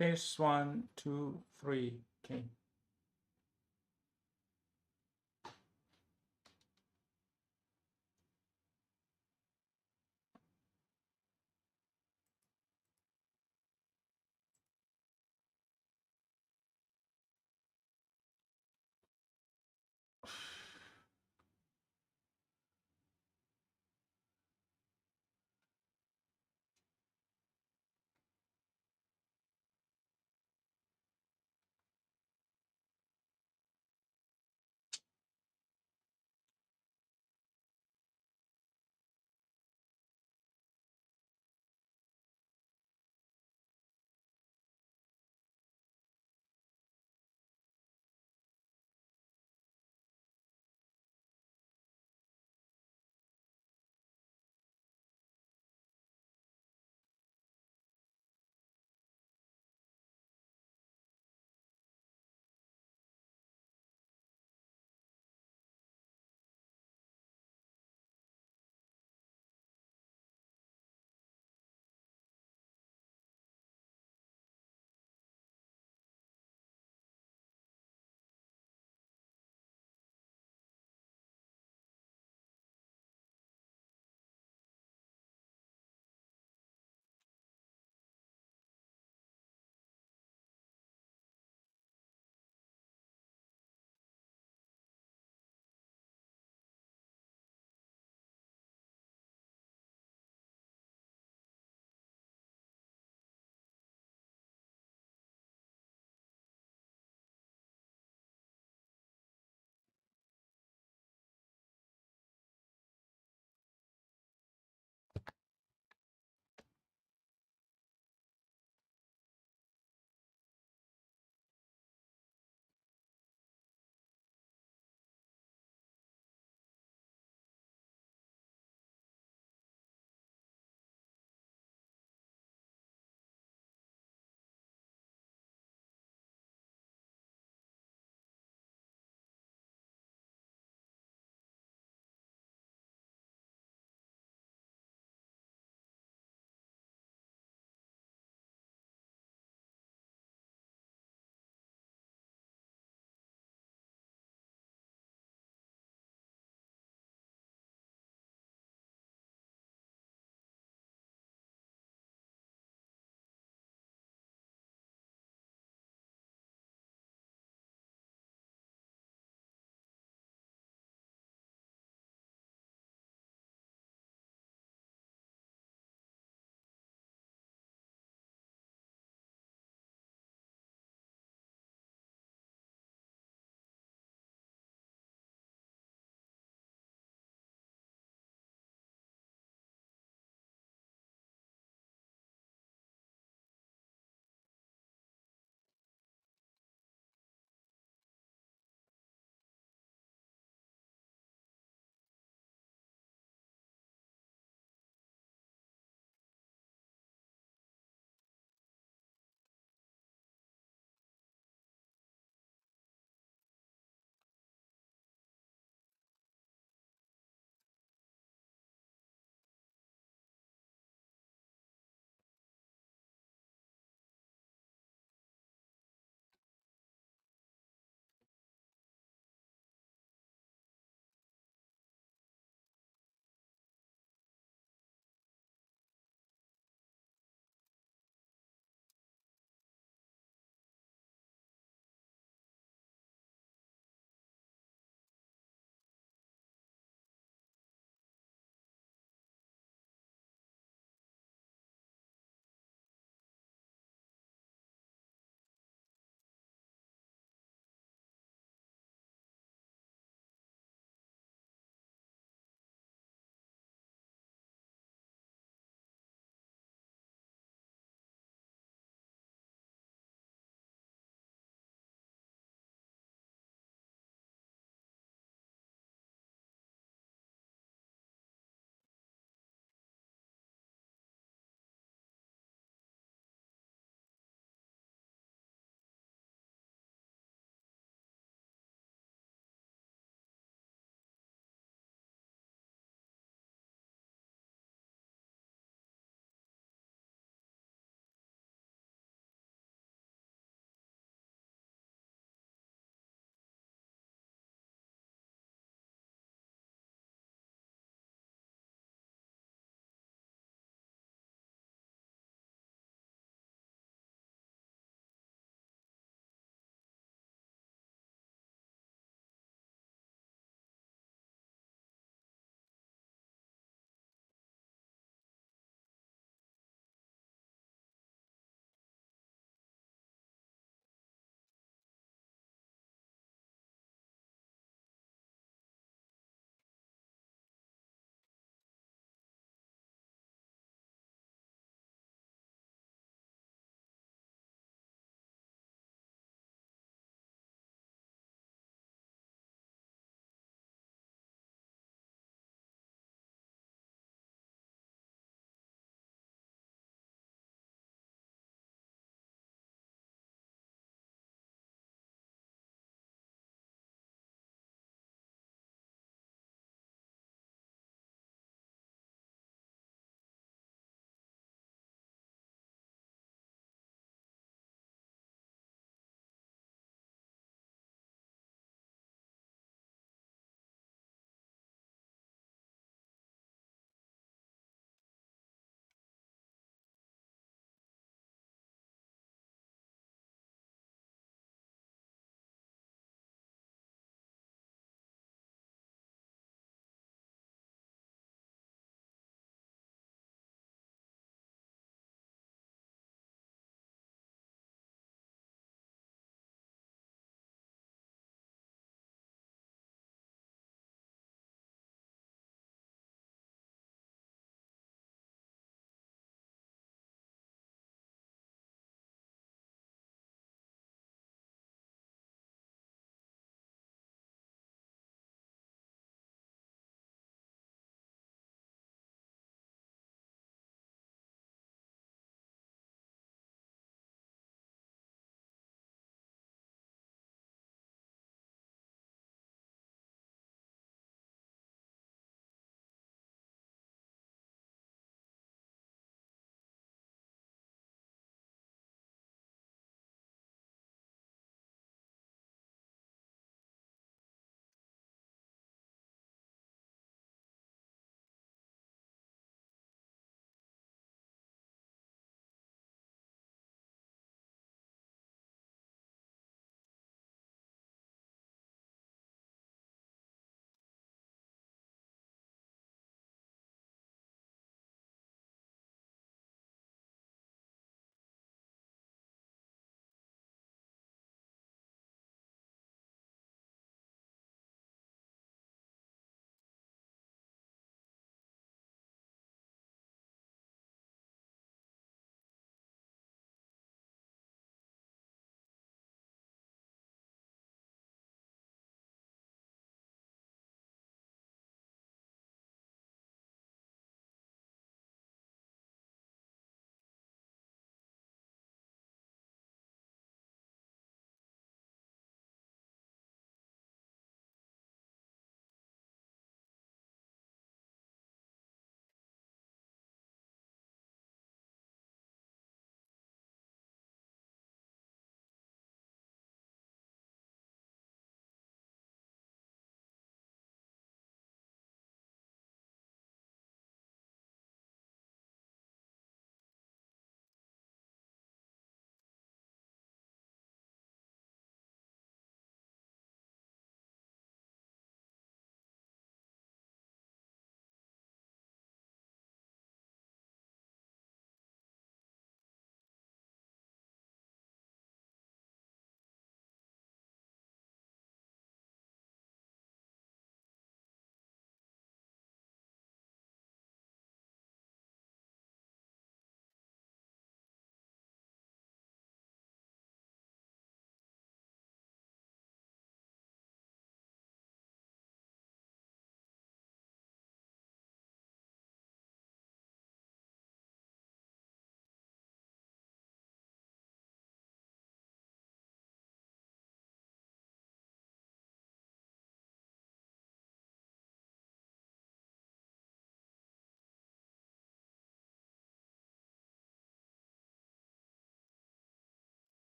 Test 1, 2, 3. Okay.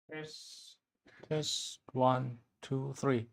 Test 1, 2, 3.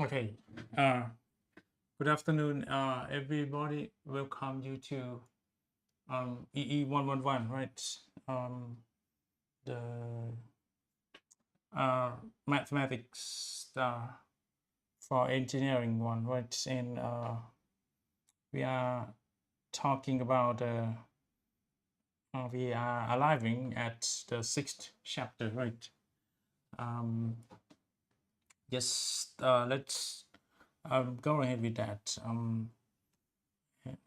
Okay. Good afternoon, everybody. Welcome you to EE111, right? The mathematics for engineering one, right? And we are talking about we are arriving at the sixth chapter, right? Yes, let's go ahead with that.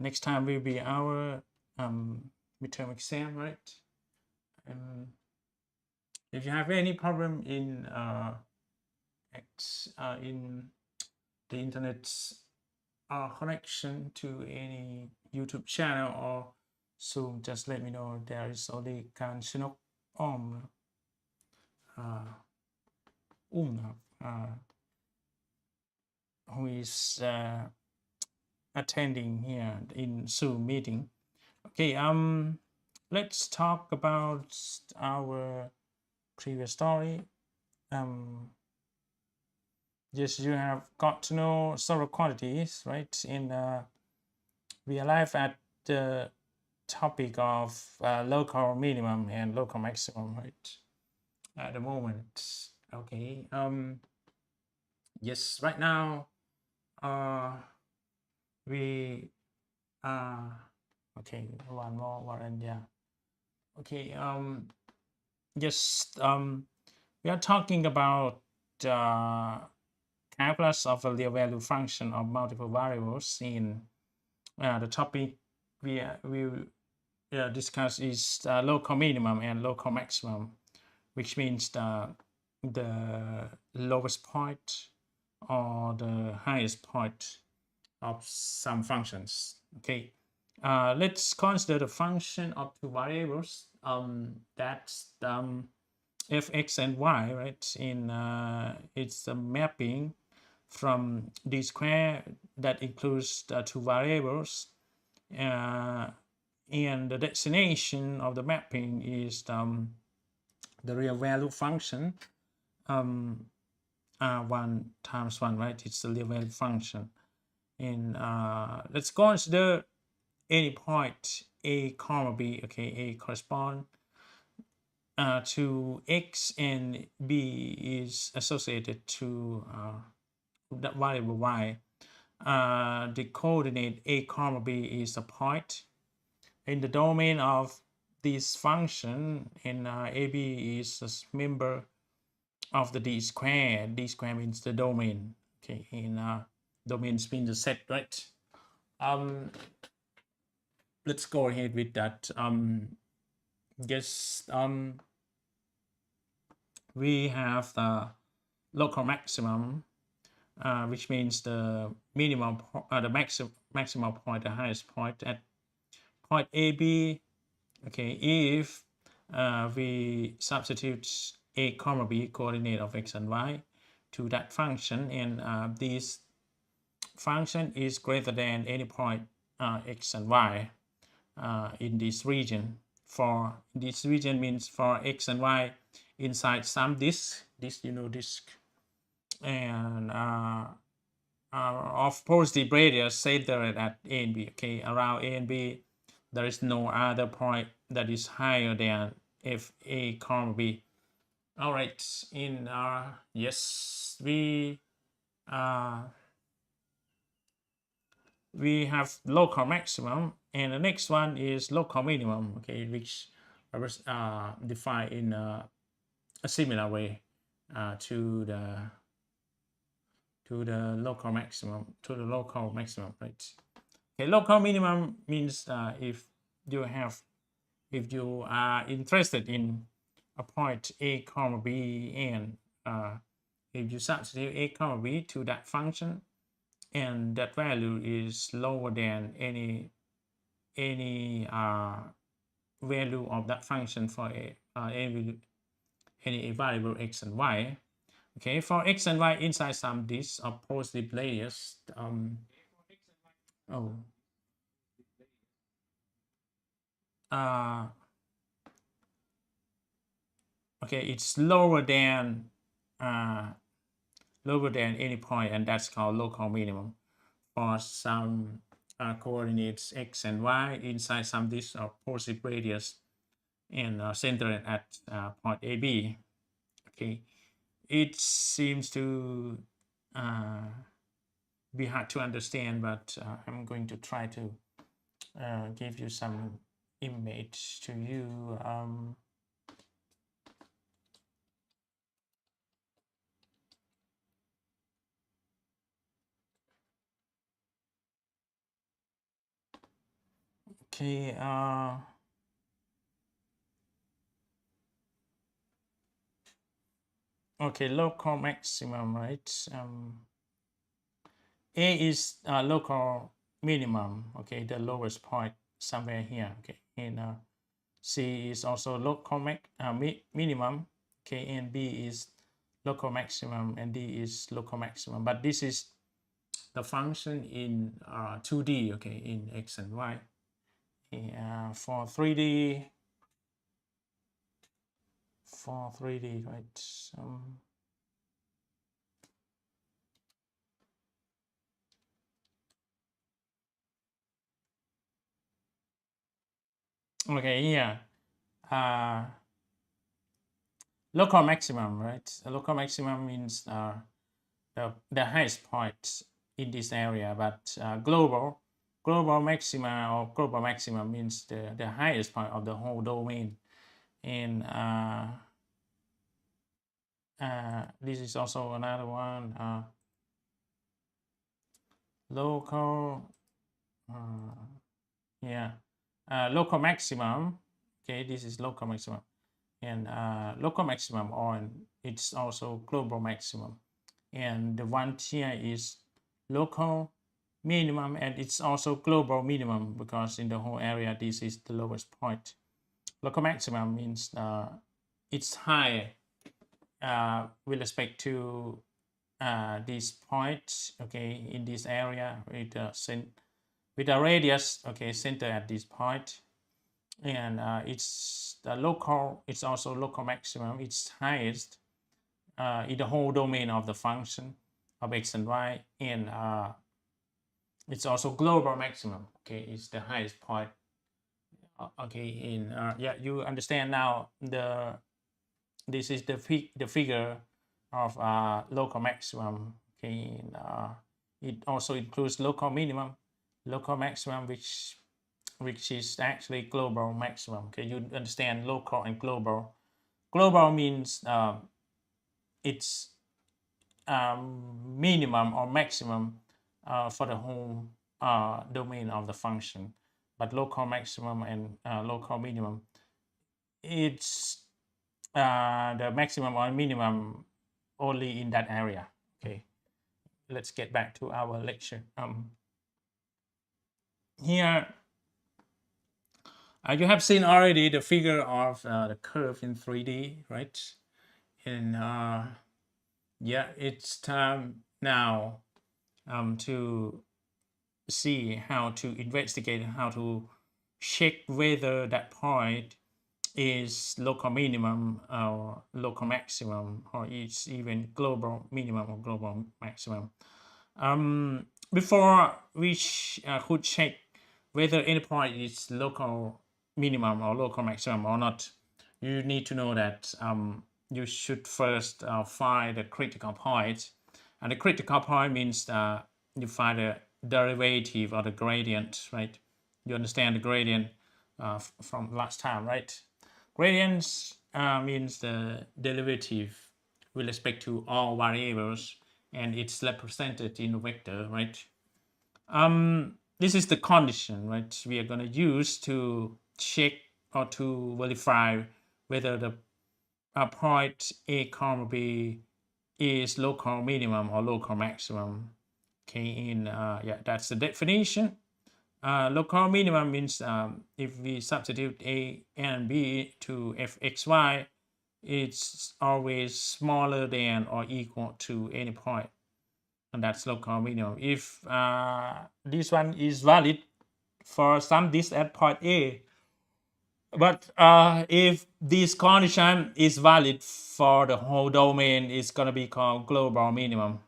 Next time will be our midterm exam, right? If you have any problem in the internet connection to any YouTube channel or Zoom, just let me know. There is only Kan Shinok who is attending here in Zoom meeting. Okay, let's talk about our previous story. Yes, you have got to know several quantities, right? In we arrive at the topic of local minimum and local maximum, right? At the moment, okay. Yes, right now, we okay. One more, and yeah. Okay. Yes. We are talking about calculus of a real value function of multiple variables. In the topic we discuss is local minimum and local maximum, which means the lowest point or the highest point of some functions. Okay, let's consider the function of two variables. That's f(x) and y, right? In it's a mapping from d squared that includes the two variables, and the destination of the mapping is the real value function r1 times 1, right? It's the real value function. And let's consider any point a comma b. Okay, a correspond to x and b is associated to that variable y. The coordinate a comma b is a point in the domain of this function, and ab is a member of the d squared. D squared means the domain. Okay, in domains means the set, right? Let's go ahead with that. Yes, we have the local maximum, which means the minimum, the maximum point, the highest point at point AB. Okay, if we substitute a comma b coordinate of x and y to that function, and this function is greater than any point x and y in this region. For this region means for x and y inside some disk, disk, and of positive radius centered at A and B. Okay, around A and B, there is no other point that is higher than f a comma b. All right, in yes, we have local maximum, and the next one is local minimum. Okay, which was defined in a similar way to the local maximum, right? Okay, local minimum means if you are interested in a point a comma b, and if you substitute a comma b to that function, and that value is lower than any value of that function for any variable x and y. Okay, for x and y inside some disk of positive layers, okay, it's lower than lower than any point, and that's called local minimum for some coordinates x and y inside some disk of positive radius and centered at point AB. Okay, it seems to be hard to understand, but I'm going to try to give you some image to you. Okay. Okay, local maximum, right? A is local minimum. Okay, the lowest point somewhere here. Okay, and C is also local minimum. Okay, and B is local maximum, and D is local maximum. But this is the function in 2D. Okay, in x and y. For 3D, right? Okay, yeah. Local maximum, right? A local maximum means the highest point in this area, but global maxima or global maximum means the highest point of the whole domain. And this is also another one. Local, local maximum. Okay, this is local maximum, and local maximum, or it's also global maximum. And the one here is local minimum, and it's also global minimum, because in the whole area this is the lowest point. Local maximum means it's high with respect to this point, okay, in this area with a radius, okay, center at this point. And it's also local maximum. It's highest in the whole domain of the function of x and y, and it's also global maximum. Okay, it's the highest point. Okay, in yeah, you understand now. This is the figure of local maximum. Okay, and, it also includes local minimum, local maximum, which is actually global maximum. Okay, you understand local and global. Global means it's minimum or maximum for the whole domain of the function. But local maximum and local minimum, it's the maximum or minimum only in that area. Okay, let's get back to our lecture. Here you have seen already the figure of the curve in 3D, right? And yeah, it's time now to see how to investigate, how to check whether that point is local minimum or local maximum, or it's even global minimum or global maximum. Before we could check whether any point is local minimum or local maximum or not, you need to know that you should first find the critical point. And the critical point means you find the derivative or the gradient, right? You understand the gradient from last time, right? Gradients means the derivative with respect to all variables, and it's represented in a vector, right? This is the condition, right, we are going to use to check or to verify whether the point A, B is local minimum or local maximum. Okay, yeah, that's the definition. Local minimum means if we substitute A and B to fxy, it's always smaller than or equal to any point, and that's local minimum. If this one is valid for some disk at point A, But if this condition is valid for the whole domain, it's going to be called global minimum.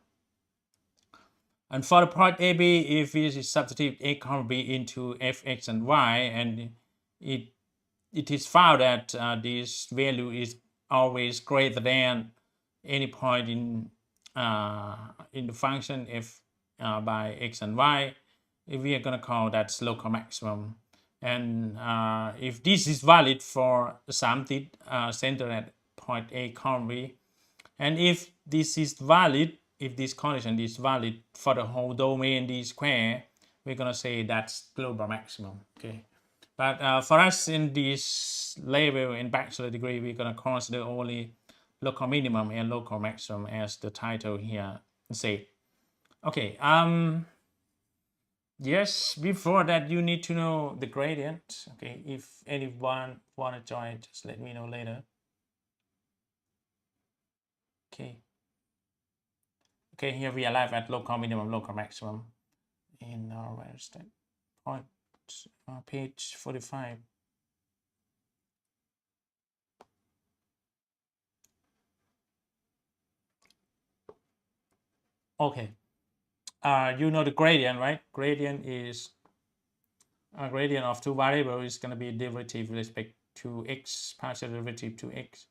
And for the point AB, if we substitute a, b into fx and y, and it is found that this value is always greater than any point in the function f by x and y, we are going to call that local maximum. And if this is valid for something centered at point A, B, and if this is valid, if this condition is valid for the whole domain d square, we're going to say that's global maximum. Okay, but for us in this level in bachelor degree, we're going to consider only local minimum and local maximum as the title here say. Okay, yes, before that you need to know the gradient. Okay, if anyone want to join, just let me know later. Okay. Okay, here we arrive at local minimum, local maximum. In where is that point? Page 45. Okay. You know the gradient, right? Gradient is a gradient of two variables is going to be derivative with respect to x, partial derivative to x,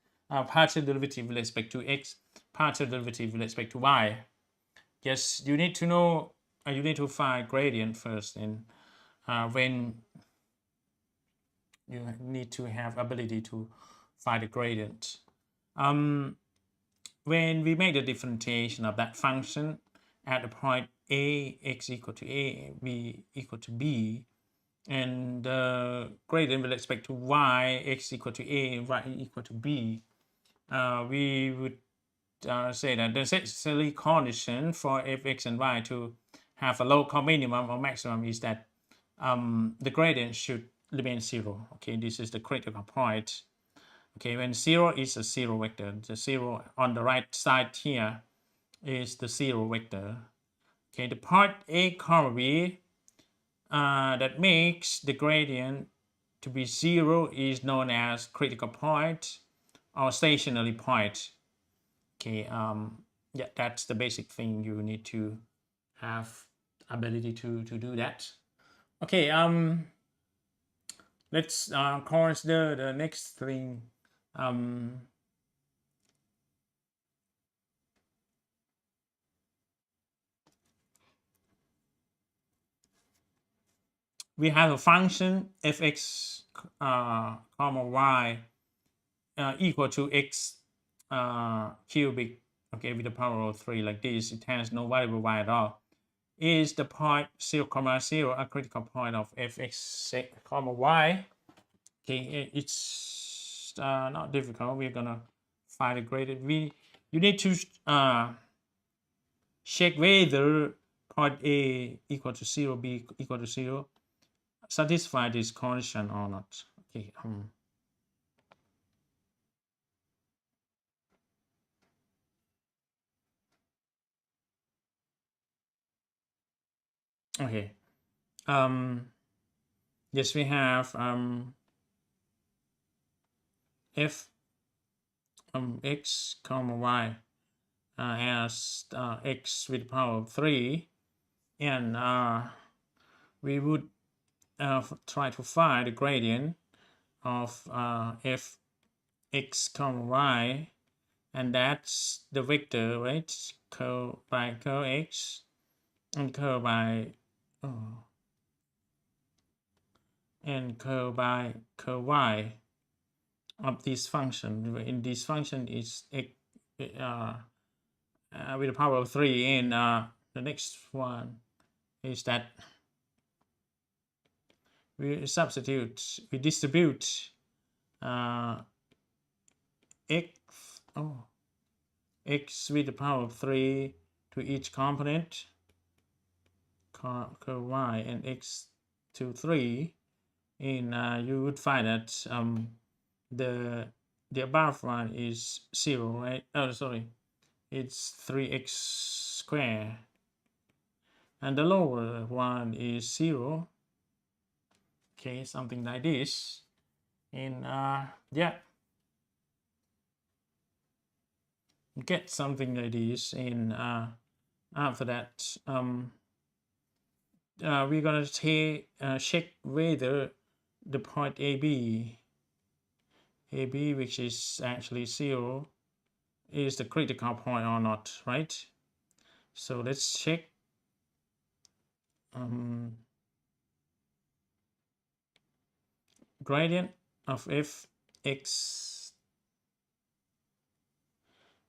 partial derivative with respect to x, partial derivative with respect to y. Yes, you need to know, you need to find gradient first, and when you need to have ability to find the gradient. When we make the differentiation of that function at the point a, x equal to a, b equal to b, and the gradient with respect to y, x equal to a, y equal to b, we would say that the necessary condition for fx and y to have a local minimum or maximum is that the gradient should remain zero. Okay, this is the critical point. Okay, when zero is a zero vector, the zero on the right side here is the zero vector. Okay, the point a, b that makes the gradient to be zero is known as critical point or stationary point. Okay, yeah, that's the basic thing. You need to have ability to do that. Okay, let's consider the next thing. We have a function fx comma y equal to x cubic, okay, with the power of 3 like this. It has no variable y at all. Is the point 0, 0 a critical point of fx comma y? Okay, it's not difficult. We're gonna find a gradient. You need to check whether point A equal to 0, B equal to 0 satisfy this condition or not. Okay. Okay. Yes, we have f x comma y as x with the power of 3, and we would try to find the gradient of f x comma y, and that's the vector, right? Curl by curl x and curl by and curl by curl y of this function. In this function is x with the power of 3, and the next one is that we distribute x with the power of 3 to each component, curl y and x to 3, and you would find that the above one is 0, right? Oh, sorry, it's 3x squared, and the lower one is 0. Okay, something like this. And yeah, get something like this. And after that, we're gonna check whether the point AB, which is actually 0, is the critical point or not, right? So let's check. Gradient of f(x)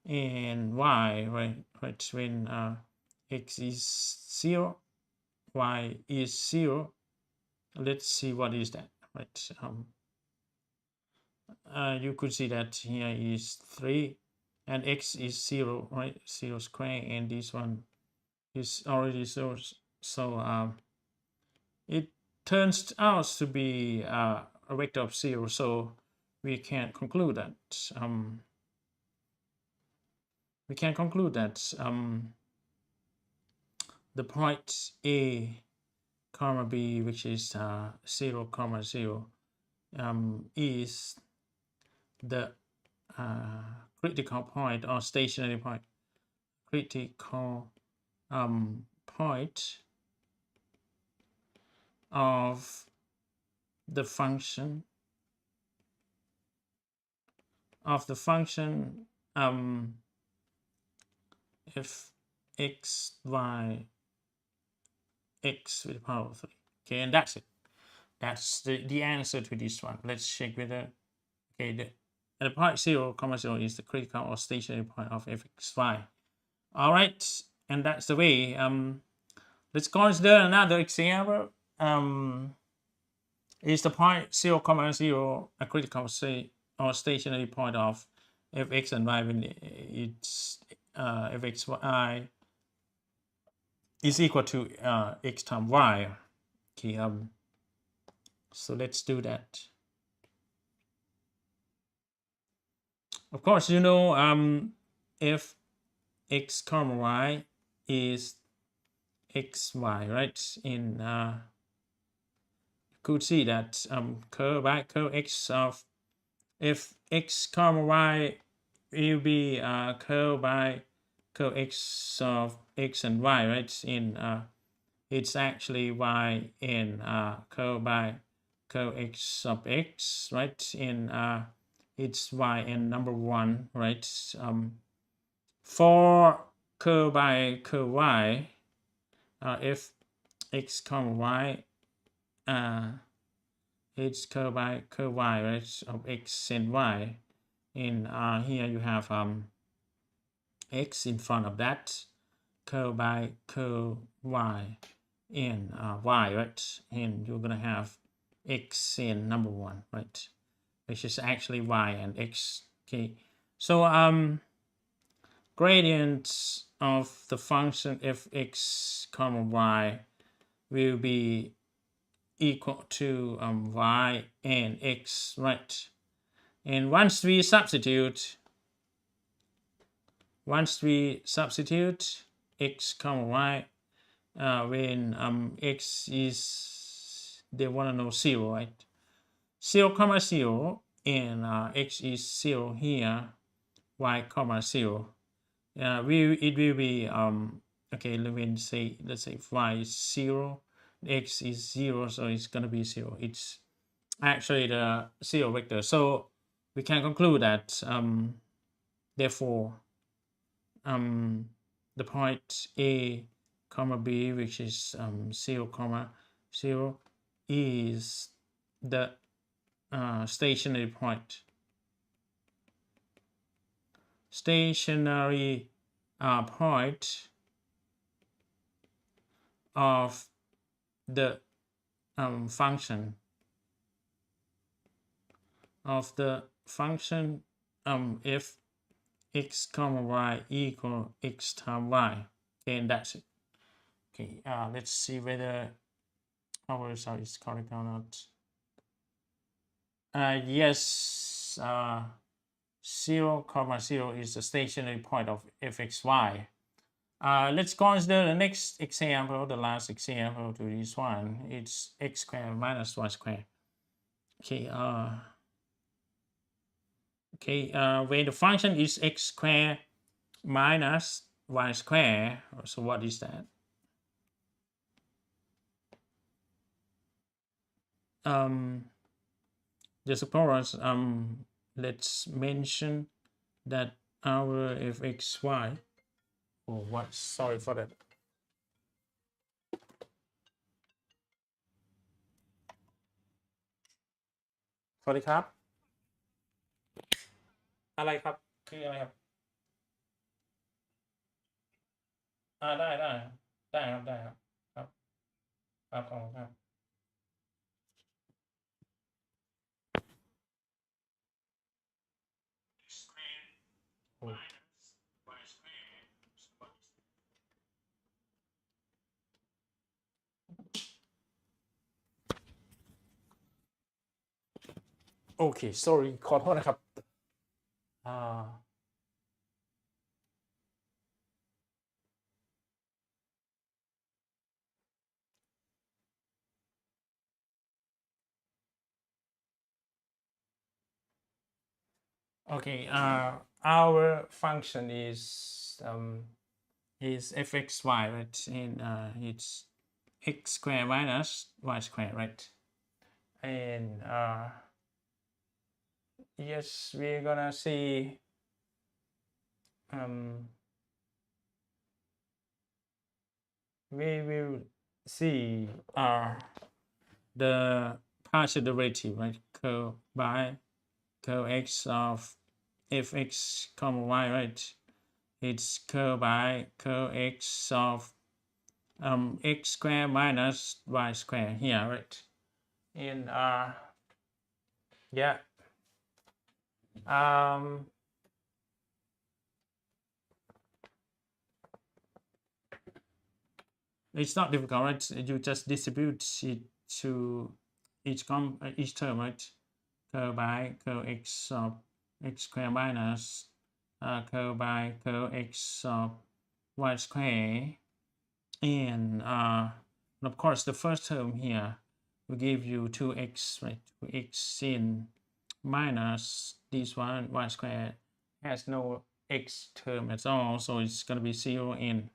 and y, right, when x is 0, y is 0. Let's see what is that, right? You could see that here is 3 and x is 0, right? 0 square, and this one is already 0. So it turns out to be a vector of 0, so we can conclude that the point A, comma B, which is 0, comma 0, is the critical point or stationary point. Critical point of the function f x y x with the power of 3. Okay, and that's it. That's the answer to this one. Let's check whether, okay, the point 0, comma 0 is the critical or stationary point of fxy. All right, and that's the way. Let's consider another example. Is the point 0, comma 0 a critical or stationary point of fx and y when it's fxy is equal to x times y? Okay, so let's do that. Of course, you know, if x comma y is xy, right? In you could see that curve x of if x comma y will be curve by curve x of x and y, right? In it's actually y in curve by curve x of x, right? In it's y in number 1, right? For curve by curve y, if x comma y, it's curve by curve y, right? Of x and y. And here you have x in front of that, curve by curve y in y, right? And you're gonna have x in number 1, right? Which is actually y and x. Okay, so gradients of the function fx comma y will be equal to y and x, right? And once we substitute x comma y, when x is, they want to know 0, right? 0 comma 0, and x is 0 here, y comma 0. It will be okay, let's say if y is 0, x is 0, so it's gonna be 0. It's actually the 0 vector. So we can conclude that therefore the point A comma B, which is 0 comma 0, is the stationary point. Stationary point of the function if x comma y equal x times y. Okay, and that's it. Okay, let's see whether our result is correct or not. Yes, 0 comma 0 is the stationary point of fxy. Let's consider the next example, the last example to this one. It's x squared minus y squared. Okay, Okay, when the function is x squared minus y squared, so what is that? Just suppose let's mention that our fxy. Oh, what? Sorry for that. สวัสดีครับอะไรครับคืออะไรครับได้ได้ได้ครับได้ครับครับครับขอบคุณครับโอ้โอเค sorry ขอโทษนะครับokay our function is fxy, right? And it's x squared minus y squared, right? And yes, we're gonna see we will see the partial derivative, right? Curl by curl x of fx comma y, right? It's curl by curl x of x squared minus y squared here, right? And yeah, it's not difficult, right? You just distribute it to each term, right? Curl by curl x of x squared minus curl by curl x of y squared, and of course the first term here will give you 2x, right? 2x in minus this one y squared has no x term at all, so it's going to be 0 and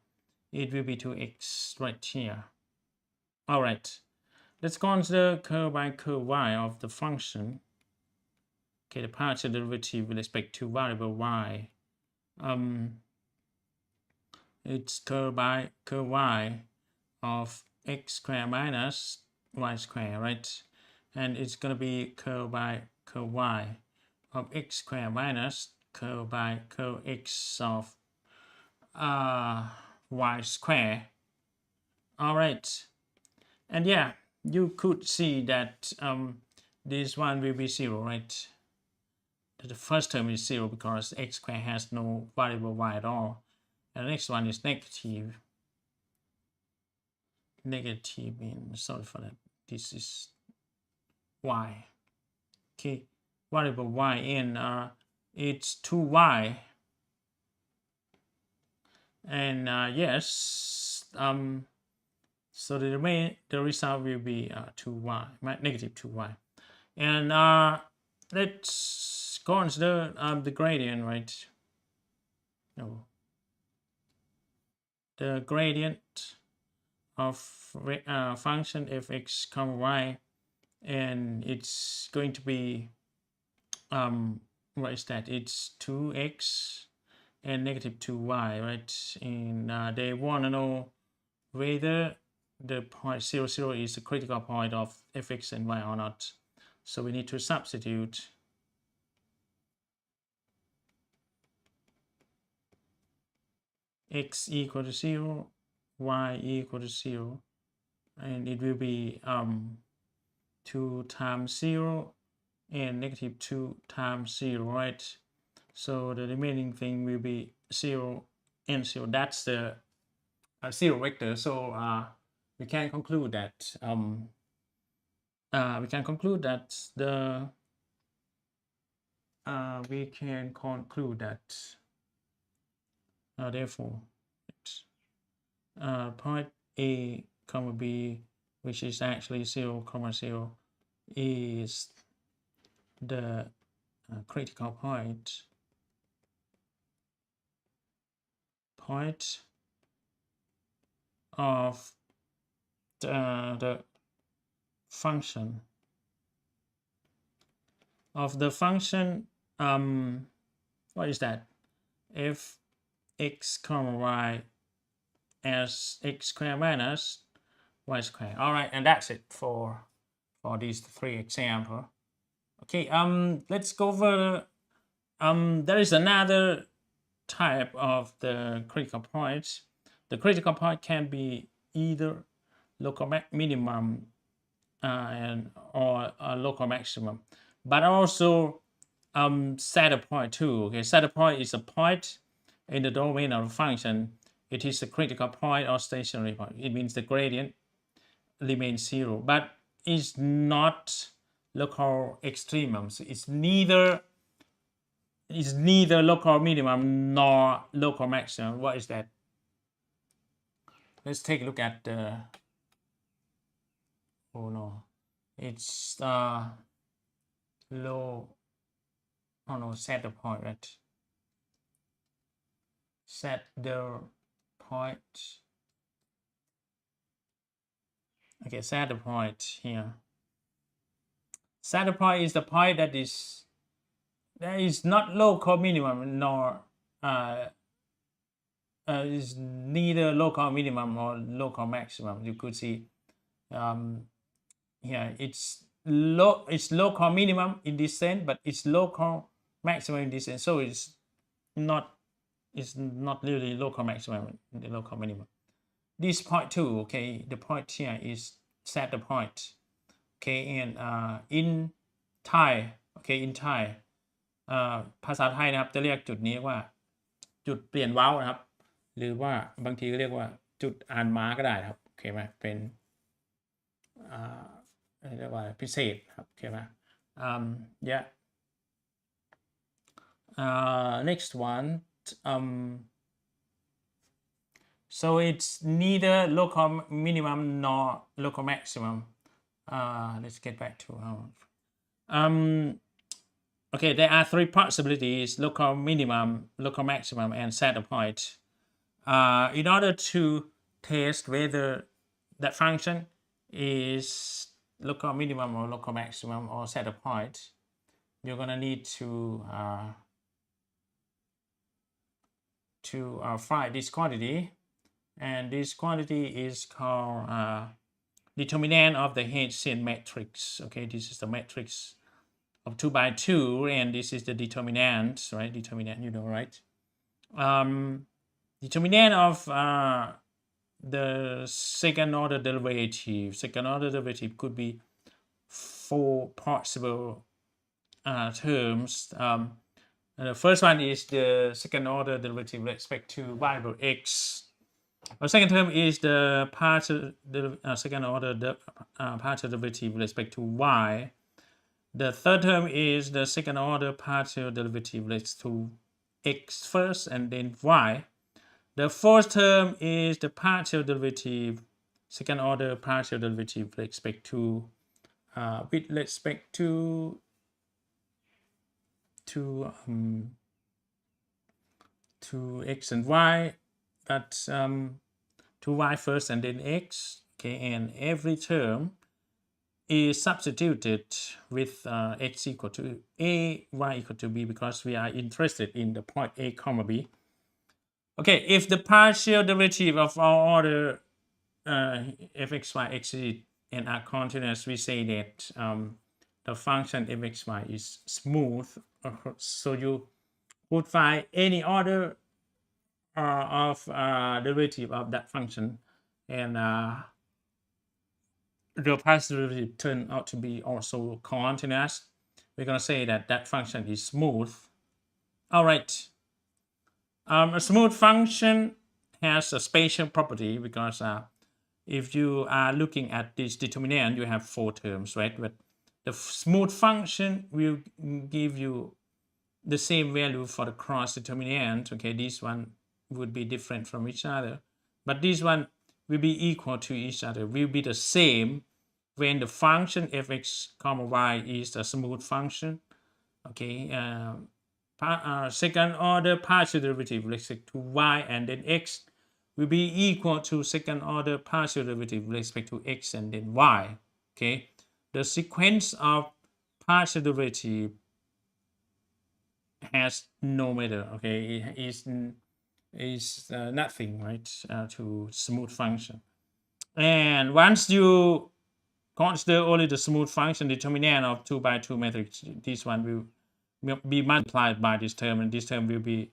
it will be 2x right here. All right, let's consider curl by curl y of the function. Okay, the partial derivative with respect to variable y. It's curl by curl y of x squared minus y squared, right? And it's going to be curl by curl y of x squared minus curl by curl x of y squared. All right, and yeah, you could see that this one will be 0, right? The first term is 0 because x squared has no variable y at all. And the next one is negative. Negative means, sorry for that, this is y. Okay, variable y in it's 2y. And yes, so the result will be 2y, negative 2y. And let's consider the gradient, right? No, the gradient of function fx comma y, and it's going to be what is that? It's 2x and negative 2y, right? And they want to know whether the point 0, 0 is the critical point of fx and y or not. So we need to substitute x equal to 0, y equal to 0, and it will be 2 times 0 and negative 2 times 0, right? So the remaining thing will be 0 and 0. That's the 0 vector. So we can conclude that therefore point A comma B, which is actually 0 comma 0, is the critical point of the function what is that, f x comma y as x squared minus y squared. All right, and that's it for these 3 examples. Okay, let's go further. There is another type of the critical points. The critical point can be either local minimum or a local maximum, but also saddle point too. Okay, saddle point is a point in the domain of a function. It is a critical point or stationary point. It means the gradient remains 0, but it's not local extremum. So it's neither local minimum nor local maximum. What is that? Let's take a look at the it's set the point, right? Set the point. Okay, set the point here. Set the point is the point that is not local minimum nor is neither local minimum or local maximum. You could see here it's local minimum in this sense, but it's local maximum in this sense. So it's not really local maximum, the local minimum. This point too, okay, the point here is set the point. Okay, and in Thai, okay, in Thai ภาษาไทยนะครับจะเรียกจุดนี้ว่าจุดเปลี่ยนเว้านะครับหรือว่าบางทีก็เรียกว่าจุดอ่านม้าก็ได้ครับโอเคไหมเป็นเรียกว่าพิเศษครับโอเคไหมyeah next one so it's neither local minimum nor local maximum. Let's get back to okay, there are 3 possibilities: local minimum, local maximum, and saddle point. In order to test whether that function is local minimum or local maximum or saddle point, you're gonna need to find this quantity, and this quantity is called determinant of the Hessian matrix. Okay, this is the matrix of 2 by 2, and this is the determinant, right? Determinant, you know, right? Determinant of the second order derivative. Second order derivative could be 4 possible terms. The first one is the second order derivative with respect to variable x. The second term is the second order partial derivative with respect to y. The third term is the second order partial derivative with respect to x first and then y. The fourth term is the partial derivative, second order partial derivative with respect to x and y. That's to y first and then x. Okay, and every term is substituted with x equal to a, y equal to b, because we are interested in the point a comma b. Okay, if the partial derivative of our order fx, y, x and are continuous, we say that the function fx, y is smooth. So you would find any order of derivative of that function, and the partial derivative turn out to be also continuous. We're going to say that that function is smooth. All right. A smooth function has a spatial property because if you are looking at this determinant, you have 4 terms, right? But the smooth function will give you the same value for the cross determinant. Okay, this one would be different from each other, but this one will be equal to each other, will be the same when the function fx comma y is a smooth function, Okay, second order partial derivative with respect to y and then x will be equal to second order partial derivative with respect to x and then y. Okay, the sequence of partial derivative has no matter. Okay, it is nothing, right, to smooth function. And once you consider only the smooth function determinant of 2 by 2 matrix, this one will be multiplied by this term, and this term will be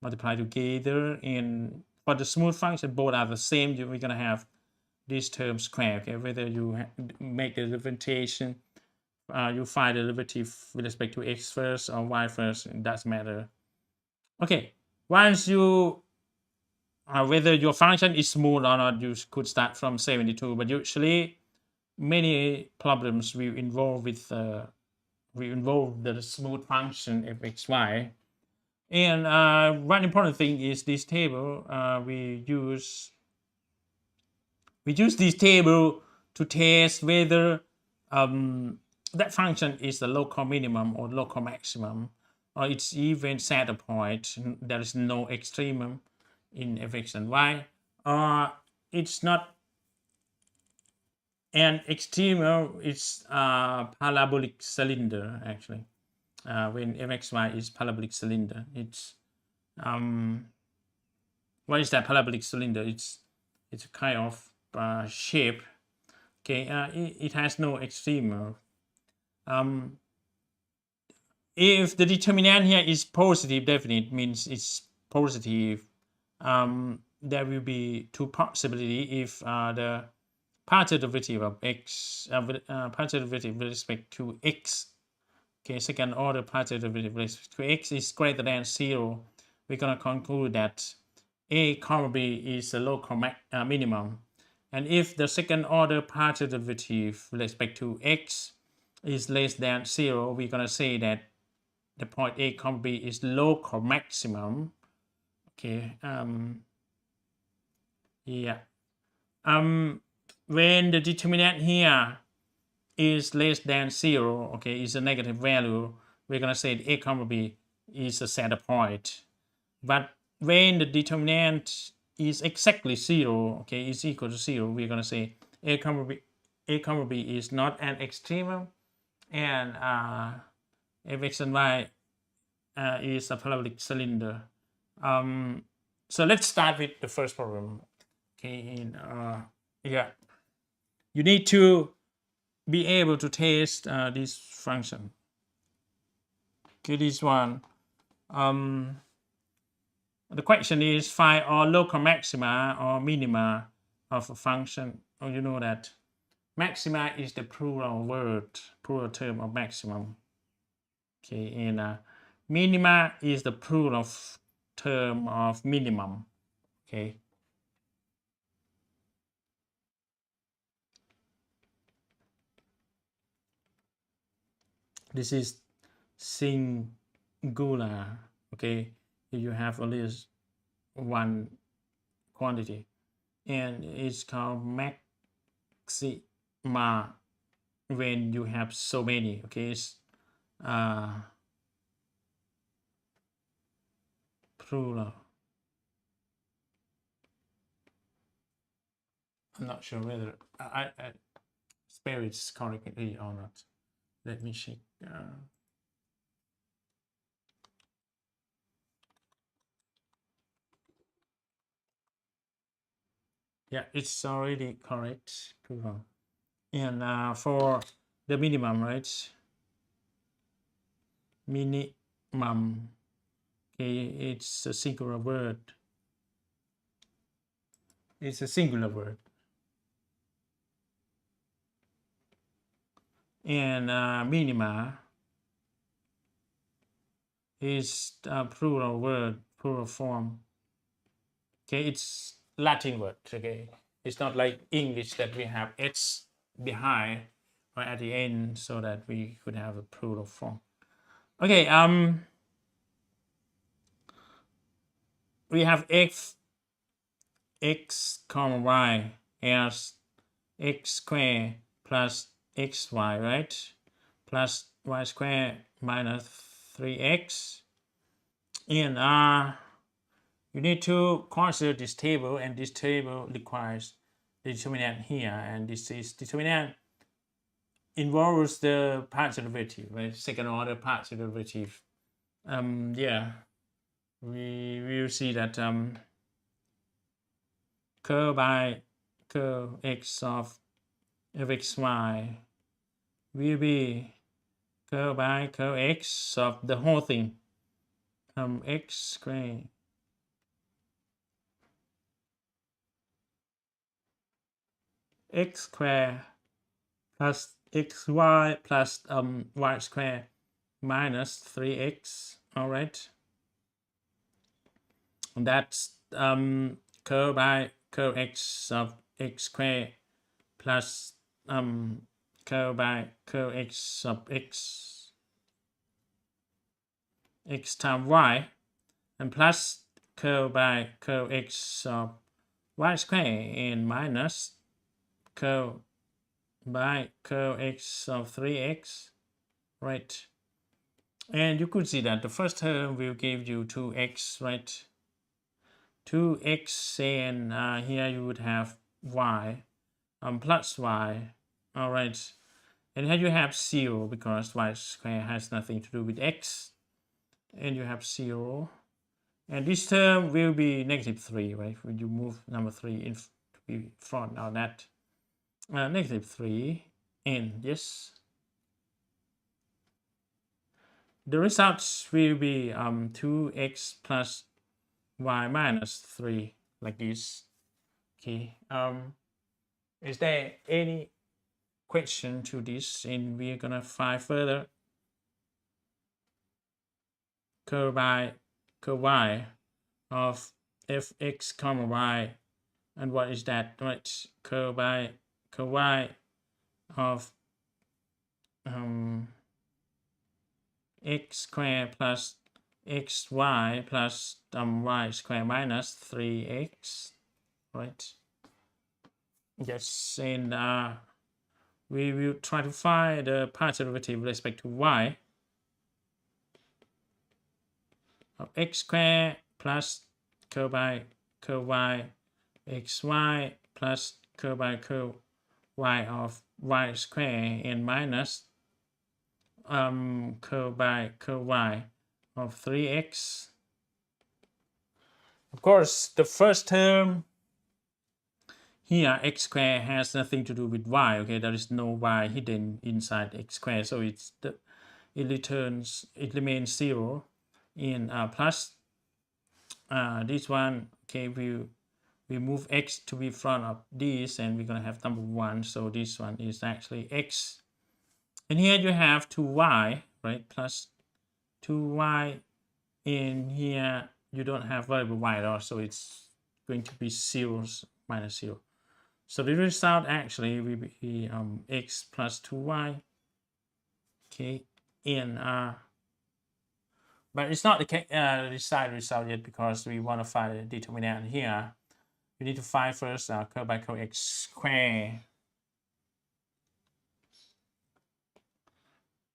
multiplied together. And for the smooth function, both are the same. We're gonna have this term square. Okay, whether you make the differentiation, you find the derivative with respect to x first or y first, it doesn't matter. Okay, once you whether your function is smooth or not, you could start from 72, but usually many problems will involve with the smooth function fxy. And one important thing is this table. We use this table to test whether that function is the local minimum or local maximum, or it's even set a point. There is no extremum in fx and y, or it's not an extremum. It's a parabolic cylinder actually. When fxy is parabolic cylinder, it's what is that parabolic cylinder? It's a kind of shape. Okay, it has no extremum. If the determinant here is positive definite, means it's positive. There will be two possibilities if the partial derivative of x, partial derivative with respect to x, okay, second order partial derivative with respect to x is greater than 0. We're gonna conclude that a comma b is the local minimum. And if the second order partial derivative with respect to x is less than 0, we're gonna say that the point a comma b is local maximum. Okay. Yeah. When the determinant here is less than 0, okay, is a negative value, we're gonna say that a comma b is a center point. But when the determinant is exactly 0, okay, is equal to 0, we're gonna say a comma b is not an extremum, and fx and y is a parabolic cylinder. So let's start with the first problem. Okay, yeah, you need to be able to test this function. Okay, this one. The question is find all local maxima or minima of a function. Oh, you know that maxima is the plural term of maximum. Okay, and minima is the plural term of minimum. Okay. This is singular. Okay, you have at least one quantity, and it's called maxima when you have so many. Okay, it's plural. I'm not sure whether I spell it correctly or not. Let me check. Yeah, it's already correct. Plural. And for the minimum, right? Minimum. Okay, it's a singular word. It's a singular word. And minima is a plural word, plural form. Okay, it's Latin word. Okay, it's not like English that we have s behind or at the end so that we could have a plural form. Okay, we have x comma y as x squared plus xy, right? Plus y squared minus 3x. And you need to consider this table, and this table requires the determinant here, and this is determinant involves the partial derivative, right? Second order partial derivative. Yeah, we will see that curl by curl x of fxy will be curl by curl x of the whole thing, x squared x squared plus xy plus y squared minus 3x. All right, and that's curl by curl x of x squared plus curl by curl x of x times y, and plus curl by curl x of y squared and minus curl by curl x of 3x, right? And you could see that the first term will give you 2x, right? 2x, and here you would have y plus y. All right, and here you have 0 because y squared has nothing to do with x, and you have 0. And this term will be -3, right? When you move number 3 in to be front of that, -3, and yes, the results will be 2x plus y minus 3, like this. Okay. Is there any question to this? And we're gonna find further curl by curl y of fx comma y, and what is that? Right, curl by curl y of x squared plus xy plus y squared minus 3x, right? Yes, and we will try to find the partial derivative with respect to y of x squared plus curl by curl y xy plus curl by curl y of y squared and minus curl by curl y of 3x. Of course, the first term here, x squared, has nothing to do with y. Okay, there is no y hidden inside x squared, so it remains 0. In plus this one, okay, we move x to be front of this, and we're gonna have number 1. So this one is actually x, and here you have 2y, right? Plus 2y. In here you don't have variable y at all, so it's going to be 0 minus 0. So the result actually will be x plus 2y. Okay, and but it's not the desired result yet, because we want to find the determinant here. We need to find first curl by curl x squared.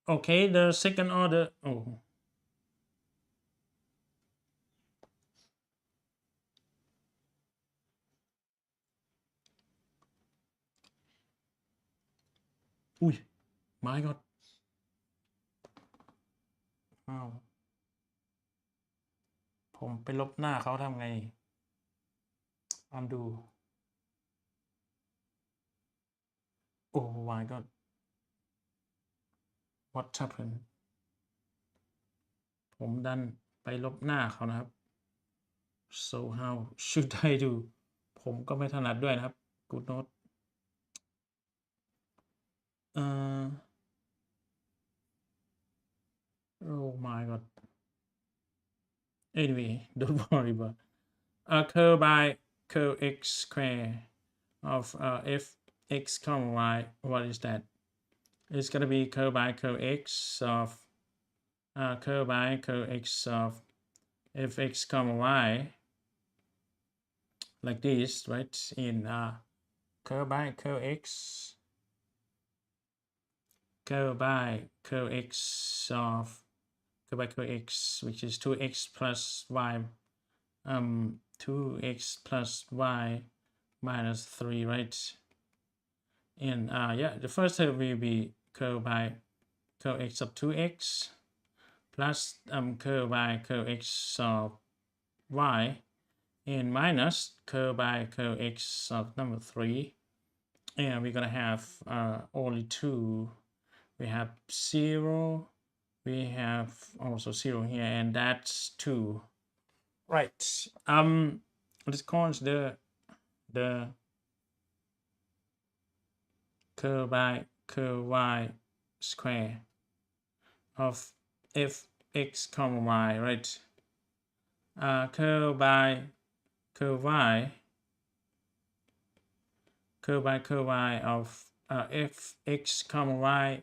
Okay, the second order. Oh. Ui, my god.อ้าว ผมไปลบหน้าเขาทำไง undo. Oh my god. What happened? ผมดันไปลบหน้าเขานะครับ so how should I do? ผมก็ไม่ถนัดด้วยนะครับ good note. Oh my god. Anyway, don't worry about curl by curl x squared of fx comma y. What is that? It's gonna be curl by curl x of curl by curl x of fx comma y, like this, right? In curl by curl x, curl by curl x of curve by curve x, which is 2x plus y, 2x plus y minus 3, right? And yeah, the first term will be curve by curve x of 2x plus curve by curve x of y, and minus curve by curve x of number 3. And we're gonna have only 2. We have 0. We have also 0 here, and that's 2. Right. Let's consider the curve by curve y square of fx comma y, right? Curve by curve y of fx comma y,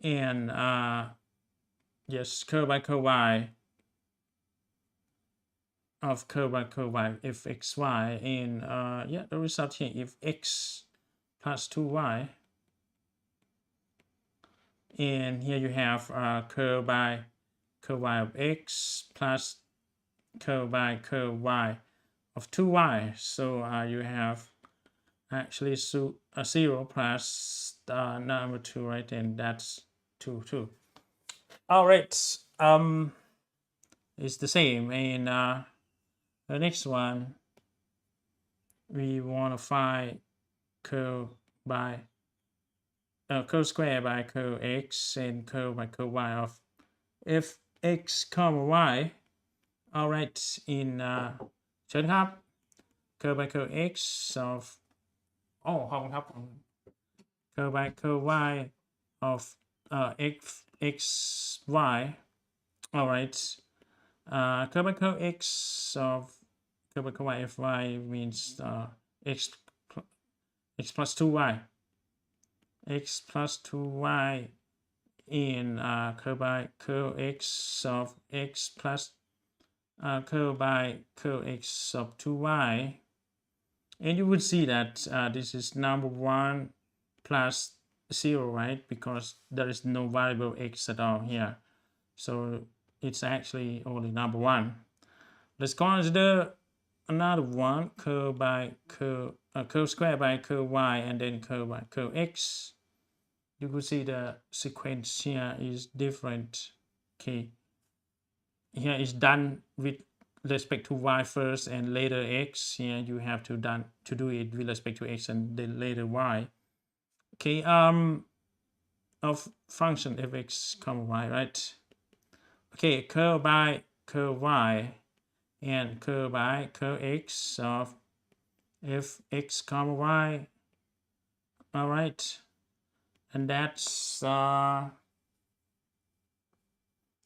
and yes, curve by curve y of curve by curve y fxy, and yeah, the result here if x plus 2y, and here you have curve by curve y of x plus curve by curve y of 2y. So you have actually 0 plus number 2, right? And that's 2 too. All right. It's the same. And the next one, we want to find curve by curve square by curve x and curve by curve y of fx comma y. All right. In เชิญครับ curve by curve x of ขอบคุณครับ curve by curve y of x y. All right. Curve by curve x of curve by curve y fy means x plus 2y. X plus 2y in curve by curve x of x plus curve by curve x of 2y. And you would see that this is number 1 plus 0, right? Because there is no variable x at all here. So it's actually only number 1. Let's consider another one, curve by curve, curve square by curve y, and then curve by curve x. You could see the sequence here is different. Okay, here is done with respect to y first and later x. Here you have to do it with respect to x and then later y. Okay, of function fx comma y, right? Okay, curve by curve y and curve by curve x of fx comma y. All right, and that's curve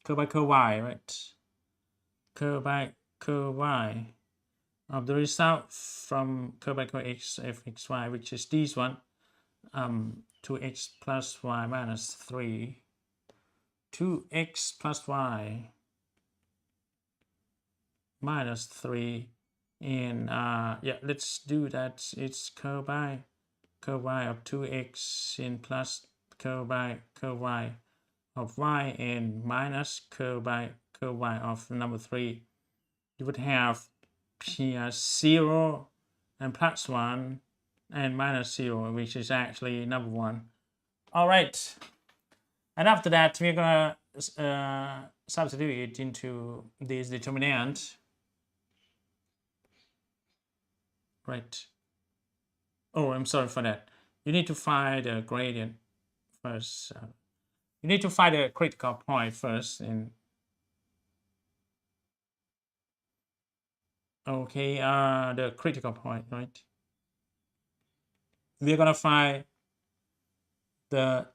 by curve y, right? Curve by curve y of the result from curve by curve x fxy, which is this one, 2x plus y minus 3, 2x plus y minus 3, and yeah, let's do that. It's curve by curve y of 2x and plus curve by curve y of y and minus curve by curve y of number 3. You would have here 0 and plus 1 and minus 0, which is actually number 1. All right, and after that we're gonna substitute it into this determinant, right? Oh, I'm sorry for that. You need to find the gradient first. You need to find a critical point first, and okay, the critical point, right? We're gonna find the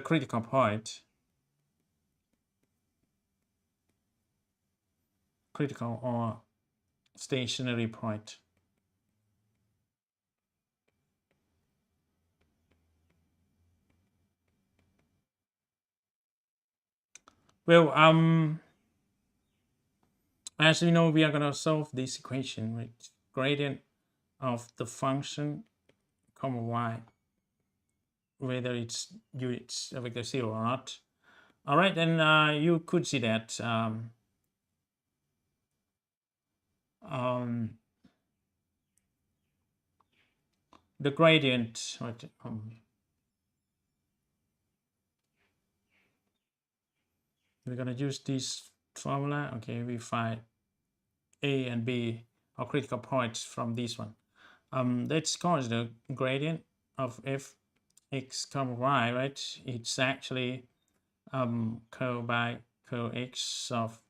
critical point, critical or stationary point. Well, as you know, we are gonna solve this equation with gradient of the function comma y whether it's a vector 0 or not. All right, then you could see that the gradient, we're going to use this formula. Okay, we find A and B are critical points from this one. Let's consider the gradient of fx, y, right? It's actually curl by curl x of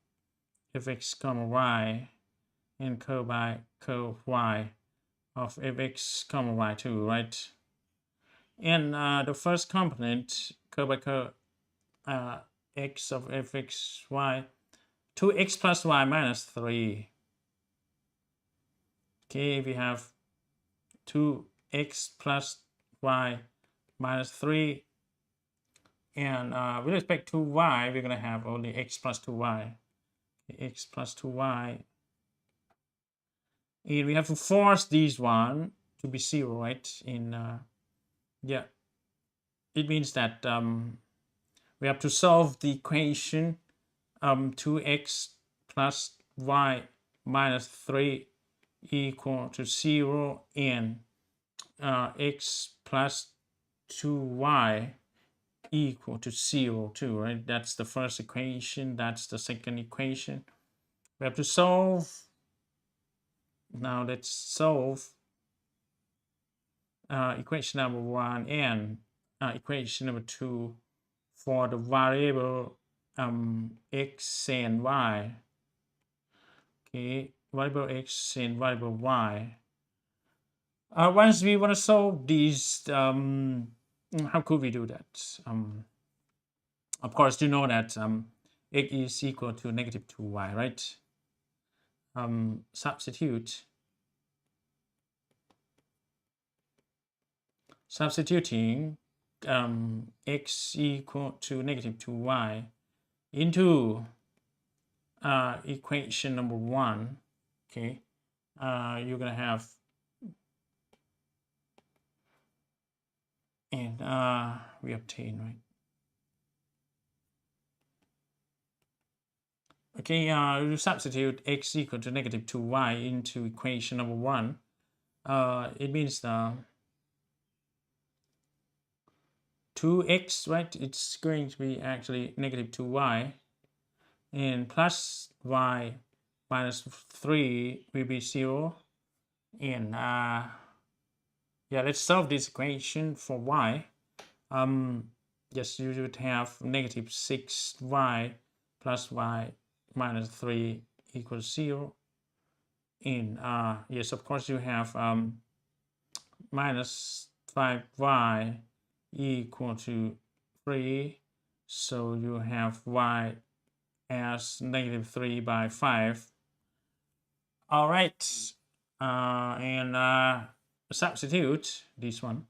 fx, y, and curl by curl y of fx, y2, right? And the first component, curl by curl x of fx, y, 2x plus y minus 3. Okay, we have 2x plus y minus 3. And with respect to y, we're going to have only x plus 2y. X plus 2y. And we have to force this one to be 0, right? Yeah, it means that we have to solve the equation 2x plus y minus 3 equal to 0 and x plus 2y equal to 0 too, right? That's the first equation. That's the second equation. We have to solve. Now let's solve equation number 1 and equation number 2 for the variable x and y. Okay, variable x and variable y. Once we want to solve these, how could we do that? Of course, you know that x is equal to negative 2y, right? Substituting x equal to negative 2y into equation number 1. Okay, you're gonna have, and we obtain, right? Okay, you substitute x equal to negative 2y into equation number 1. It means 2x, right? It's going to be actually negative 2y, and plus y minus 3 will be 0. And yeah, let's solve this equation for y. Yes, you should have negative 6y plus y minus 3 equals 0. And yes, of course, you have minus 5y equal to 3. So you have y as negative 3 by 5. All right. And substitute this one.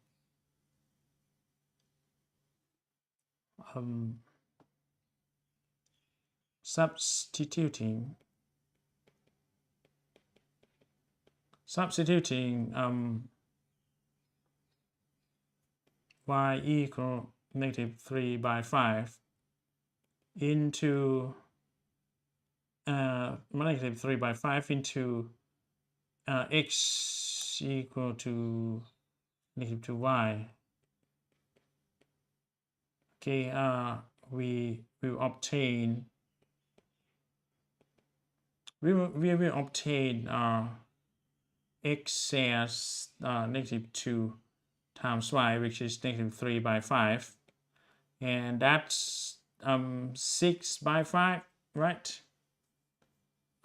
Substituting y equal negative 3 by 5 into negative 3 by 5 into x equal to negative 2y. Okay, we will obtain x as negative 2 times y, which is negative 3 by 5, and that's 6 by 5, right?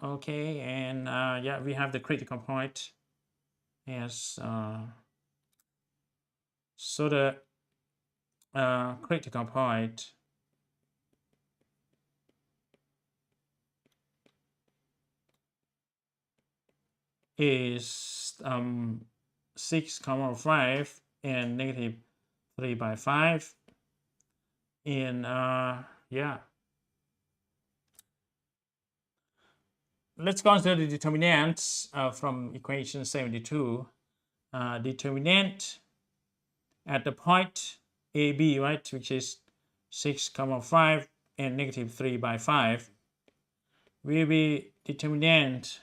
Okay, and yeah, we have the critical point as so the critical point is 6, 5 and negative 3 by 5. And yeah, let's consider the determinants from equation 72. Determinant at the point AB, right, which is 6, 5 and negative 3 by 5 will be determinant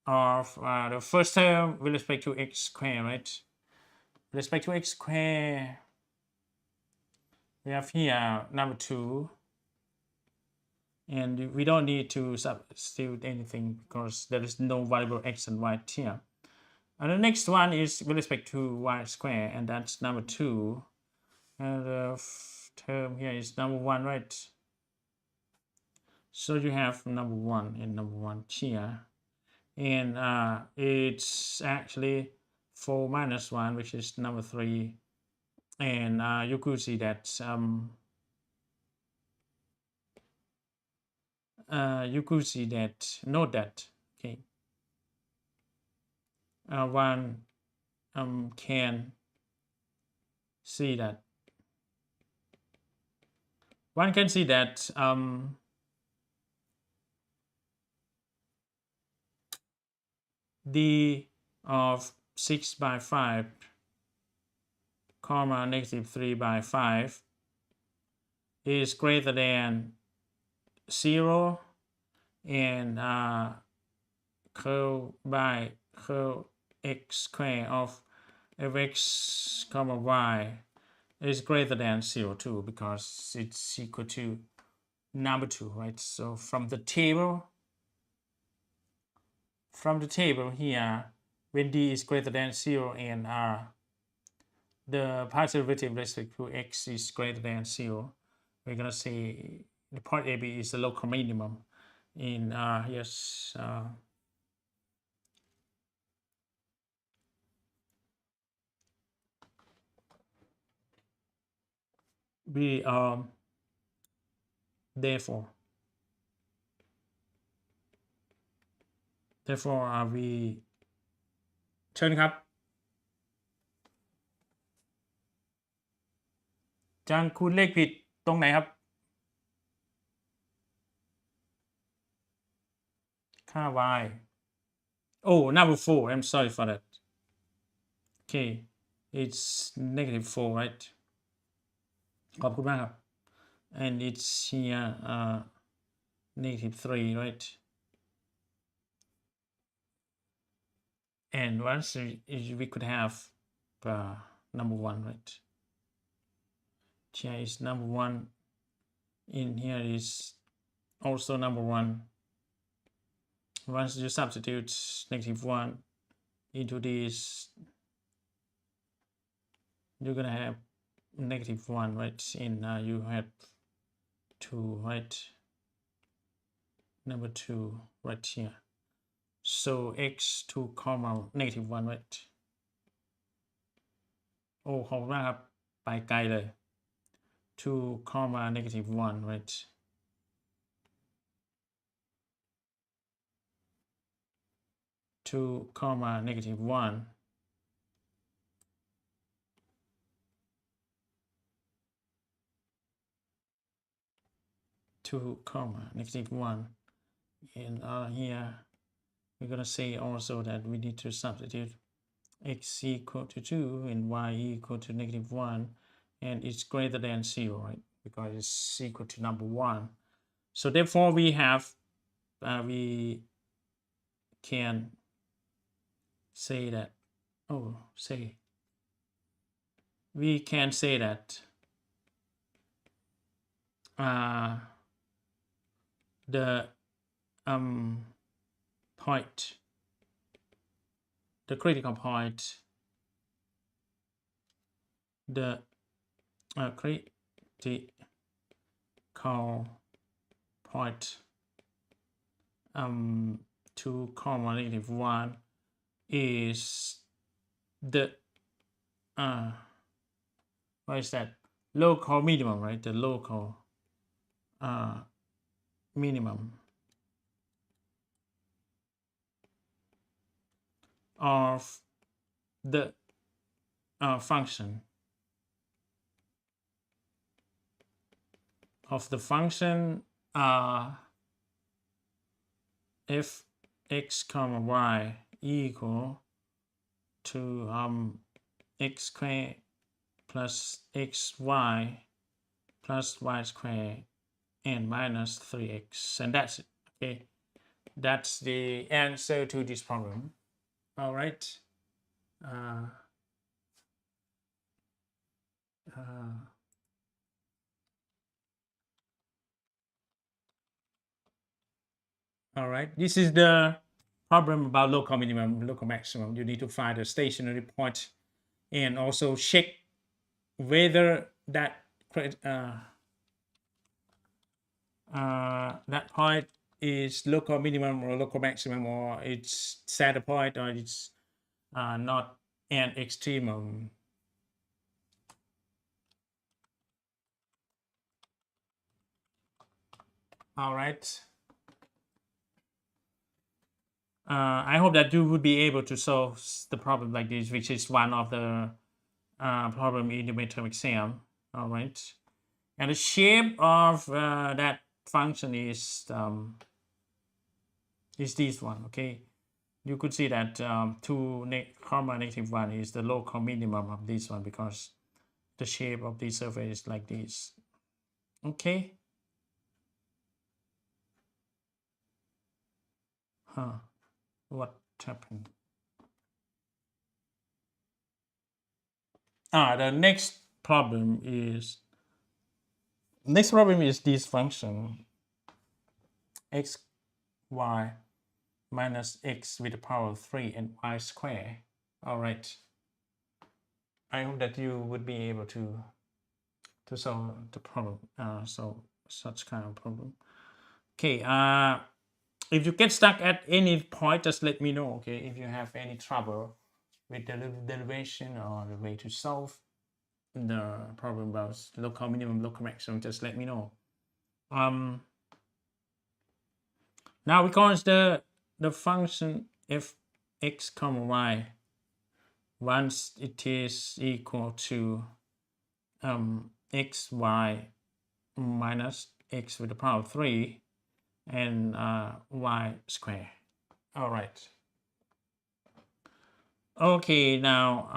of the first term with respect to x squared, right? With respect to x squared, we have here number 2, and we don't need to substitute anything because there is no variable x and y here. And the next one is with respect to y squared, and that's number 2. And the term here is number 1, right? So you have number 1 and number 1 here. And it's actually 4 minus 1, which is number 3. And you could see that note that, okay, one can see that d of 6 by 5 comma negative 3 by 5 is greater than 0, and curl by curl x squared of fx comma y is greater than 0 too, because it's equal to number 2, right? So from the table here, when d is greater than 0 and the partial derivative with respect to x is greater than 0, we're gonna say the point AB is the local minimum in yes we therefore we เชิญครับอาจารย์คุณเลขผิดตรงไหนครับค่า y oh number 4 I'm sorry for that okay it's negative 4 right ขอบคุณมากครับ and it's here negative 3 right and once we could have number 1, right? Here is number 1, in here is also number 1. Once you substitute negative 1 into this, you're gonna have negative 1, right? And you have 2, right? Number 2 right here. So x2 comma negative 1, right? โอ้ขอบคุณมากครับไปไกลเลย 2 comma negative 1, right? 2 comma negative 1 2 comma negative 1, and here we're gonna say also that we need to substitute x equal to 2 and y equal to negative 1, and it's greater than 0, right? Because it's equal to number 1. So therefore we have we can say that we can say that the point, the critical point, the critical point 2 comma negative 1 is the what is that, local minimum, right? The local minimum of the function f x comma y equal to x squared plus xy plus y squared and minus 3x, and that's it. Okay, that's the answer to this problem. All right. All right, this is the problem about local minimum, local maximum. You need to find a stationary point and also check whether that that point is local minimum or local maximum, or it's saddle point, or it's not an extremum. All right. I hope that you would be able to solve the problem like this, which is one of the problem in the midterm exam. All right. And the shape of that function is this one. Okay. You could see that 2, comma -1 is the local minimum of this one, because the shape of this surface is like this. Okay. What happened? The next problem is this function x y minus x with the power of 3 and y squared. All right. I hope that you would be able to solve the problem, so such kind of problem. Okay. If you get stuck at any point, just let me know. Okay. If you have any trouble with the derivation or the way to solve the problem about local minimum, local maximum, just let me know. Now we consider the function f(x, y) once it is equal to xy minus x with the power of 3 and y squared. All right. Okay, now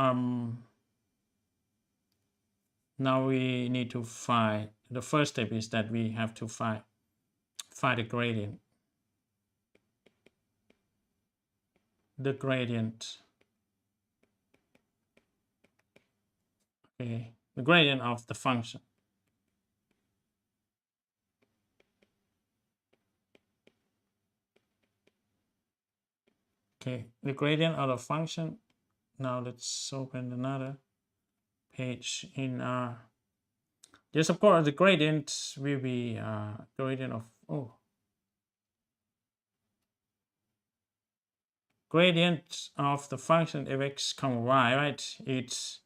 we need to find, the first step is that we have to find the gradient. Okay, the gradient of the function. Okay, the gradient of the function. Now let's open another page in yes, of course, the gradient will be gradient of gradient of the function f(x, y), right? It's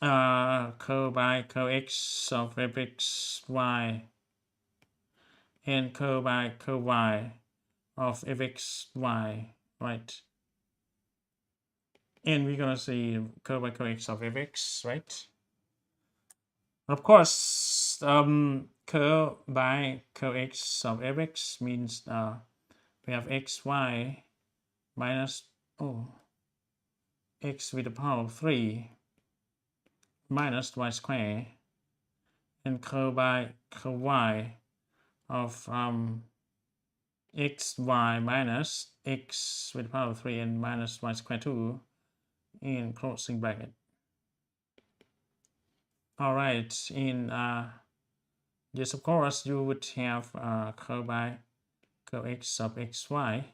curl by curl x of f(x, y) and curl by curl y of f(x, y), right? And we're gonna see curl by curl x of f(x), right? Of course, curl by curl x of f(x) means we have xy minus x with the power of 3 minus y squared, and curl by curl y of xy minus x with the power of 3 and minus y squared 2 in closing bracket. All right, in yes, of course, you would have curl by curl x of xy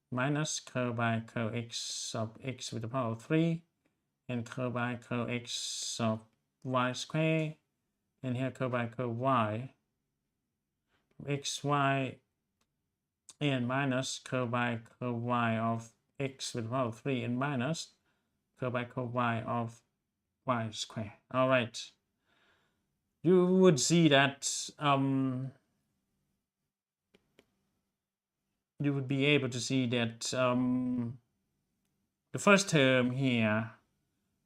minus curl by curl x of x with the power of 3 and curl by curl x of y squared, and here curl by curl y xy and minus curl by curl y of x with the power of 3 and minus curl by curl y of y squared. All right, you would see that you would be able to see that the first term here,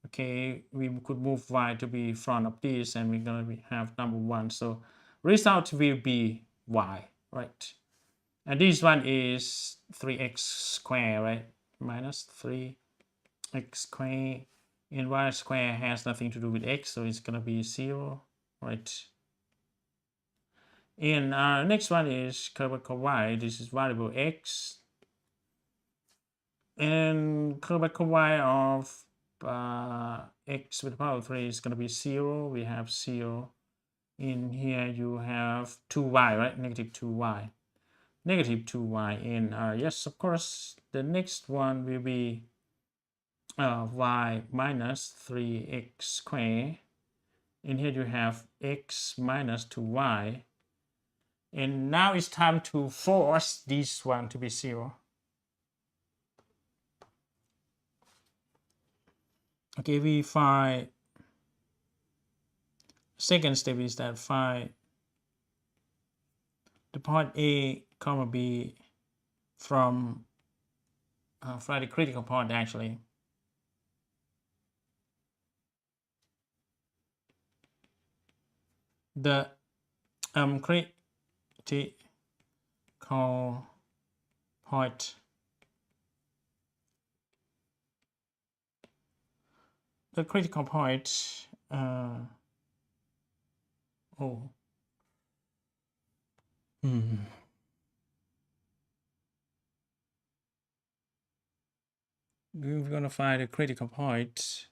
okay, we could move y to be front of this, and we're gonna have number 1, so result will be y, right? And this one is 3x squared, right? Minus 3x squared and y square has nothing to do with x, so it's going to be 0, right? And next one is curvature y. This is variable x, and curvature y of x with the power 3 is going to be 0. We have 0. In here you have 2y, right? Negative 2y. Negative 2y. And yes, of course, the next one will be y minus 3x squared. And here you have x minus 2y. And now it's time to force this one to be 0. Okay, we find second step is that find the point A, comma B from find the critical point actually. The critical point. The critical point. We're gonna find a critical point.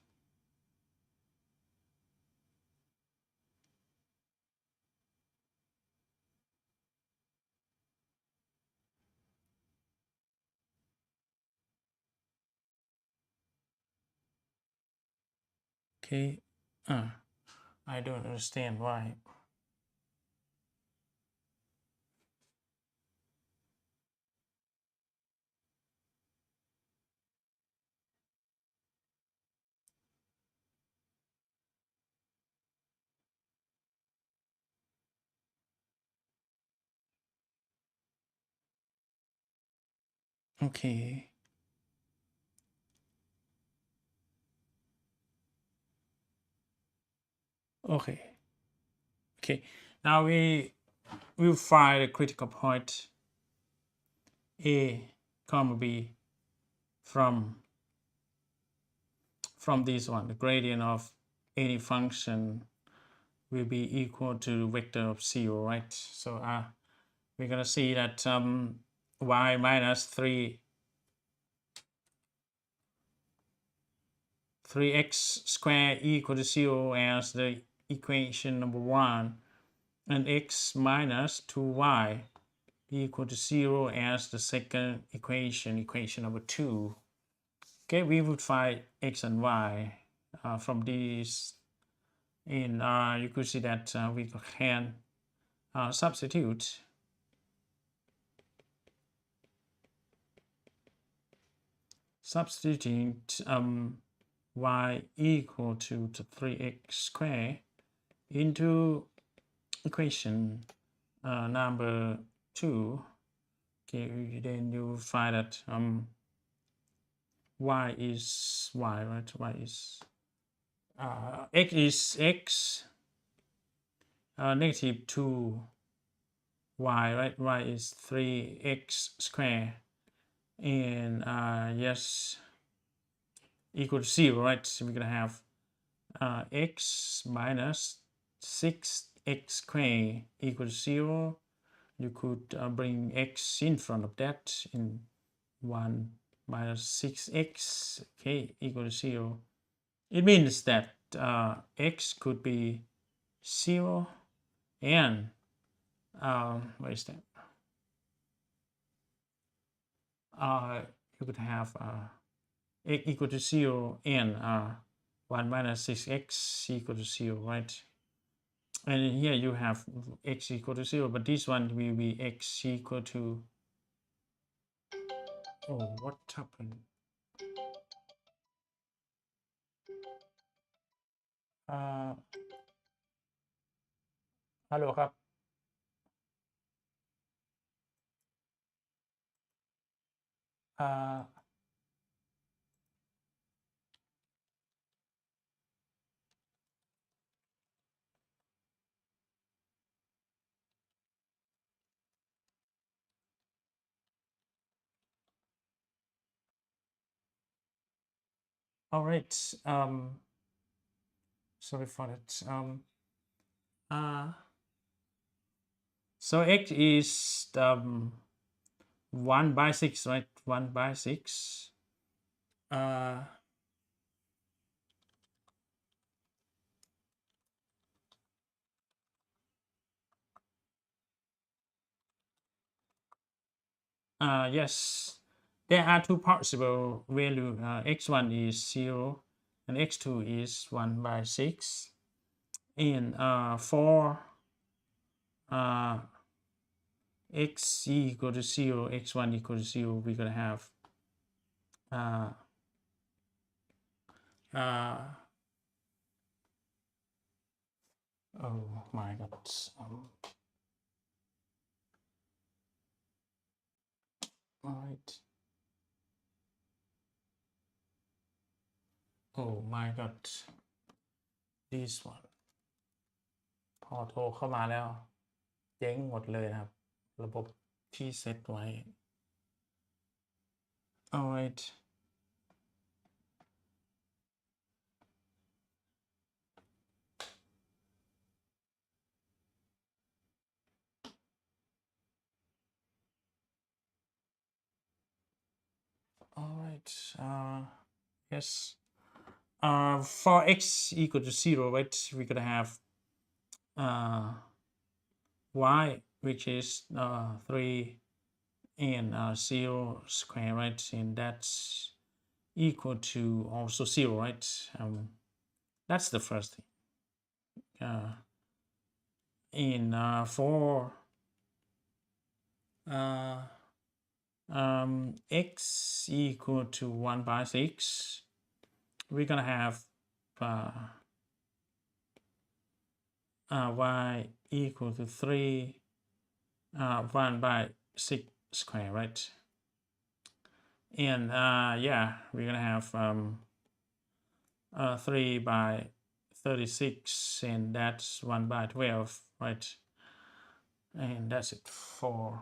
Okay. I don't understand why. Okay. Okay. Okay. Now we will find a critical point A, comma B from this one. The gradient of any function will be equal to vector of 0, right? So we're gonna see that y minus 3x squared equal to 0 as the equation number 1, and x minus 2y equal to 0 as the second equation number 2. Okay, we would find x and y from these, and you could see that we can substitute substituting y equal to 3x squared into equation number 2. Okay, then you find that y is y, right? Y is x is x, negative 2y, right? Y is 3x squared, and yes, equal to 0, right? So we're gonna have x minus 6x squared equal to 0. You could bring x in front of that in 1 minus 6x, okay, equal to 0. It means that x could be 0 and what is that? You could have x equal to 0 and 1 minus 6x equal to 0, right? And here you have x equal to 0, but this one will be x equal to, oh, what happened? Hello ครับ All right. Sorry for that. So x is 1 by 6, right? 1 by 6. Yes, there are two possible value. X1 is 0 and x2 is 1 by 6. And for x equal to 0, x1 equal to 0, we're going to have oh my god. All right. Oh my god. This one พอโทรเข้ามาแล้วเจ๊งหมดเลยนะครับระบบที่เซตไว้ Alright. Alright. Yes. For x equal to 0, right, we're gonna have y, which is 3 and 0 square, right, and that's equal to also 0, right? That's the first thing. And for x equal to 1 by 6, we're gonna have y equal to 3 1 by 6 square, right? And yeah, we're gonna have 3 by 36, and that's 1 by 12, right? And that's it for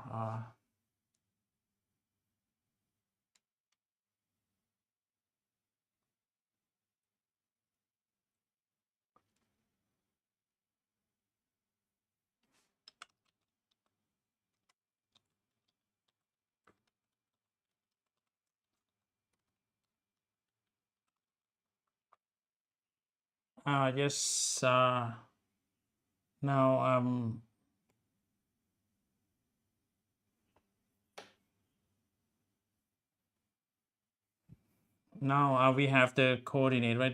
yes. Now now we have the coordinate, right?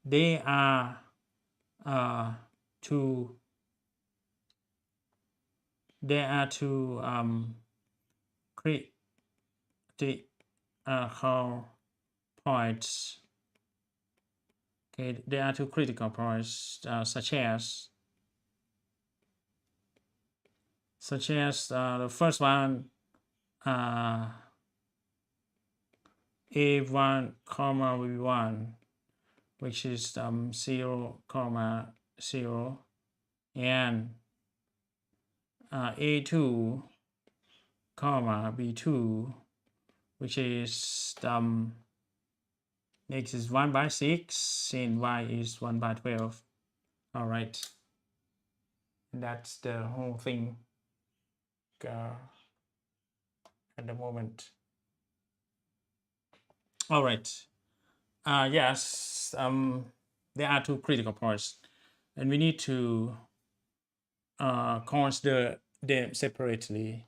They are two critical points. Okay, there are two critical points such as the first one, A1 comma V1, which is 0 comma 0, and A2 comma B2, which is x is 1 by 6 and y is 1 by 12. All right, that's the whole thing at the moment. All right. Yes, there are two critical points, and we need to consider them separately.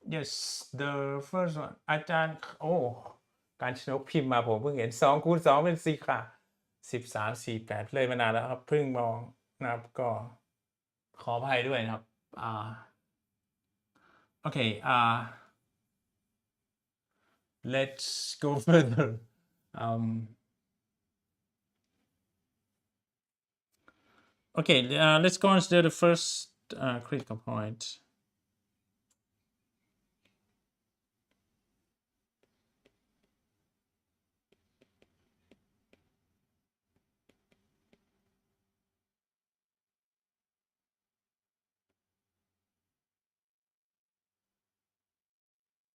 Yes, the first one อาจารย์การชนกพิมพ์มาผมเพิ่งเห็น2 คูณ 2เป็น4ค่ะ13 48เลยมานานแล้วครับเพิ่งมองนะครับก็ขออภัยด้วยนะครับokay, let's go further. Okay, let's consider the first critical point.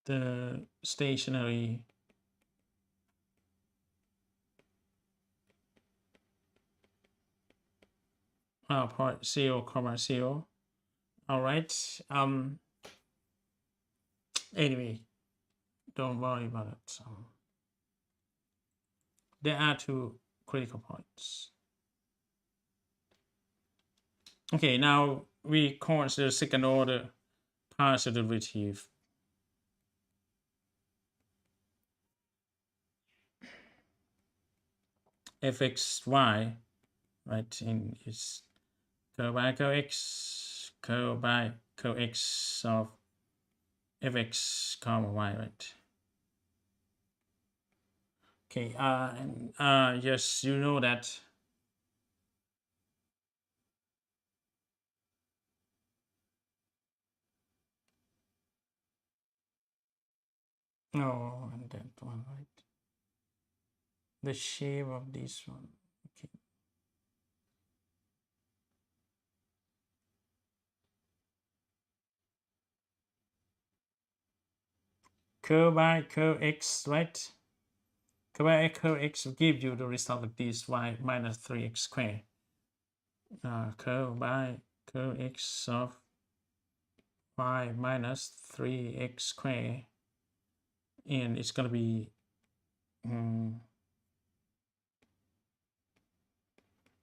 the stationary point 0, 0. All right. Anyway, don't worry about it. There are two critical points. Okay, now we consider second order partial derivative. fxy, right, in is curl by curl x of fx comma y, right? Okay, and yes, you know that no, and that one, right? The shape of this one. Okay. Curl by curl x, right? Curl by curl x will give you the result of this y minus 3x squared. Curl by curl x of y minus 3x squared, and it's going to be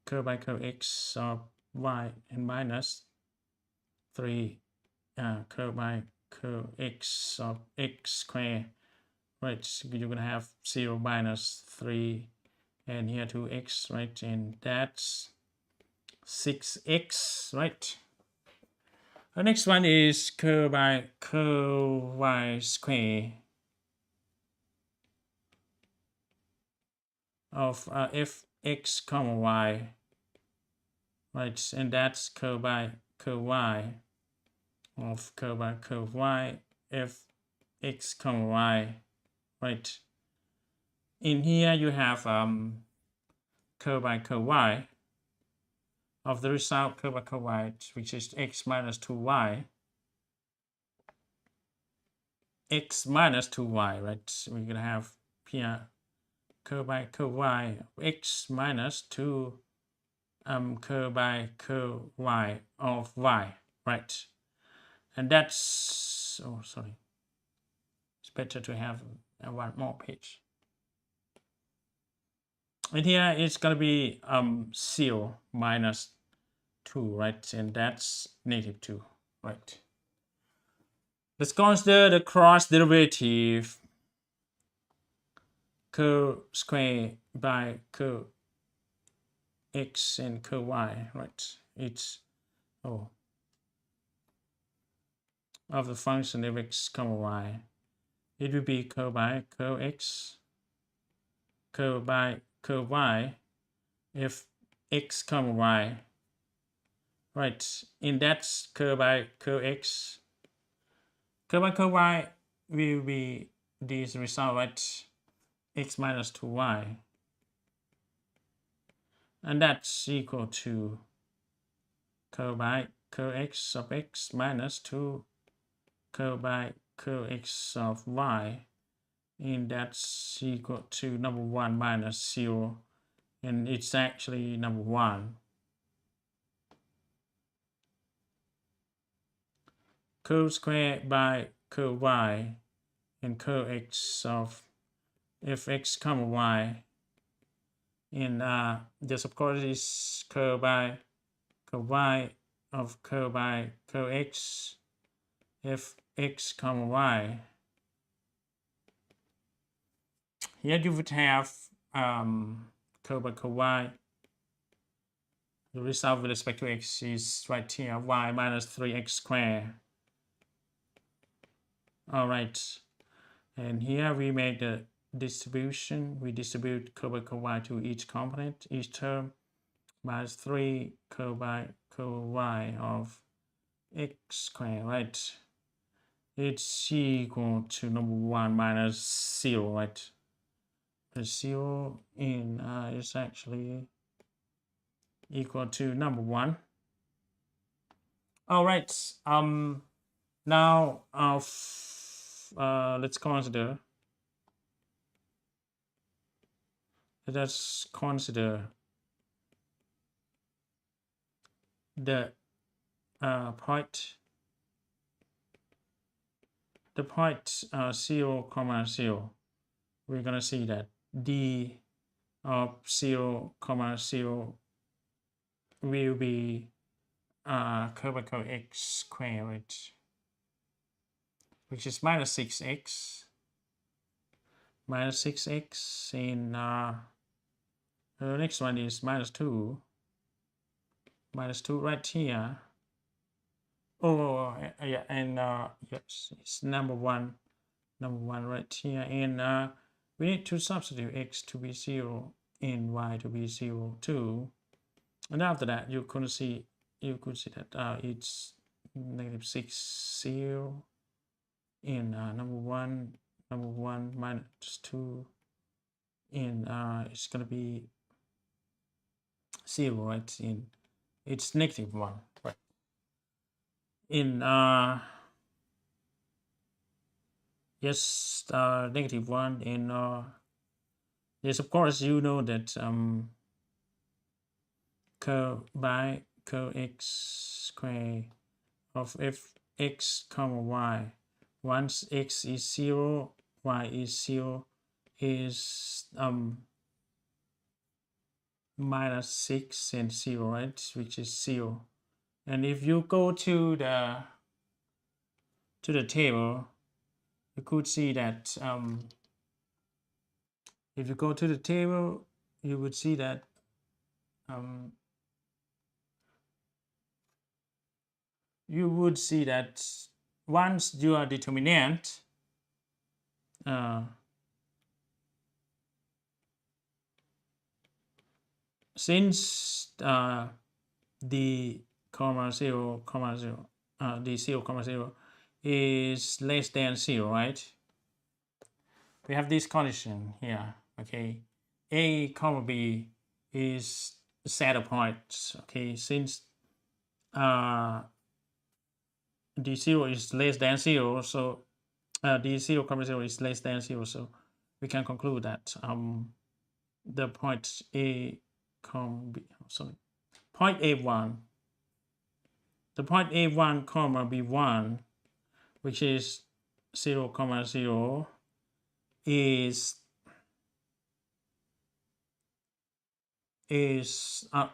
curl by curl x of y and minus 3 curl by curl x of x squared, right? So you're going to have 0 minus 3 and here 2x, right? And that's 6x, right? The next one is curl by curl y squared of fx comma y, right? And that's curl by curl y of curl by curl y fx comma y, right? In here you have curl by curl y of the result curl by curl y, which is x minus 2y. X minus 2y, right? We're gonna have here curl by curl y x minus 2 curl by curl y of y, right? And that's, oh sorry, it's better to have one more page. And here it's gonna be 0 minus 2, right? And that's negative 2, right? Let's consider the cross derivative curl square by curl x and curl y, right? It's of the function of x comma y. It will be curl by curl x, curl by curl y, if x comma y, right? In that curl by curl x, curl by curl y will be this result, right? X minus 2y, and that's equal to curl by curl x of x minus 2 curl by curl x of y, and that's equal to number 1 minus 0, and it's actually number 1. Curl square by curl y and curl x of fx comma y, and this of course is curl by curl y of curl by curl x fx comma y. Here you would have curl by curl y. The result with respect to x is right here, y minus 3x squared. All right, and here we make the distribution. We distribute curl by curl y to each component, each term, minus 3 curl by curl y of x squared, right? It's equal to number 1 minus 0, right? The 0 in is actually equal to number 1. All right. Now let's consider. Let us consider the point 0, 0. We're gonna see that d of 0, 0 will be curvature x squared, which is minus 6x. Minus 6x, and the next one is minus 2. Minus 2 right here. Oh, yeah, and yes, it's number one right here, and we need to substitute x to be 0 and y to be 0 too. And after that, you could see that it's negative 6, 0, and number one minus 2, and it's gonna be 0, right? And it's negative 1, right? In yes, negative 1, and yes, of course, you know that curve by curve x squared of fx comma y, once x is 0, y is 0, is minus 6 and 0, right, which is 0. And if you go to the table, you could see that if you go to the table, you would see that once your determinant since the comma 0, the 0, 0 is less than 0, right? We have this condition here, okay? A comma B is set of points, okay? Since the 0 is less than 0, so the 0, 0 is less than 0, so we can conclude that the point A comma B, point A1, the point A1 comma B1, which is 0, 0, is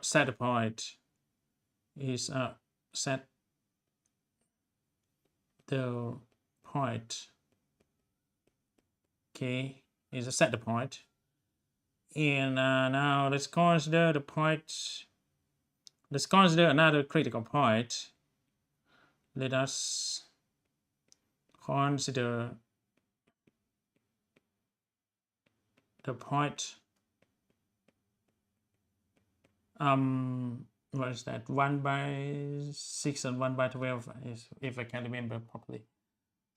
set point, is set the point, okay, is a set point. And now let's consider the point. Let's consider another critical point. Let us consider the point what is that, 1/6 and 1/12, is, if I can remember properly.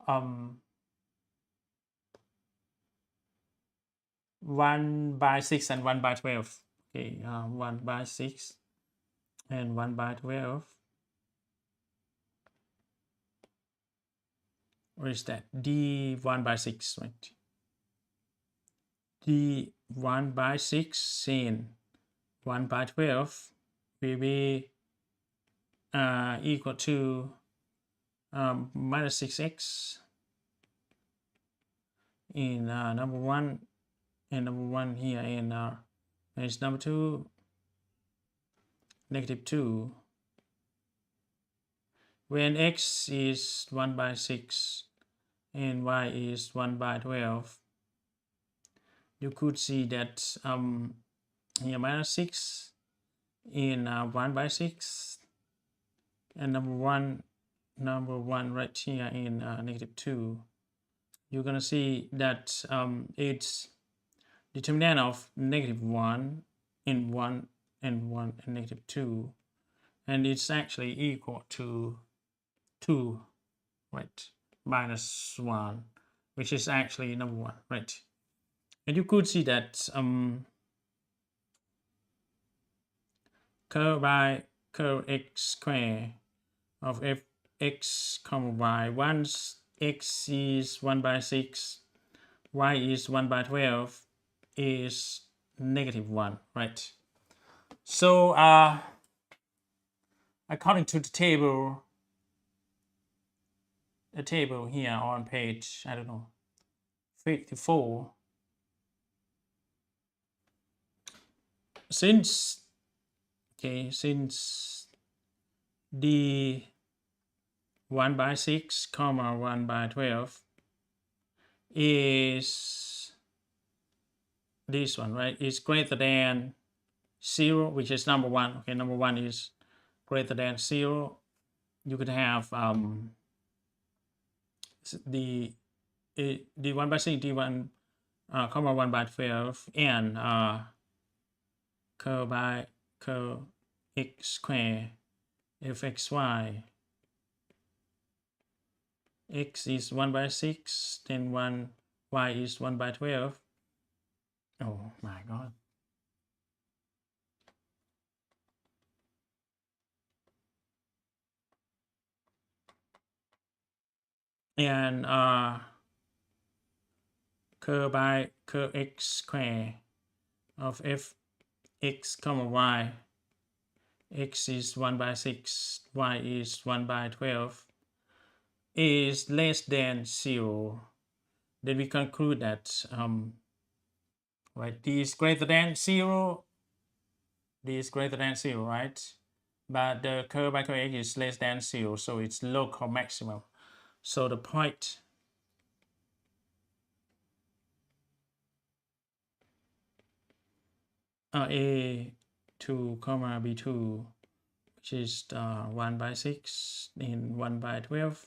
1/6 and 1/12. Okay, 1/6 and 1/12. What is that? D 1/6, right? D 1/6 and 1/12 will be equal to minus 6x in number 1, and number 1 here, and it's number 2, negative 2. When x is 1/6 and y is 1/12, you could see that here minus 6 in 1/6, and number one right here in negative 2. You're gonna see that it's determinant of negative 1 and 1 and 1 and negative 2, and it's actually equal to 2, right, minus 1, which is actually number 1, right? And you could see that curve by curve x squared of fx comma y, once x is 1 by 6, y is 1 by 12, is -1, right? So according to the table here on page, I don't know, 54, since d 1 by 6, 1 by 12 is this one, right? Is greater than 0, which is number 1. Okay, number 1 is greater than 0. You could have the 1 by 6, d1, 1 by 12, and curl by curl x square fxy. X is 1 by 6, then y is 1 by 12. Oh my god. And curl by curl x square of fx comma y. X is 1 by 6, y is 1 by 12, is less than 0. Then we conclude that right, d is greater than 0, d is greater than 0, right? But the curl by curl x is less than 0, so it's local maximum. So the point A2, B2, which is 1 by 6 and 1 by 12,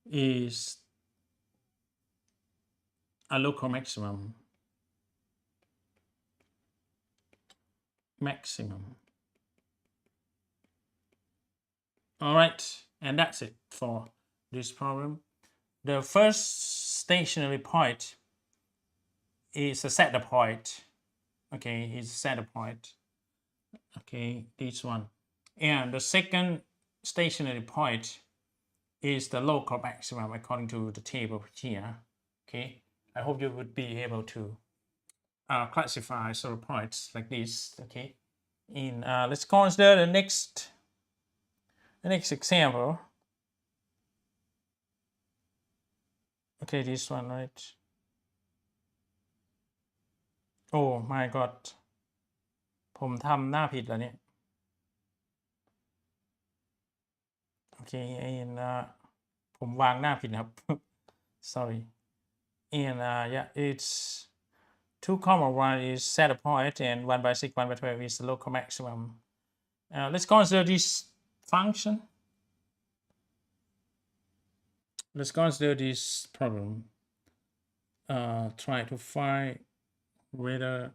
is a local maximum. All right, and that's it for this problem. The first stationary point is a center point. Okay, it's a center point. Okay, this one. And the second stationary point is the local maximum according to the table here. Okay, I hope you would be able to classify several points like this. Okay, in let's consider the next example. Okay, this one, right? Oh my god ผมทำหน้าผิดแล้วเนี่ย Okay, and ผมวางหน้าผิดนะครับ sorry. And yeah, it's 2, 1 is center point, and 1 by 6, 1 by 12 is the local maximum. Let's consider this function. Let's consider this problem. Try to find whether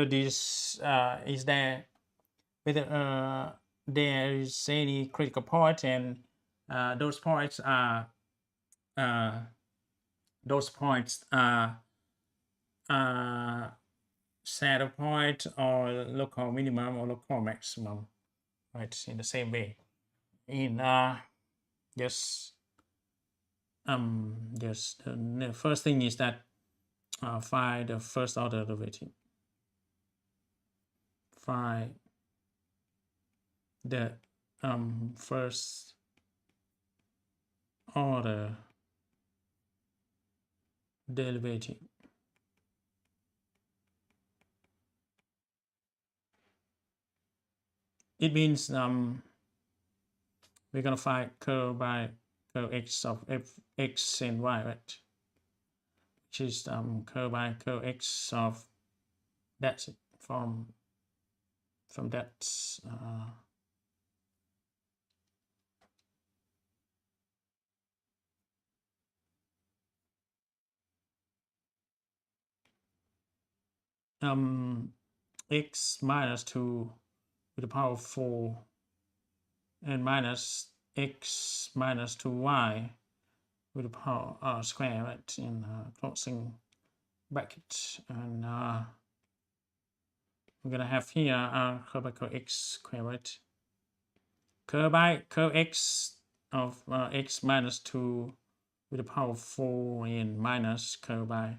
this is there, whether there is any critical point, and those points are center point or local minimum or local maximum, right? In the same way. In yes, the first thing is that find the first order derivative. Find the first order derivative. It means we're gonna find curl by curl x of fx and y, right? Which is curl by curl x of, that's it, from that x minus 2 to the power of 4 and minus x minus 2y with the power square, right, in closing bracket, and we're gonna have here curve by curve x square, right? Curve by curve x of x minus 2 with the power of 4 and minus curve by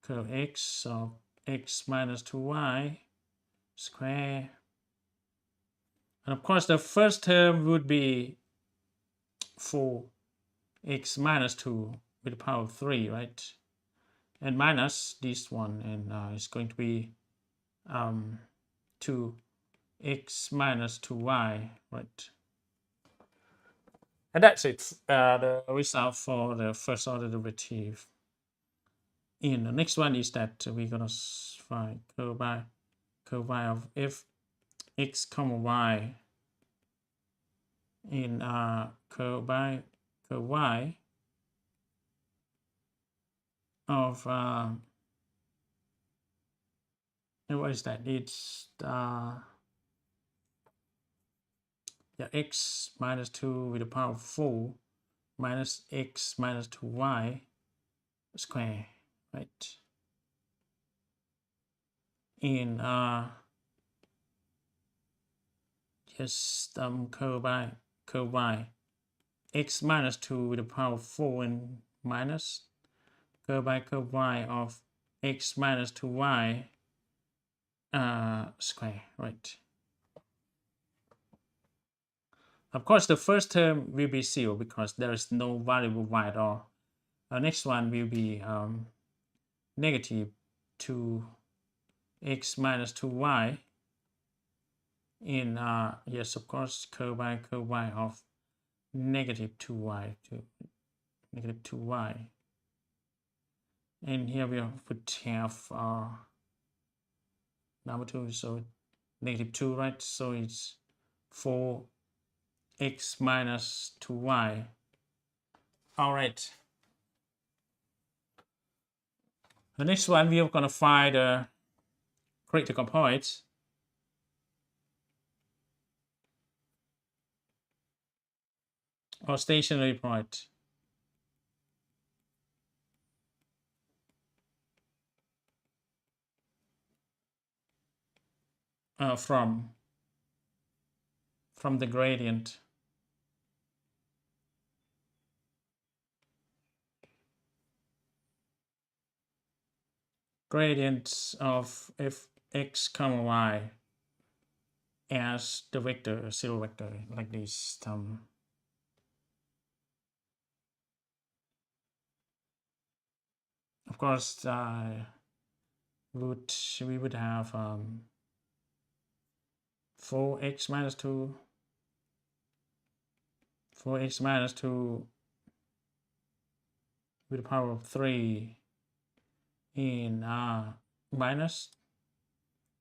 curve x of x minus 2y square. And of course, the first term would be 4x minus 2 with the power of 3, right? And minus this one, and it's going to be 2x minus 2y, right? And that's it, the result for the first order derivative. And the next one is that we're going to find curve y of f x comma y in curve by curve y of what is that? It's x minus 2 with the power of 4 minus x minus 2y square, right? In just curve by curve y x minus 2 with the power of 4 and minus curve by curve y of x minus 2y square, right? Of course, the first term will be 0 because there is no variable y at all. The next one will be negative 2x minus 2y in yes, of course, curve by curve y of negative 2y to negative 2y. And here we would have number 2, so negative 2, right? So it's 4x minus 2y. All right. The next one, we are going to find the critical points. Or stationary point. From the gradient. Gradients of fx comma y as the vector, 0 vector, like this. Of course, we would have 4x minus 2 with the power of 3 in minus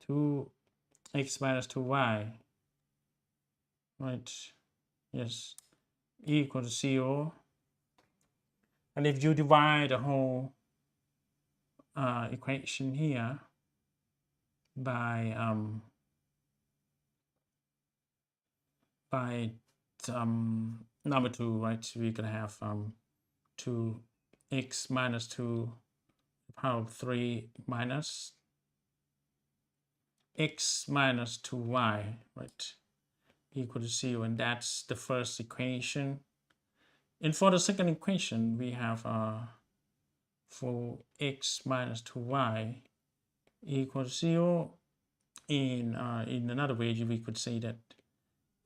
2x minus 2y, right? Yes, equal to 0. And if you divide the whole equation here by number 2, right, we're gonna have 2x minus 2 power of 3 minus x minus 2y, right, equal to 0, and that's the first equation. And for the second equation, we have 4x minus 2y equal to 0. In another way, we could say that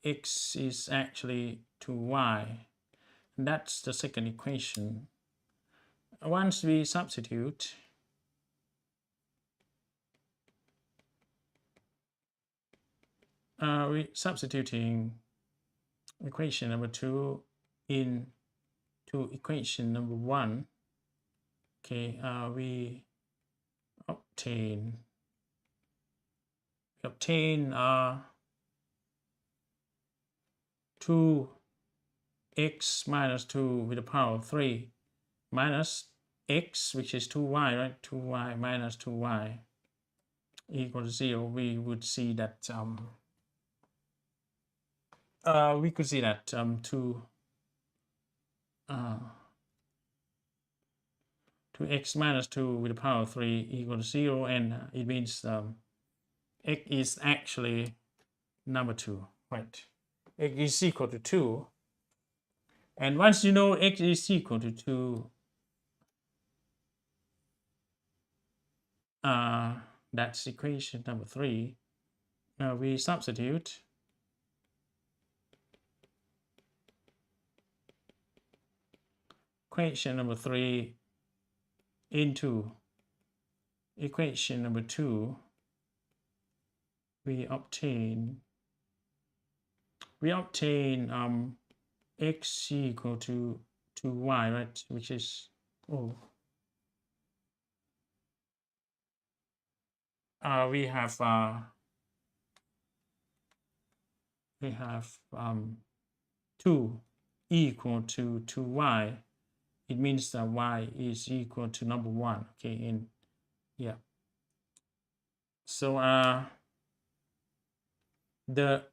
x is actually 2y, and that's the second equation. Once we substitute, we substituting equation number 2 into equation number 1. Okay, we obtain 2x minus 2 with the power of 3 minus x, which is 2y, right? 2y minus 2y equal to 0. We would see that 2x minus 2 with the power of 3 equal to 0, and it means x is actually number 2, right? X is equal to 2. And once you know x is equal to 2, that's equation number 3. Now we substitute equation number 3 into equation number 2. We obtain x equal to y, right? Which is we have 2 equal to 2y. It means that y is equal to number 1. Okay, and yeah. So the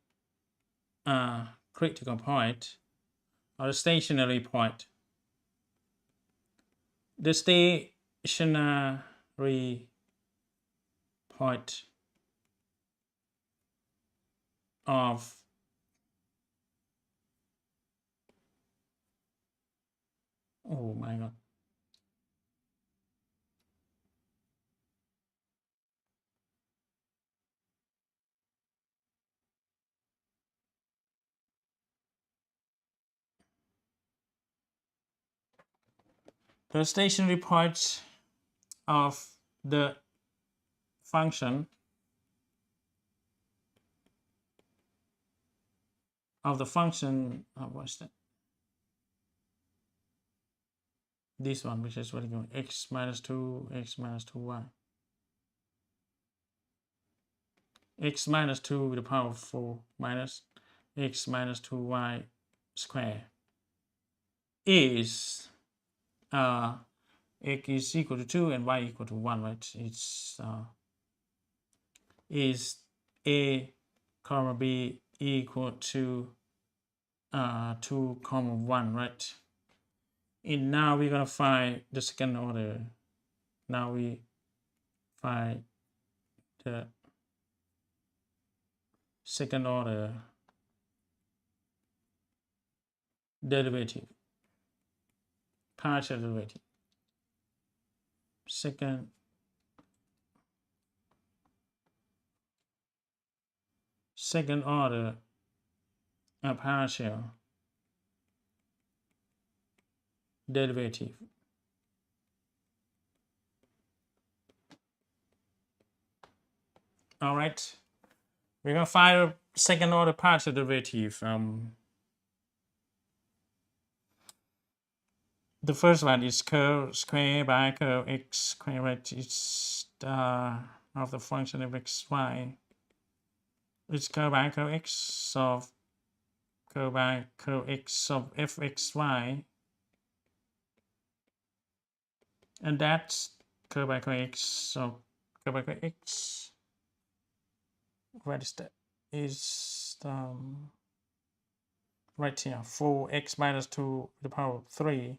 critical point or the stationary point, the stationary point of oh my god, the stationary point of the function what's that? This one, which is what you go x minus 2, x minus 2y. X minus 2 to the power of 4 minus x minus 2y square is x is equal to 2 and y equal to 1, right? It's is a comma b equal to 2 comma 1, right? And now we're gonna find the second order. Now we find the second order derivative, partial derivative. Second order partial derivative. All right, we're gonna find a second order partial derivative. The first one is curl square by curl x square, right? It's of the function of x, y. It's curl by curl x of curl by curl x of fx, y. And that's curl by curl x of curl by curl x. What is that? Is right here, 4x minus 2 to the power of 3.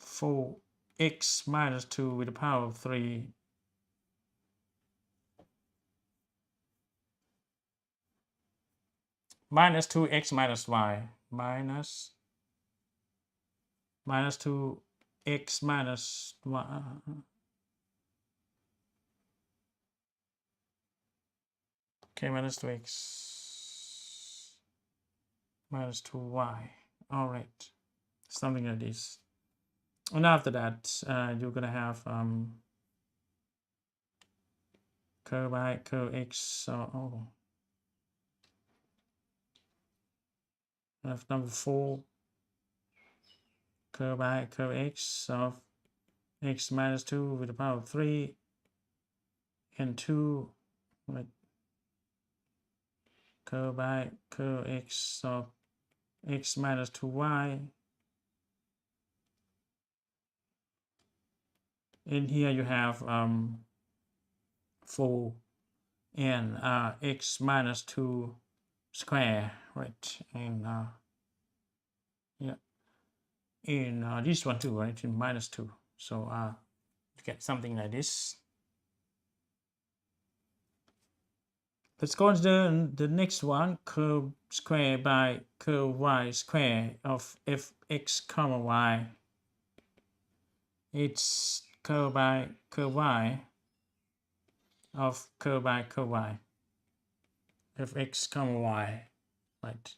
4x minus 2 with the power of 3 minus 2x minus y minus 2x minus y. Okay, minus 2x minus 2y. All right, something like this. And after that, you're gonna have curl by curl x. I have number 4 curl by curl x of x minus 2 with the power of 3 and 2, right? Curl by curl x of x minus 2y. And here you have 4 and x minus 2 square, right? And yeah, in this one too, right? In minus 2. So you to get something like this. Let's consider the next one, curve square by curve y square of fx comma y. It's curve by curve y of curve by curve y, fx comma y, right?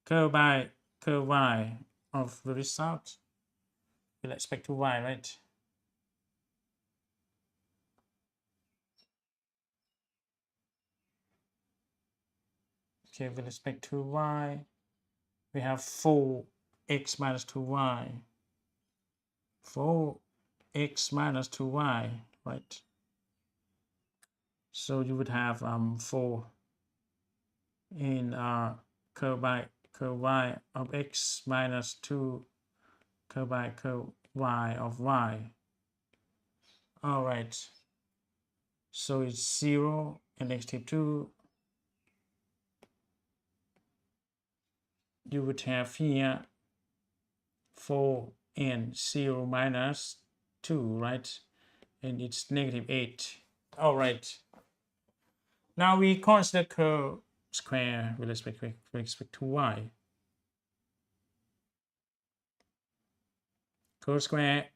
Curve by curve y of the result with respect to y, right? Okay, with respect to y, we have 4x minus 2y. 4x minus 2y, right? So you would have 4 in curve by curve y of x minus 2 curve by curve y of y. All right. So it's 0 and negative 2. You would have here 4 and 0 minus 2, right? And it's negative 8. All right. Now we consider curve square with respect to y. Curve square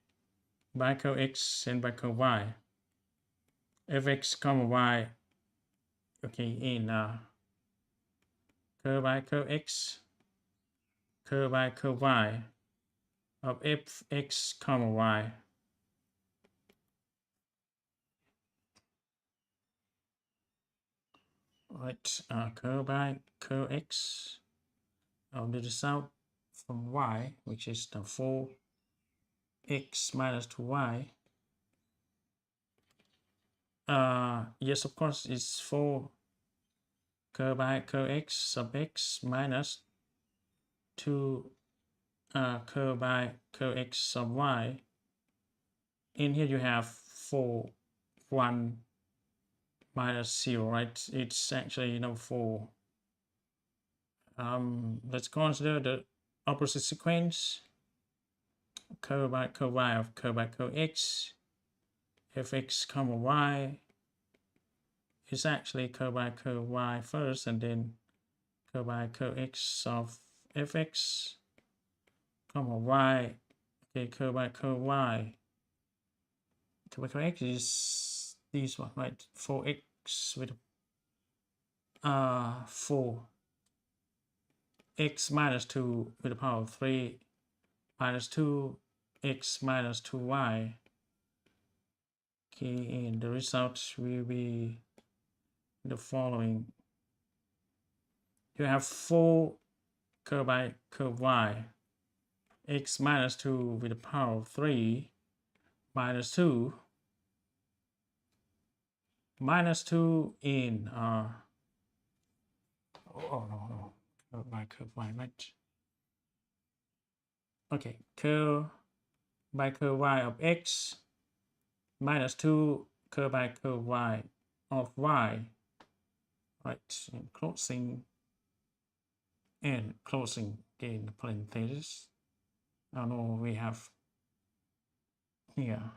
by curve x and by curve y. Fx comma y. Okay, in curve by curve x, curve by curve y of fx comma y. Right, curve by curve x of the result from y, which is the 4x minus 2y. Yes, of course, it's 4 curve by curve x of x minus 2 curve by curve x of y. In here you have 4, 1 minus 0, right? It's actually 4. Let's consider the opposite sequence. Curve by curve y of curve by curve x. Fx comma y is actually curve by curve y first, and then curve by curve x of fx comma y. Okay, curve by curve y. Curve by curve x is this one, right? 4x with 4 x minus 2 with the power of 3 minus 2 x minus 2y. Okay, and the result will be the following. You have 4 curve by curve y, x minus 2 with the power of 3 minus 2 in no, curve by curve y, right? Okay, curve by curve y of x minus 2 curve by curve y of y, right? And closing again parentheses. Now we have here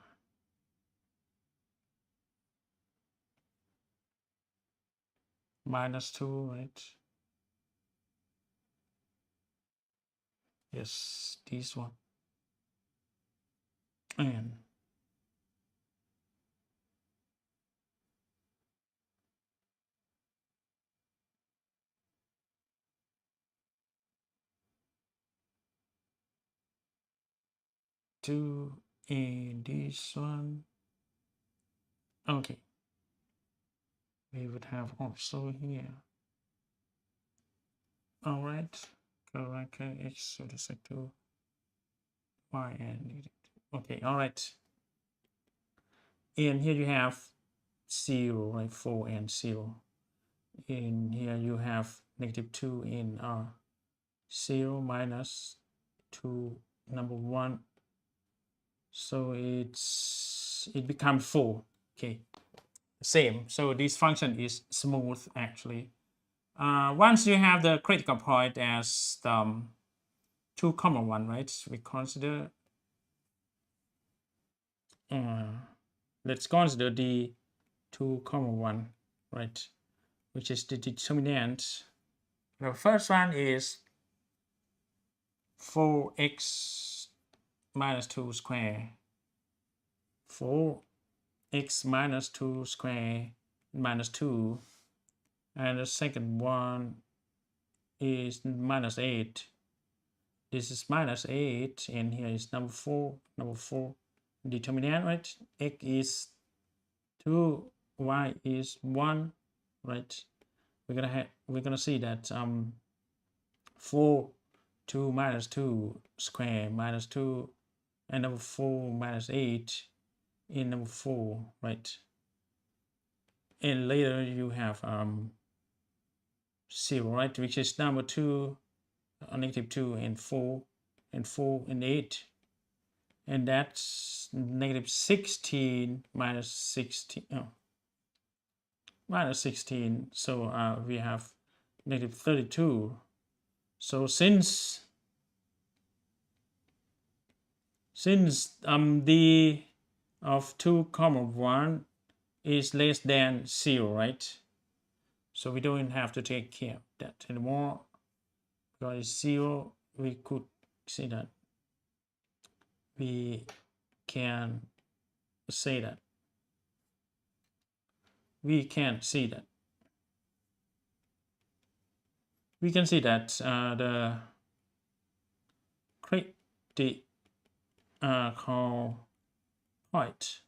minus 2, right? Yes, this one. And two in this one. Okay. We would have also here. All right. Correct x with respect to y and okay. All right. And here you have 0, right? 4 and 0. In here you have negative 2 in 0 minus 2 number 1. So it becomes 4. Okay. Same. So this function is smooth actually. Once you have the critical point as 2, 1, right? We consider let's consider the 2, 1, right, which is the determinant. The first one is 4x minus 2 square. 4x minus 2 square minus 2. And the second one is minus 8. This is minus 8, and here is number 4. Number 4 determinant, right? X is 2, y is 1, right? We're gonna see that 4 2 minus 2 square minus 2, and number 4 minus 8 in number 4, right? And later you have 0, right, which is number 2, negative 2, and 4 and 4 and 8, and that's negative 16 minus 16, minus 16. So we have negative 32. So since the of 2, 1 is less than 0, right? So we don't have to take care of that anymore. Because 0, we could see that. We can say that. We can see that. We can see that the critical point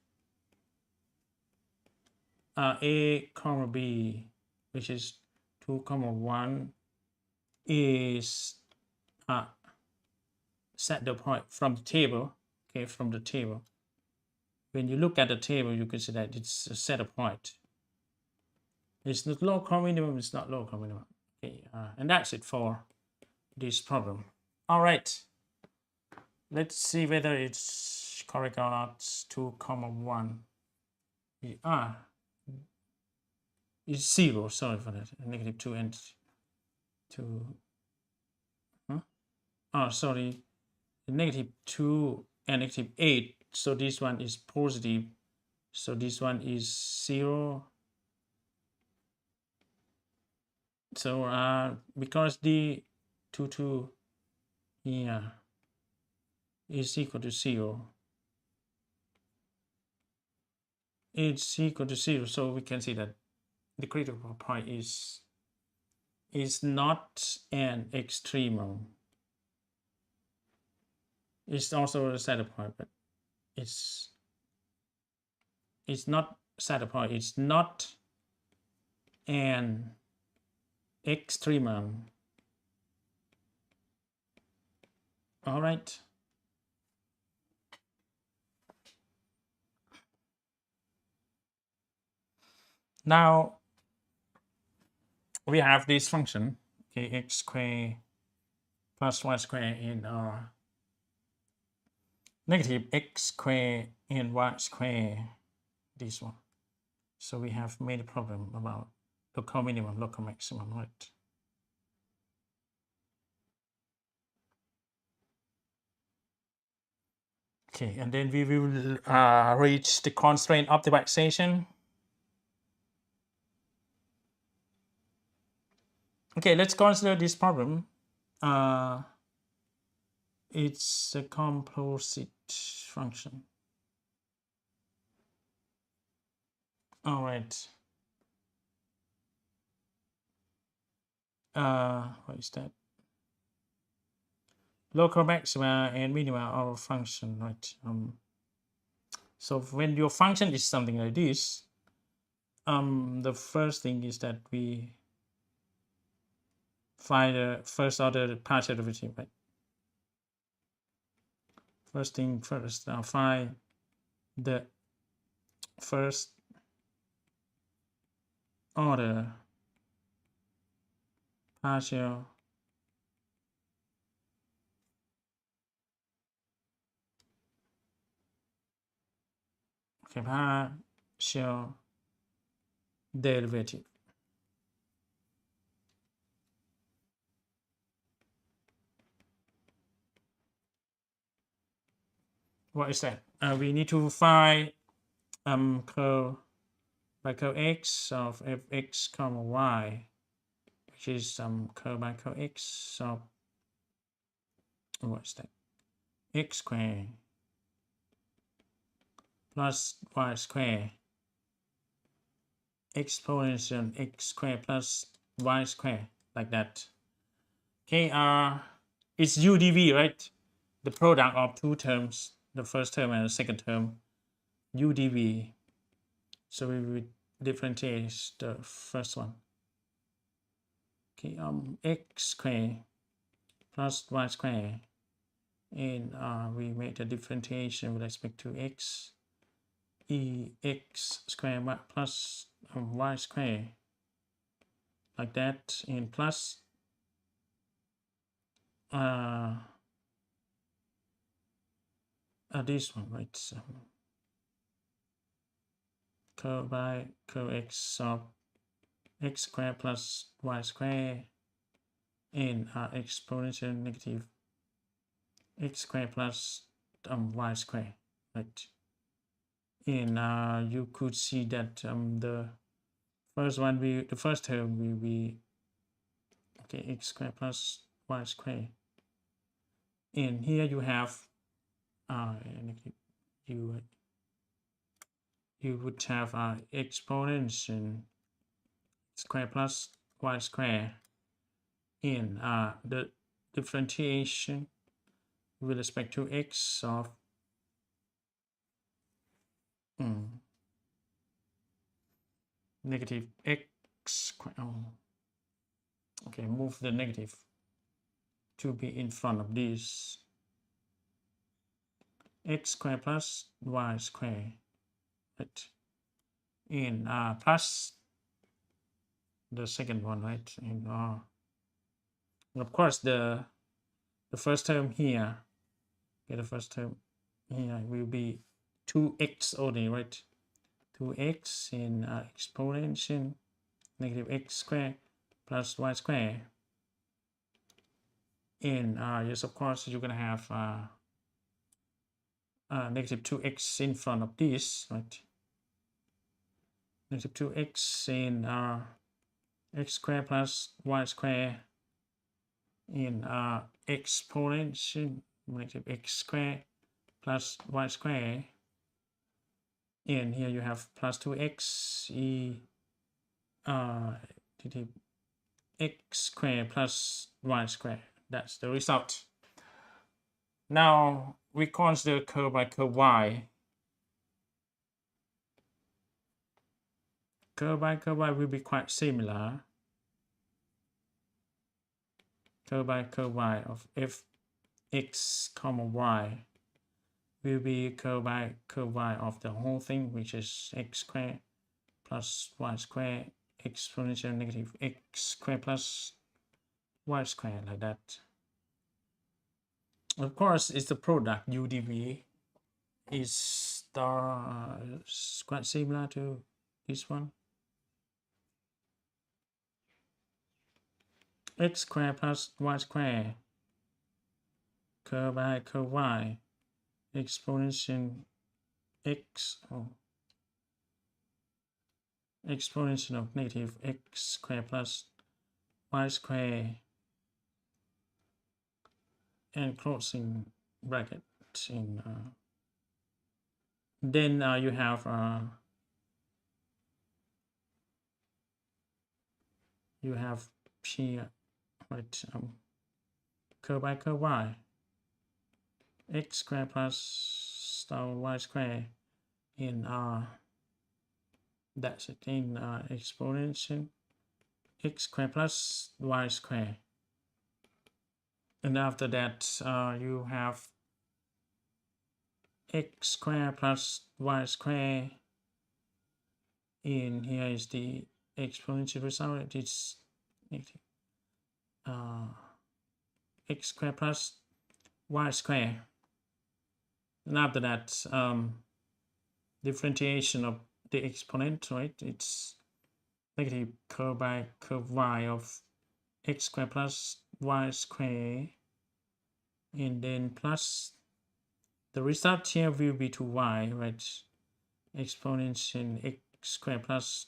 A, B, which is 2, 1, is set the point from the table. Okay, from the table. When you look at the table, you can see that it's a set of point. It's not local minimum. It's not local minimum. Okay, and that's it for this problem. All right. Let's see whether it's correct or not. 2, 1. It's 0. Sorry for that. Negative 2 and 2. Oh, sorry. Negative 2 and negative 8. So this one is positive. So this one is 0. So because the 2 here is equal to 0, it's equal to 0. So we can see that the critical point is not an extremum. It's also a saddle point, but it's not saddle point. It's not an extremum. All right. Now we have this function, okay, x squared plus y squared in negative x squared and y squared, this one. So we have made a problem about local minimum, local maximum, right? Okay, and then we will reach the constraint optimization. Okay, let's consider this problem. It's a composite function. All right. What is that? Local maxima and minima are a function, right? So when your function is something like this, the first thing is that we find the first order partial derivative, right? First thing first, find the first order partial partial derivative. what is that? We need to find curve by curve x of fx comma y, which is curve by curve x of what is that? X squared plus y squared exponential x squared plus y squared, like that. Okay, it's udv, right? The product of two terms, the first term and the second term, udv. So we will differentiate the first one. Okay, x squared plus y squared, and we make the differentiation with respect to x, x squared plus y squared, like that, and plus this one, right? So curve by curve x of x squared plus y squared, and exponential negative x squared plus y squared, right? And you could see that the first one, the first term will be okay, x squared plus y squared, and here you have you would have exponential square plus y square in the differentiation with respect to x of negative x square. Okay, move the negative to be in front of this, x square plus y square, right? In plus the second one, right? And of course the first term here, okay, the first term here will be 2x only, right? 2x in exponential negative x squared plus y squared. And yes, of course, you're gonna have negative 2x in front of this, right? Negative 2x in x squared plus y squared in exponential negative x squared plus y squared, and here you have plus 2x x squared plus y squared. That's the result. Now we consider curve by curve y. Curve by curve y will be quite similar. Curve by curve y of fx comma y will be curve by curve y of the whole thing, which is x squared plus y squared exponential negative x squared plus y squared, like that. Of course, it's the product udv is quite similar to this one. X squared plus y squared, curve by curve y, exponential x, exponential of negative x squared plus y squared, and closing bracket. In then you have here, right, curve by curve y, x squared plus y squared in that's it, in exponential x squared plus y squared. And after that you have x squared plus y squared, and here is the exponential result. It's x squared plus y squared. And after that differentiation of the exponent, right? It's negative curve by curve y of x squared plus y squared, and then plus the result here will be 2y, right? Exponential x squared plus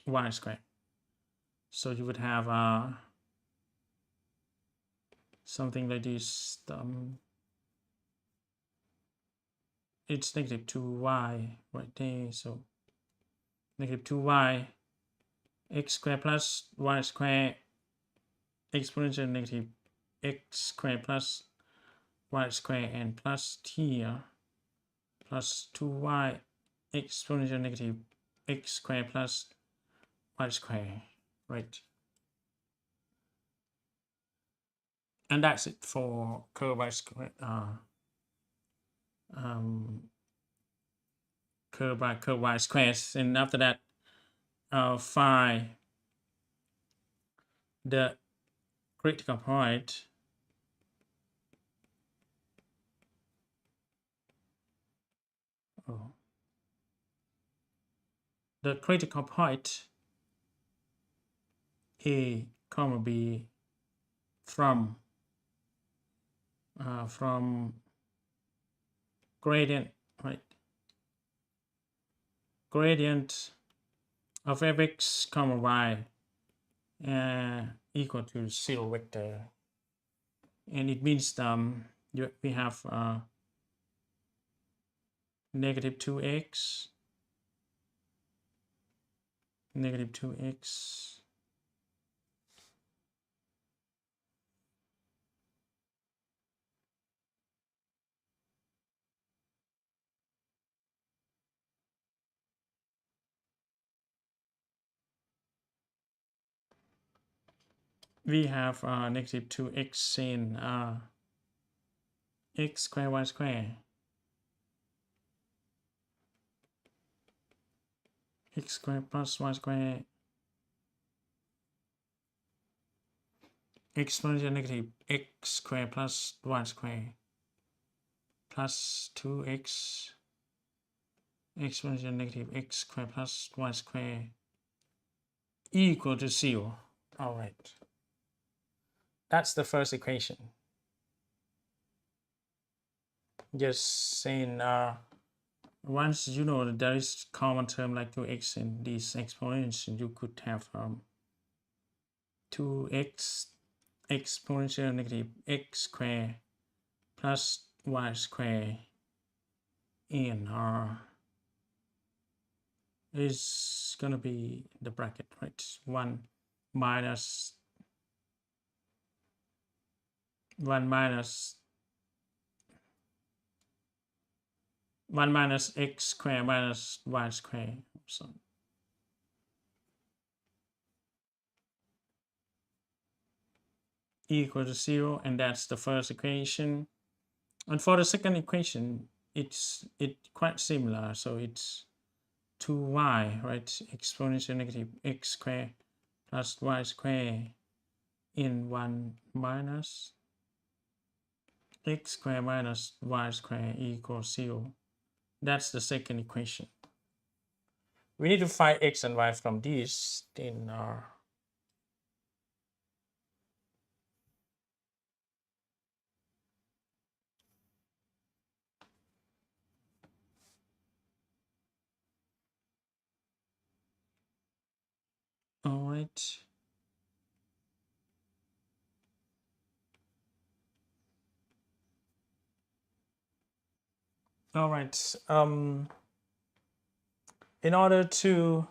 y squared. So you would have something like this. It's negative 2y right there. So negative 2y x squared plus y squared exponential negative x squared plus y squared and plus here plus 2y exponential negative x squared plus y squared, right? And that's it for curve y squared, curve y squares. And after that, find the critical point the critical point A, B from gradient, right? Gradient of fx, y equal to 0 vector, and it means we have negative 2x, negative 2x we have negative 2x in x squared y squared, x squared plus y squared exponential negative x squared plus y squared plus 2x exponential negative x squared plus y squared equal to 0. All right. That's the first equation. Just saying, once you know that there is common term like 2x in these exponents, you could have 2x exponential negative x squared plus y squared in is gonna be the bracket, right? 1 minus x squared minus y squared. So equal to 0, and that's the first equation. And for the second equation, it's quite similar. So it's 2y, right? Exponential negative x squared plus y squared in 1 minus x squared minus y squared equals 0. That's the second equation. We need to find x and y from this. Then all right. All right. In order to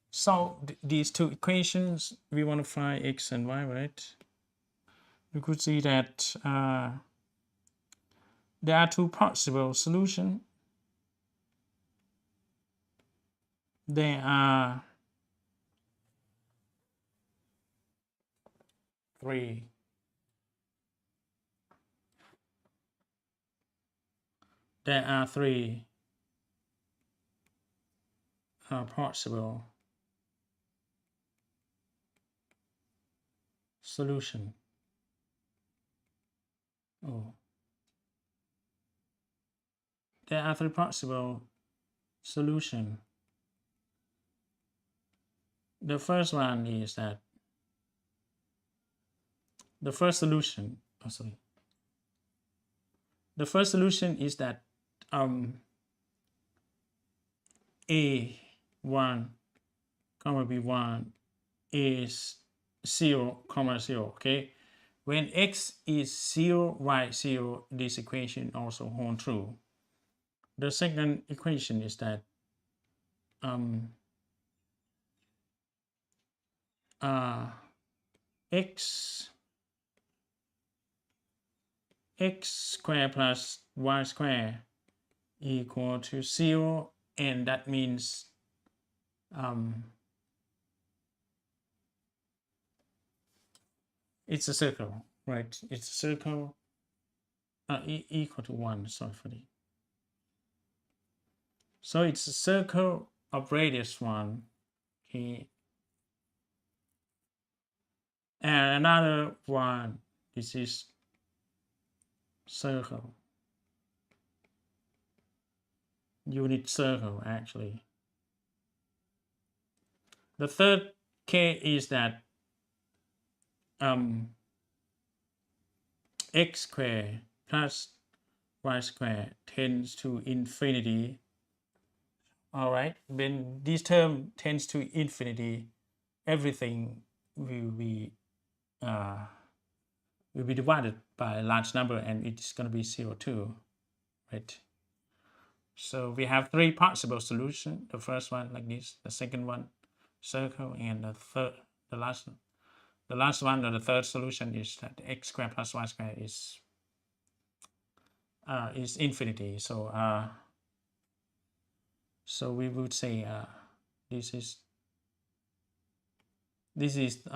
solve these two equations, we want to find x and y, right? You could see that there are two possible solutions. There are three. There are three possible solution. There are three possible solution. The first one is that the first solution. the first solution is that A1 comma B1 is 0 comma 0. Okay, when x is 0, y 0, this equation also holds true. The second equation is that x squared plus y squared equal to 0, and that means it's a circle, right? It's a circle equal to 1. Sorry for the. So it's a circle of radius 1. Okay. And another one, this is circle. Unit circle, actually. The third case is that x squared plus y squared tends to infinity. All right, when this term tends to infinity, everything will be divided by a large number, and it's going to be 0 too, right? So we have three possible solutions. The first one like this, the second one circle, and the last one, or the third solution, is that x squared plus y squared is infinity. So so we would say this is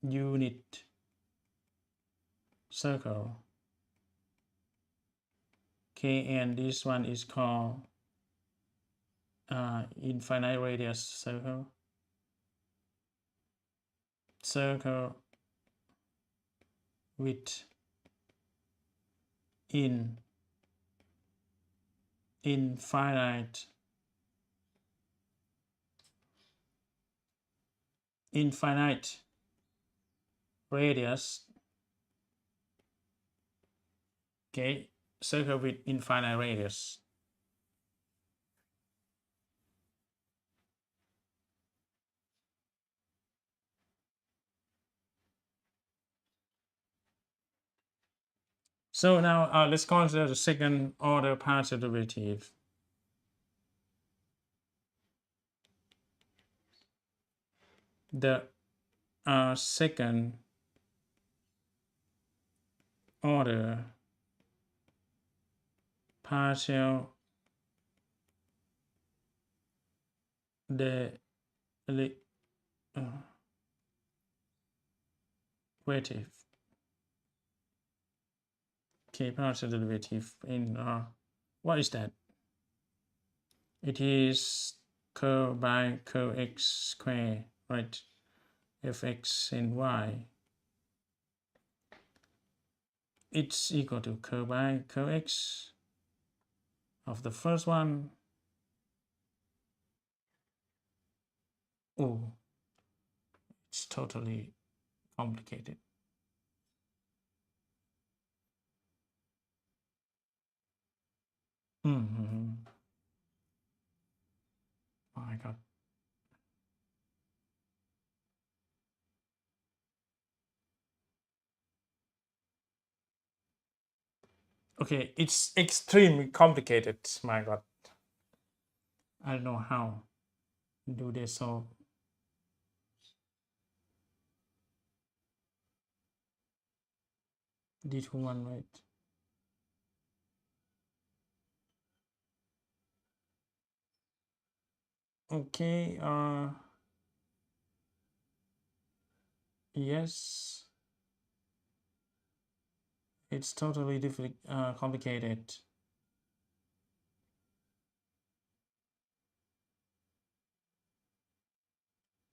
unit circle. Okay, and this one is called infinite radius circle. Circle with infinite radius. Okay, circle with infinite radius. So now let's consider the second order partial derivative. The second order partial derivative. Okay, partial derivative in what is that? It is curl by curl x squared, right? Fx and y. It's equal to curl by curl x of the first one. Oh, it's totally complicated. Oh my God. Okay, it's extremely complicated. My God. I don't know how do they solve. D21, right? Okay, yes, it's totally different, complicated.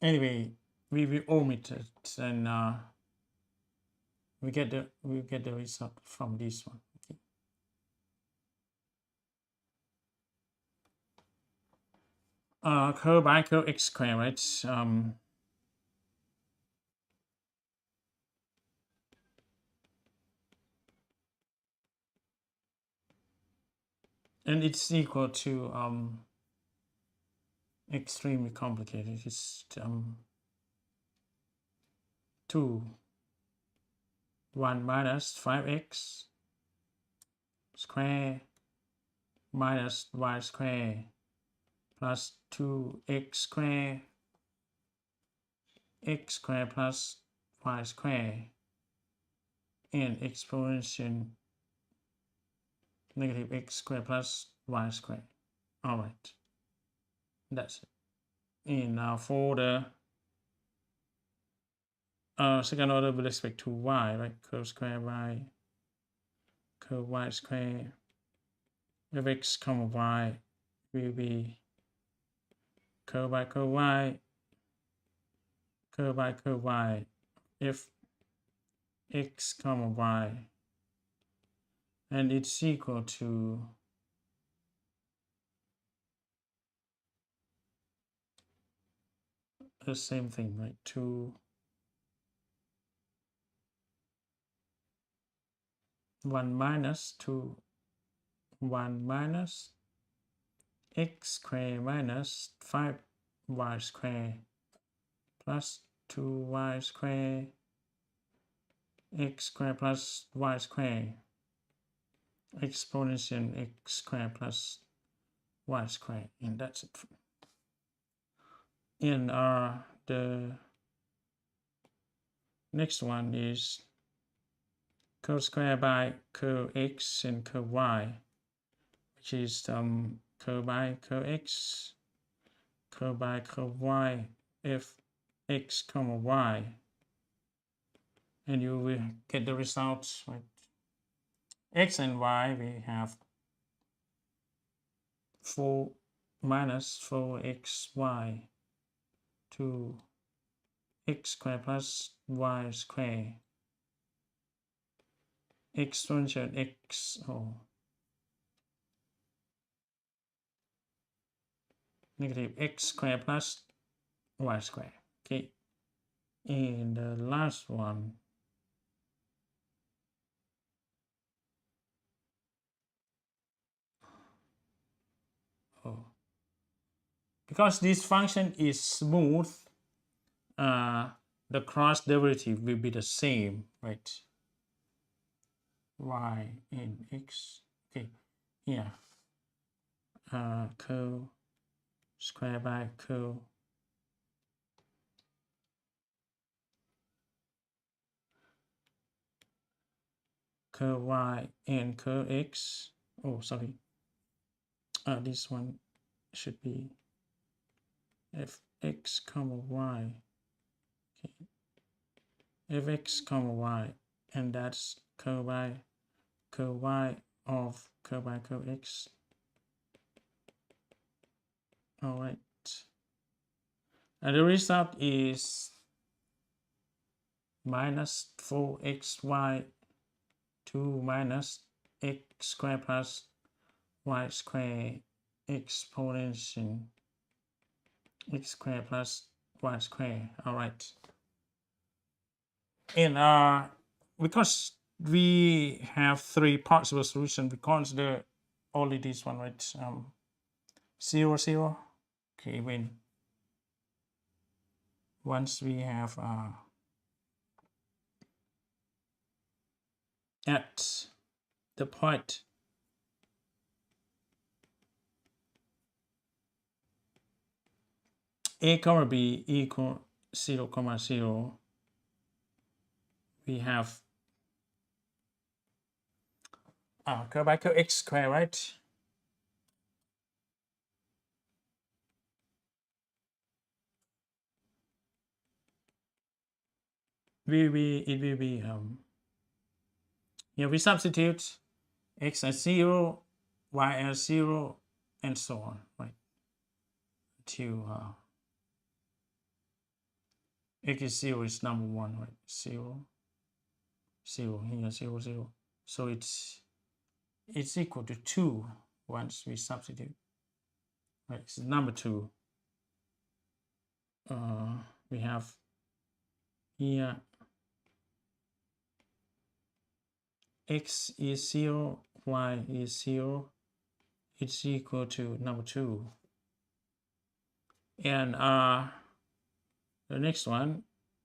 Anyway, we will omit it, and we get the result from this one. Okay. Curl by curl x squared, right? and it's equal to extremely complicated. It's 2 1 minus 5x square minus y square plus 2x square x square plus y square and exponential negative x square plus y square. All right, that's it. And now for the second order with respect to y, right? Curve square y, curve y square, if x comma y will be curve by curve y, curve by curve y, if x comma y, and it's equal to the same thing, right? 2 1 minus 2 1 minus x square minus 5y square plus 2y square x square plus y square exponential x square plus y square, and that's it. And the next one is curve square by curve x and curve y, which is curve by curve x, curve by curve y, if x comma y, and you will get the results, right? X and y, we have 4 minus 4xy to x square plus y square exponential x negative x square plus y square. Okay, and the last one because this function is smooth, the cross derivative will be the same, right? Y and x. Okay, yeah. Curve square by curve y and curve x. Oh, sorry. This one should be fx comma y. Okay. Fx comma y, and that's curve y of curve by curve x. All right. And the result is minus 4xy 2 minus x square plus y square exponential x square plus y square. All right. And because we have 3 possible solutions, we consider only this one, right? 0 0. Okay, when once we have at the point a comma b equal 0 comma 0, we have curve by curve x square, right? It will be here we substitute x as 0, y as 0, and so on, right? Until x is 0 is number 1, right? 0 0 here 0 0, so it's equal to 2 once we substitute, right? It's number 2. We have here x is 0, y is 0, it's equal to number 2. And the next one,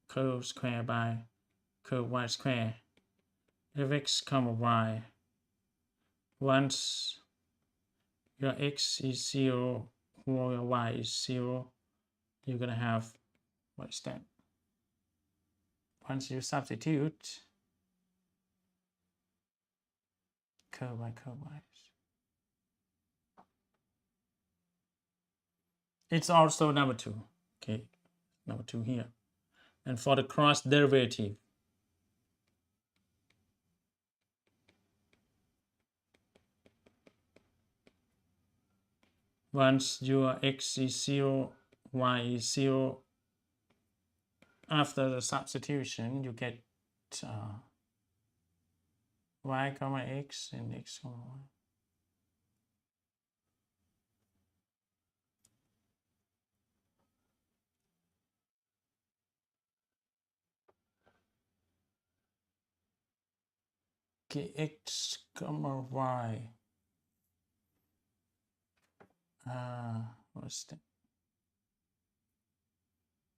curve square by curve y square, fx comma y. Once your x is 0 or your y is 0, you're gonna have, what is that? Once you substitute curve by curve y, it's also number 2. Okay, number 2 here. And for the cross derivative, once your x is 0, y is 0, after the substitution, you get y comma x and x comma y. Okay, x comma y. What's that?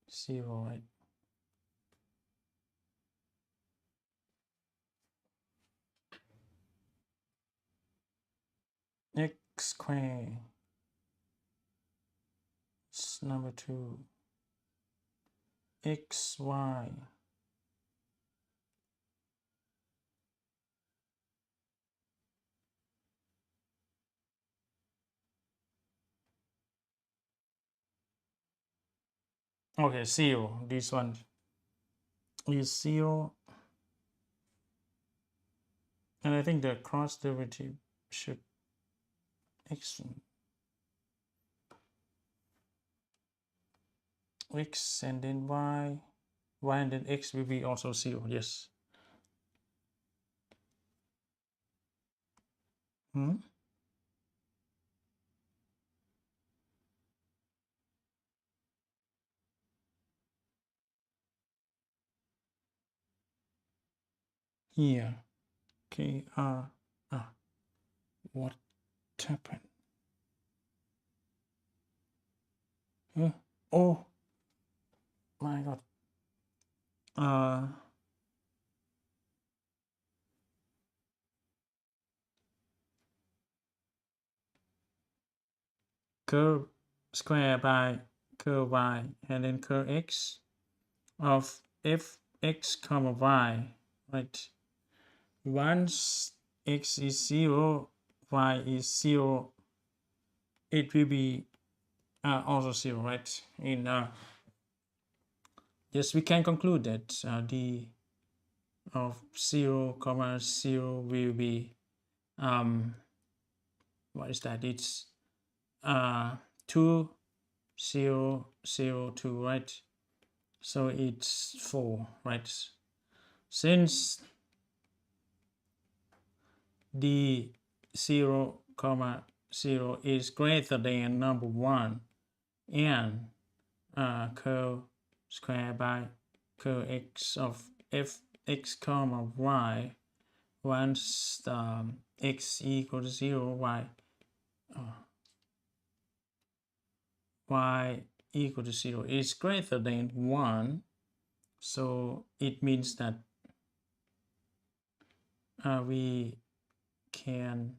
0, right? X square. It's number 2. X, y. Okay, 0. This one is 0. And I think the cross derivative should x and then y and then x will be also 0. Yes. Here. Okay. What happened? Oh my god. Curve square by curve y and then curve x of fx comma y, right? Once x is 0, y is 0, it will be also 0, right? In yes, we can conclude that d of 0 comma 0 will be what is that? It's 2 0 0 2, right? So it's 4, right? Since d 0 comma 0 is greater than number 1 and curve square by curve x of fx comma y, once x equals 0, y equal to 0 is greater than 1, so it means that we can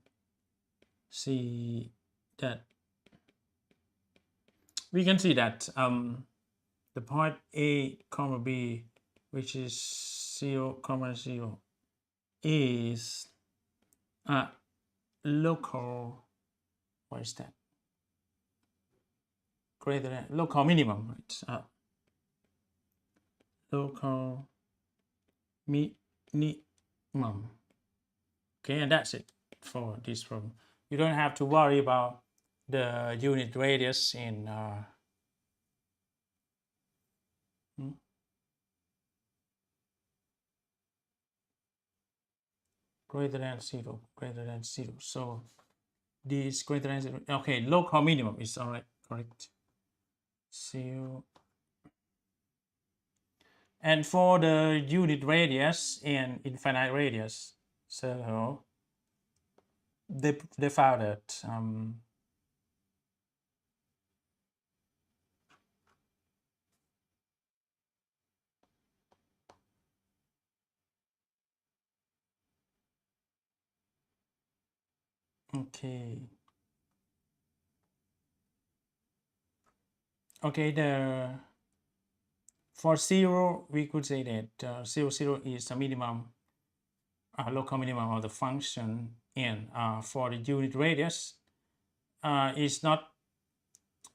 see that the point A comma B, which is 0 comma 0, is a local, what is that? Greater than local minimum, right? Local minimum. Okay, and that's it for this problem. You don't have to worry about the unit radius in greater than 0, greater than 0. So this greater than 0. Okay, local minimum is all right, correct. 0. And for the unit radius and infinite radius, so they found that okay. Okay, for 0, we could say that 0 is the minimum, local minimum of the function, and for the unit radius, it's not,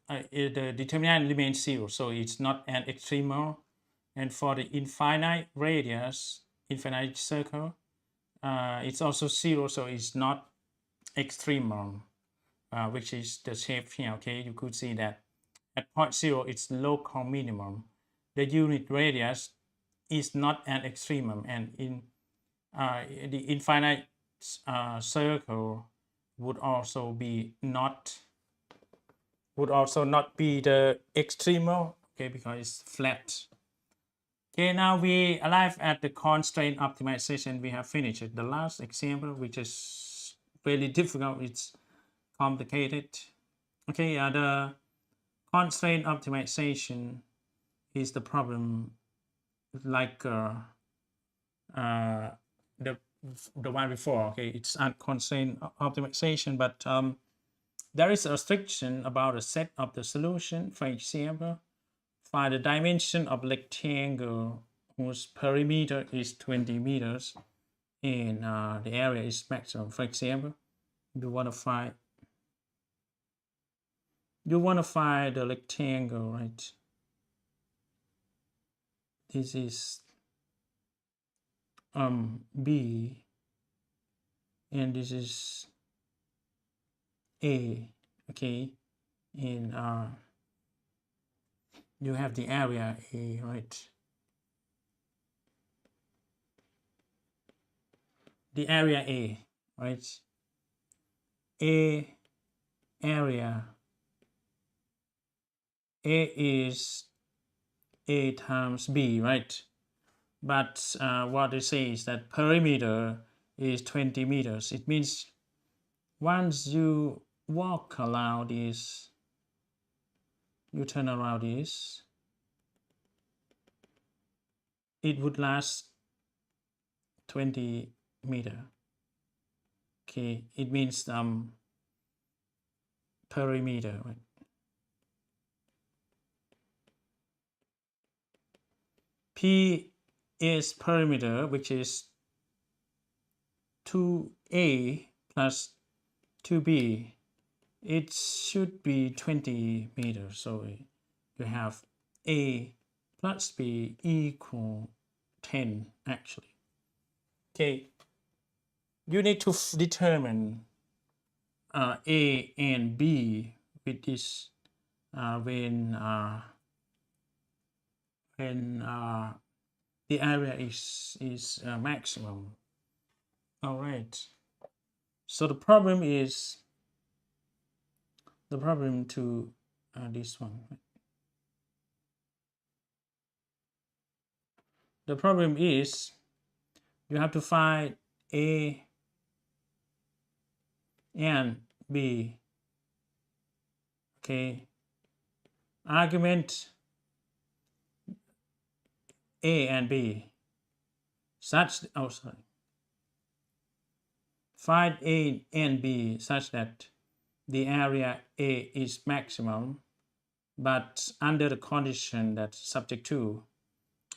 the determinant remains 0, so it's not an extremal. And for the infinite radius, infinite circle, it's also 0, so it's not extremal, which is the shape here. Okay, you could see that at point 0, it's local minimum. The unit radius is not an extremum, and in the infinite circle would also not be the extremal, okay, because it's flat. Okay, now we arrive at the constraint optimization. We have finished it. The last example, which is really difficult, it's complicated. Okay, the constraint optimization is the problem like the one before. Okay, it's a constraint optimization, but there is a restriction about a set of the solution. For example, find the dimension of rectangle whose perimeter is 20 meters and the area is maximum. For example, you want to find the rectangle, right? This is B, and this is A. Okay, and you have the area A, right? The area A, right? Area A is A times B, right? But what they say is that perimeter is 20 meters. It means once you walk around this, you turn around this, it would last 20 meter. Okay, it means perimeter, right? P is perimeter, which is 2A plus 2B. It should be 20 meters. So you have A plus B equal 10 actually. Okay, you need to determine A and B with this when the area is maximum. All right. So the problem to this one. The problem is you have to find A and B. Okay. Argument A and B such, find A and B such that the area A is maximum, but under the condition that subject to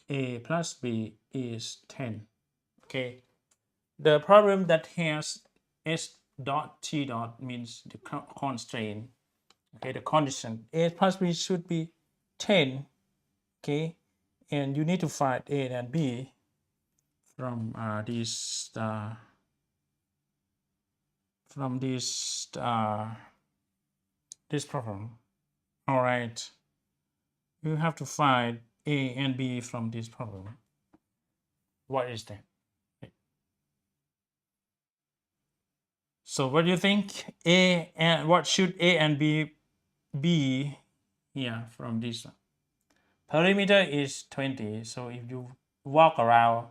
A plus B is 10. Okay, the problem that has S dot T dot means the constraint. Okay, the condition A plus B should be 10. Okay, and you need to find A and B from this problem. All right, you have to find A and B from this problem. What is that? So what do you think? What should A and B be here from this one? Perimeter is 20, so if you walk around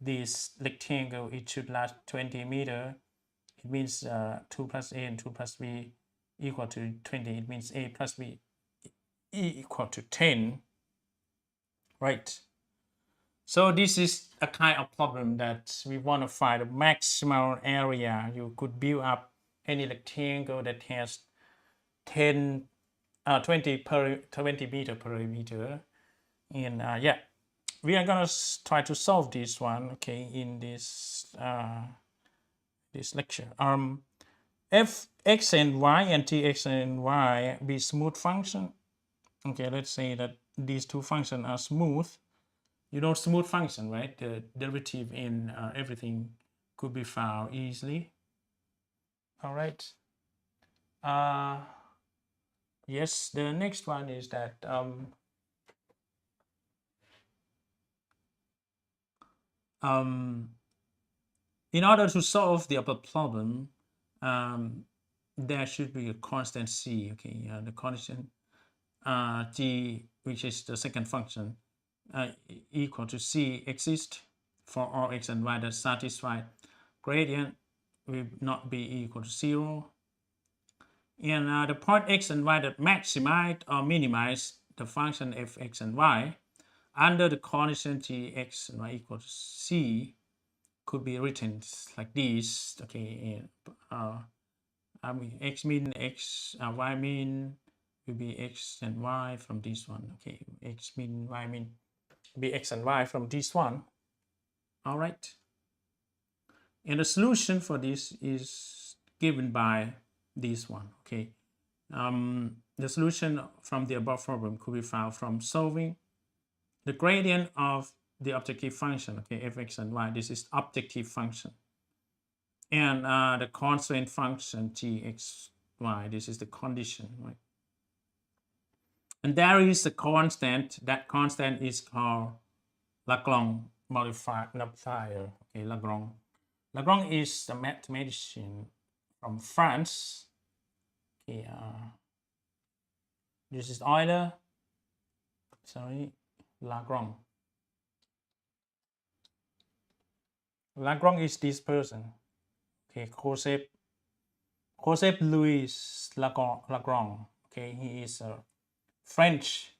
this rectangle, it should last 20 meters. It it means 2 plus a and 2 plus b equal to 20. It means a plus b equal to 10, right? So this is a kind of problem that we want to find the maximal area. You could build up any rectangle that has 20 meter perimeter, and yeah, we are gonna try to solve this one, okay, in this this lecture. F x and y and t x and y be smooth function. Okay, let's say that these two functions are smooth. You know smooth function, right? The derivative in everything could be found easily. All right. Yes, the next one is that in order to solve the upper problem, there should be a constant c. Okay, the constant t, which is the second function, equal to c exists for all x and y that satisfy gradient will not be equal to 0. And the point x and y that maximize or minimize the function f(x) and y under the condition t x and y equal to c could be written like this. Okay, I mean x mean x, y mean will be x and y from this one. Okay, x mean y mean be x and y from this one. All right, and the solution for this is given by this one. Okay, the solution from the above problem could be found from solving the gradient of the objective function. Okay, f(x) and y, this is objective function, and the constraint function t(x), y, this is the condition, right? And there is a constant. That constant is called Lagrange multiplier. Okay, Lagrange. Lagrange is the mathematician from France. Okay, this is Euler. Sorry, Lagrange. Lagrange is this person. Okay, Joseph Louis Lagrange. Okay, he is a French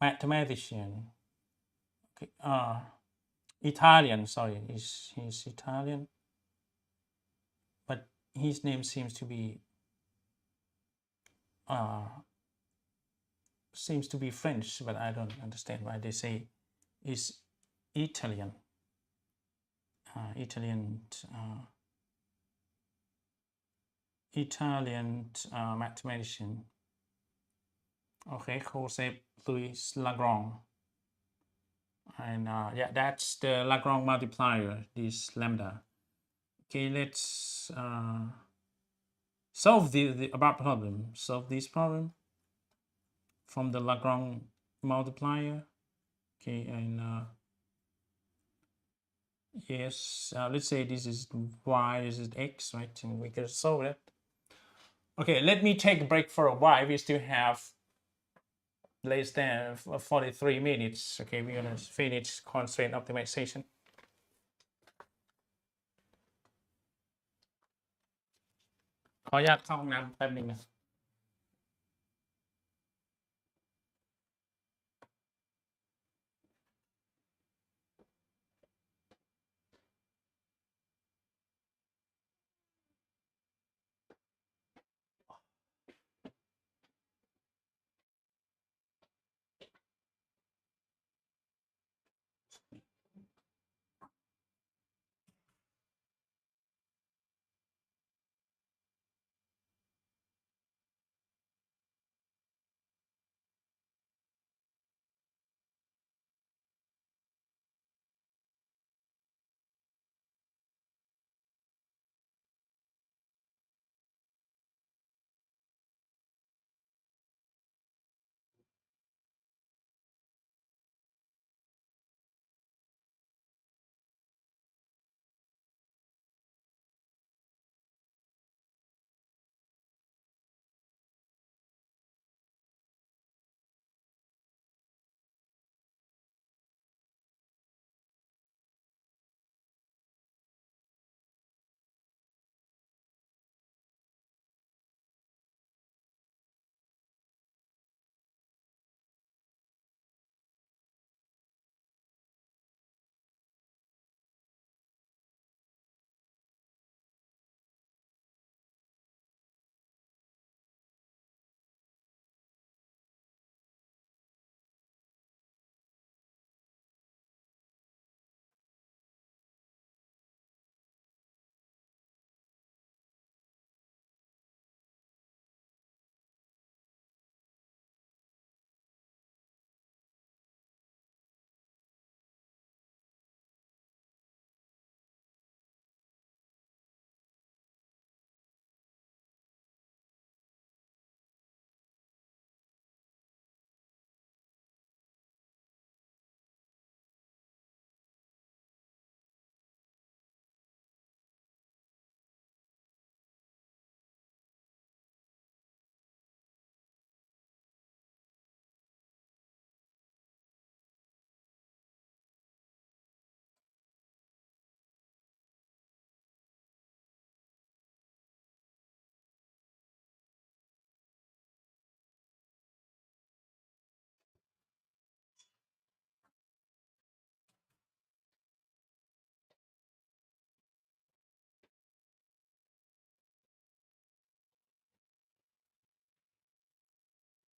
mathematician. Okay, Italian. Sorry, he's Italian, but his name seems to be French, but I don't understand why they say is Italian. Italian mathematician. Okay, Joseph Louis Lagrange. And yeah, that's the Lagrange multiplier, this lambda. Okay, let's solve the above problem. Solve this problem from the Lagrange multiplier. Okay, and yes, let's say this is y, this is x, right? And we can solve it. Okay, let me take a break for a while. We still have less than 43 minutes. Okay, we're gonna finish constraint optimization.ขออนุญาตเข้าห้องน้ำแป๊บนึงนะ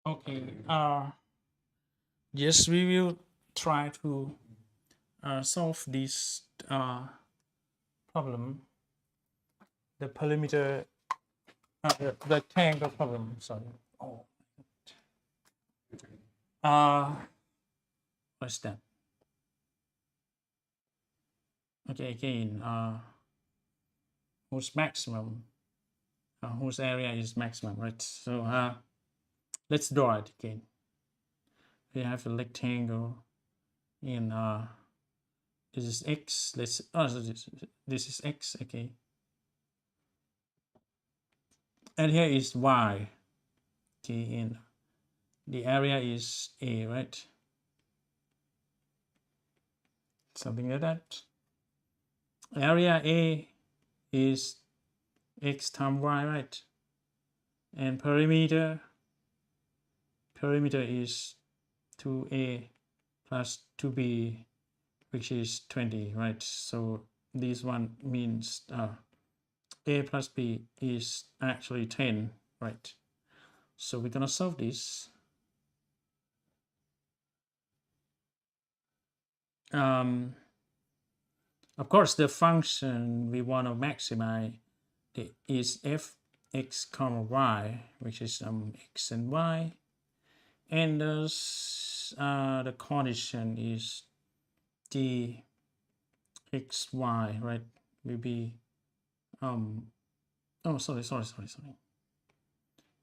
Okay. Yes, we will try to solve this problem, the perimeter, the rectangle problem. Sorry. Oh. What's that? Okay, again, whose maximum, whose area is maximum, right? So let's draw it again. We have a rectangle in this is x. Let's so this is x. Okay, and here is y. Okay, in the area is a, right? Something like that. Area A is x times y, right? And perimeter is 2a plus 2b, which is 20, right? So this one means a plus b is actually 10, right? So we're gonna solve this. Of course, the function we want to maximize is f(x, y), which is x and y, and thus the condition is dxy, right? Will be oh, sorry.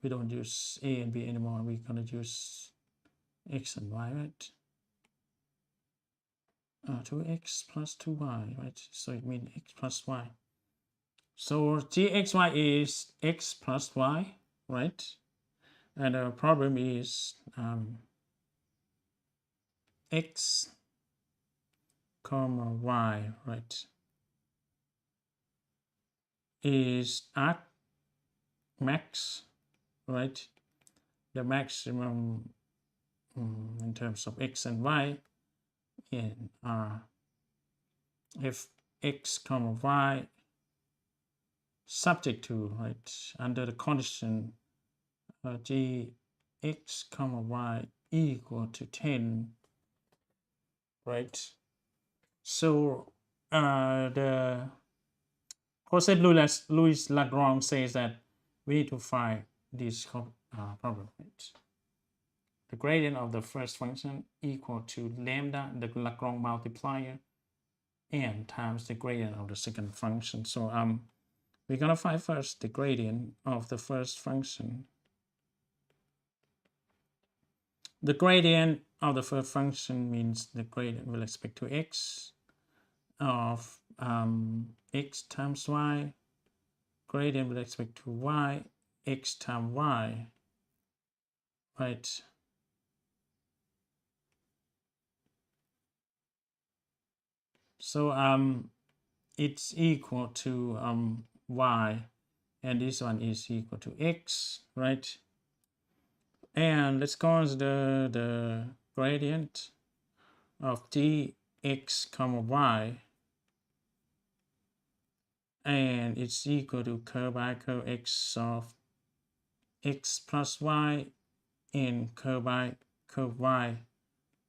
We don't use a and b anymore. We're gonna use x and y, right? 2x plus 2y, right? So it means x plus y. So gxy is x plus y, right? And the problem is x, y, right? Is arc max, right? The maximum in terms of x and y in if x, y subject to, right, under the condition gx, y equal to 10, right? So the Louis Lagrange says that we need to find this problem, right? The gradient of the first function equal to lambda, the Lagrange multiplier, n times the gradient of the second function. So we're gonna find first the gradient of the first function. The gradient of the first function means the gradient with respect to x of x times y, gradient with respect to y, x times y, right? So it's equal to y, and this one is equal to x, right? And let's consider the gradient of dx, y, and it's equal to curve by curve x of x plus y and curve by curve y,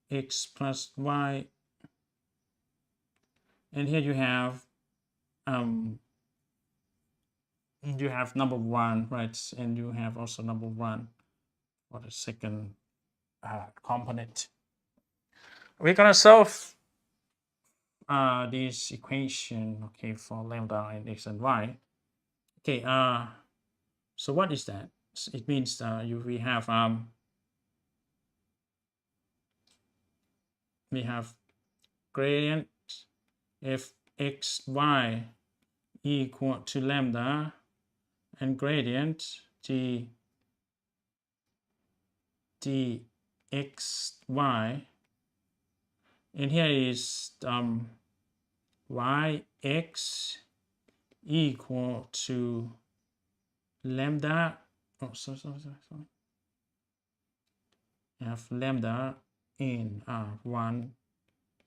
x plus y. And here you have number 1, right? And you have also number 1 for the second component. We're gonna solve this equation, okay, for lambda and x and y. Okay, so what is that? It means we have gradient f x y equal to lambda and gradient dx y, and here is yx equal to lambda. Oh, sorry. You have lambda in 1,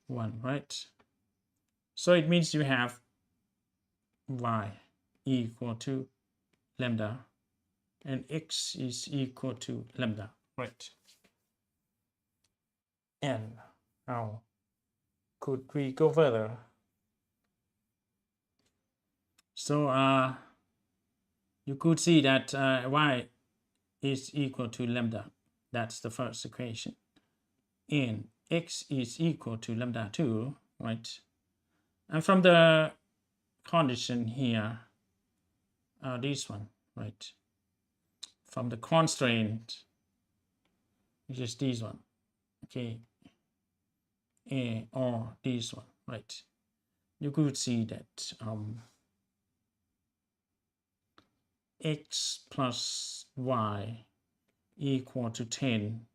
right? So it means you have y equal to lambda and x is equal to lambda, right? And how could we go further? So you could see that y is equal to lambda. That's the first equation. And x is equal to lambda 2, right? And from the condition here, this one, right? From the constraint, which is this one, okay, or this one, right? You could see that x plus y equal to 10.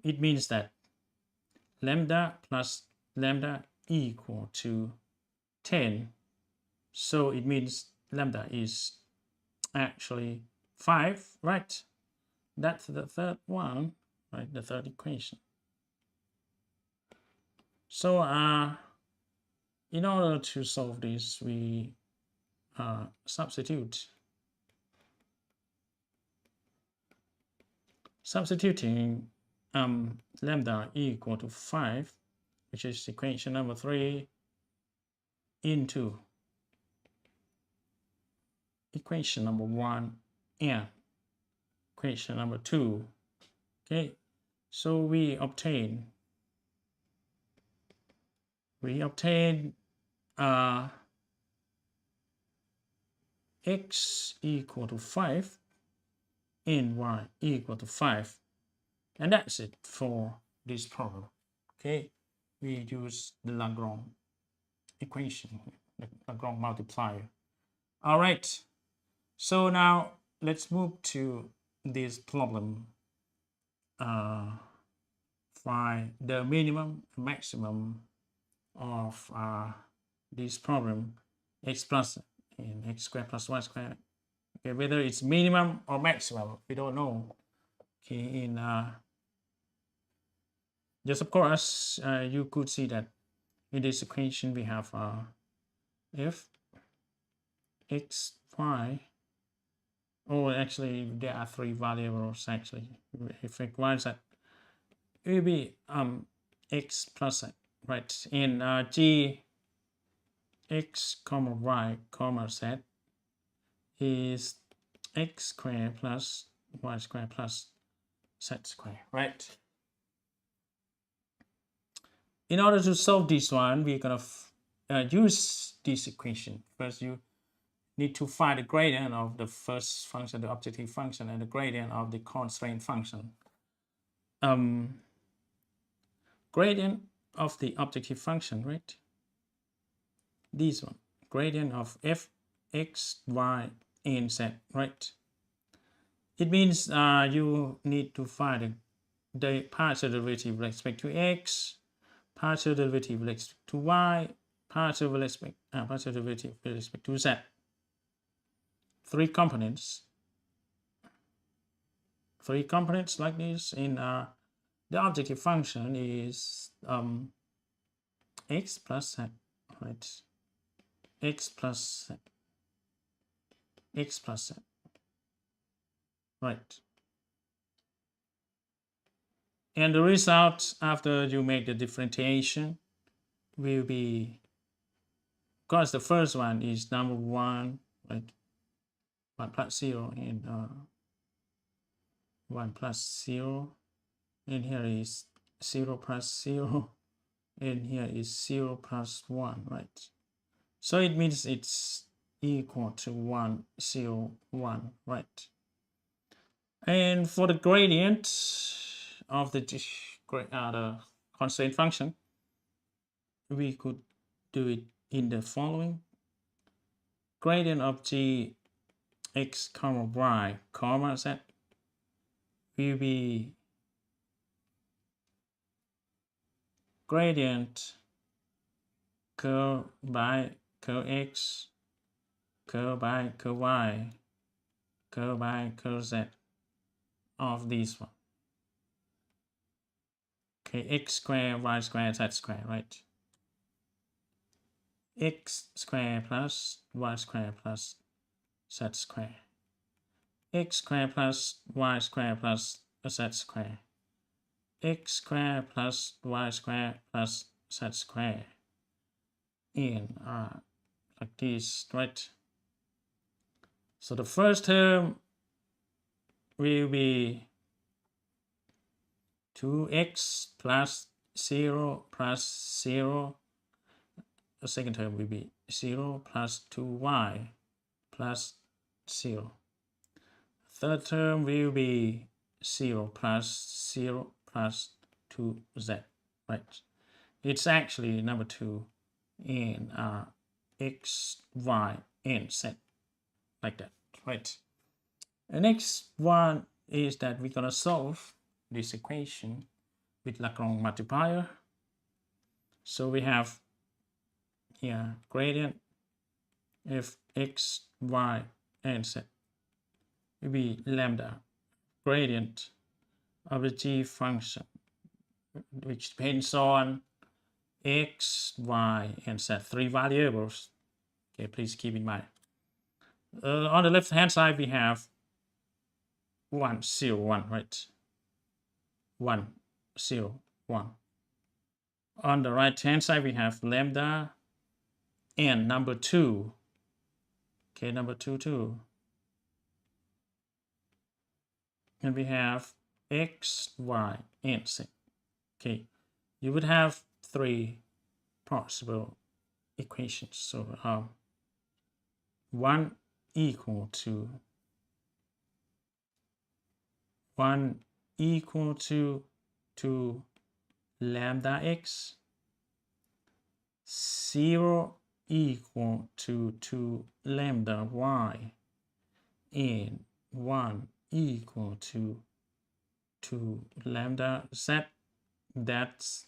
It means that lambda plus lambda equal to 10. So it means lambda is actually 5, right? That's the third one, right? The third equation. So in order to solve this, we substituting lambda equal to 5, which is equation number 3, into equation number 1 and equation number 2. Okay, so we obtain x equal to 5 and y equal to 5, and that's it for this problem. Okay, we use the Lagrange equation, the Lagrange multiplier. All right, so now let's move to this problem. Find the minimum and maximum of this problem, x plus and x squared plus y squared. Okay, whether it's minimum or maximum, we don't know. Okay, in just of course, you could see that in this equation we have f x y. Oh, actually there are 3 variables actually. If x y z, it will be x plus z, right? In g x comma y comma z is x squared plus y squared plus z squared, right? In order to solve this one, we're gonna use this equation. First, you need to find the gradient of the first function, the objective function, and the gradient of the constraint function. Gradient of the objective function, right? This one, gradient of f, x, y, and z, right? It means you need to find the partial derivative with respect to x, partial derivative with respect to y, partial derivative with respect to z. 3 components. 3 components like this. In the objective function is x plus z, right? X plus z, x plus z, right? And the result after you make the differentiation will be, because the first one is number 1, right? 1 plus 0 and 1 plus 0, and here is 0 plus 0, and here is 0 plus 1, right? So it means it's equal to 1, 0, 1, right? And for the gradient of the constraint function, we could do it in the following. Gradient of g x comma y comma z will be gradient curl by curl x, curl by curl y, curl by curl z of this one. Okay, x squared, y squared, z squared, right? X squared plus y squared plus z squared. X squared plus y squared plus z square. X square plus y square plus z square in like this, right? So the first term will be 2x plus 0 plus 0. The second term will be 0 plus 2y plus 0. Third term will be 0 plus 0 plus 2z, right? It's actually number 2 in x, y, and z, like that, right? The next one is that we're gonna solve this equation with Lagrange multiplier. So we have here gradient of x, y, and z will be lambda, gradient of the g function, which depends on x, y, and z, 3 variables. Okay, please keep in mind. On the left hand side we have 1, 0, 1, right? 1, 0, 1. On the right hand side we have lambda and number 2. Okay, number 2 too. And we have x, y, and z. Okay, you would have 3 possible equations. So 1 equal to 2 lambda x, 0 equal to 2 lambda y, and 1 equal to 2 lambda z. That's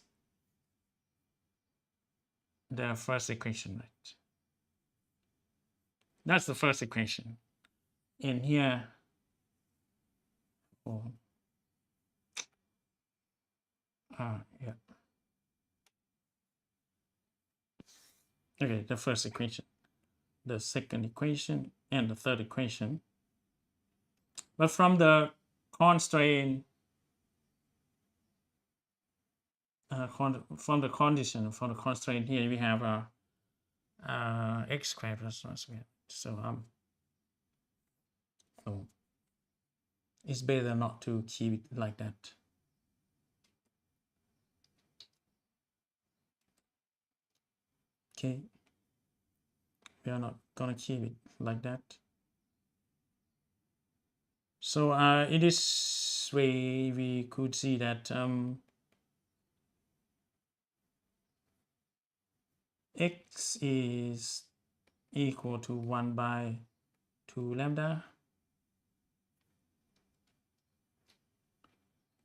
the first equation, right? That's the first equation. And here, yeah. Okay, the first equation, the second equation, and the third equation. But from the constraint, from the constraint here, we have x squared plus y squared. So it's better not to keep it like that. Okay, we are not gonna keep it like that. So in this way, we could see that x is equal to 1 by 2 lambda,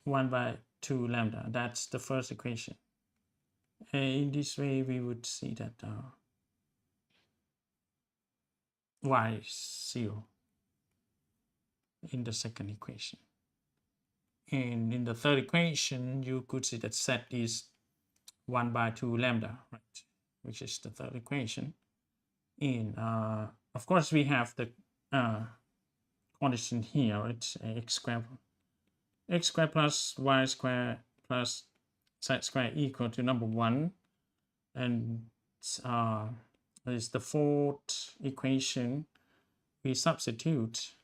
1 by 2 lambda. That's the first equation. In this way, we would see that y is 0 in the second equation. And in the third equation, you could see that z is 1 by 2 lambda, right? Which is the third equation. And of course, we have the condition here. It's x squared plus y squared plus z squared equal to number 1. And is the fourth equation. We substitute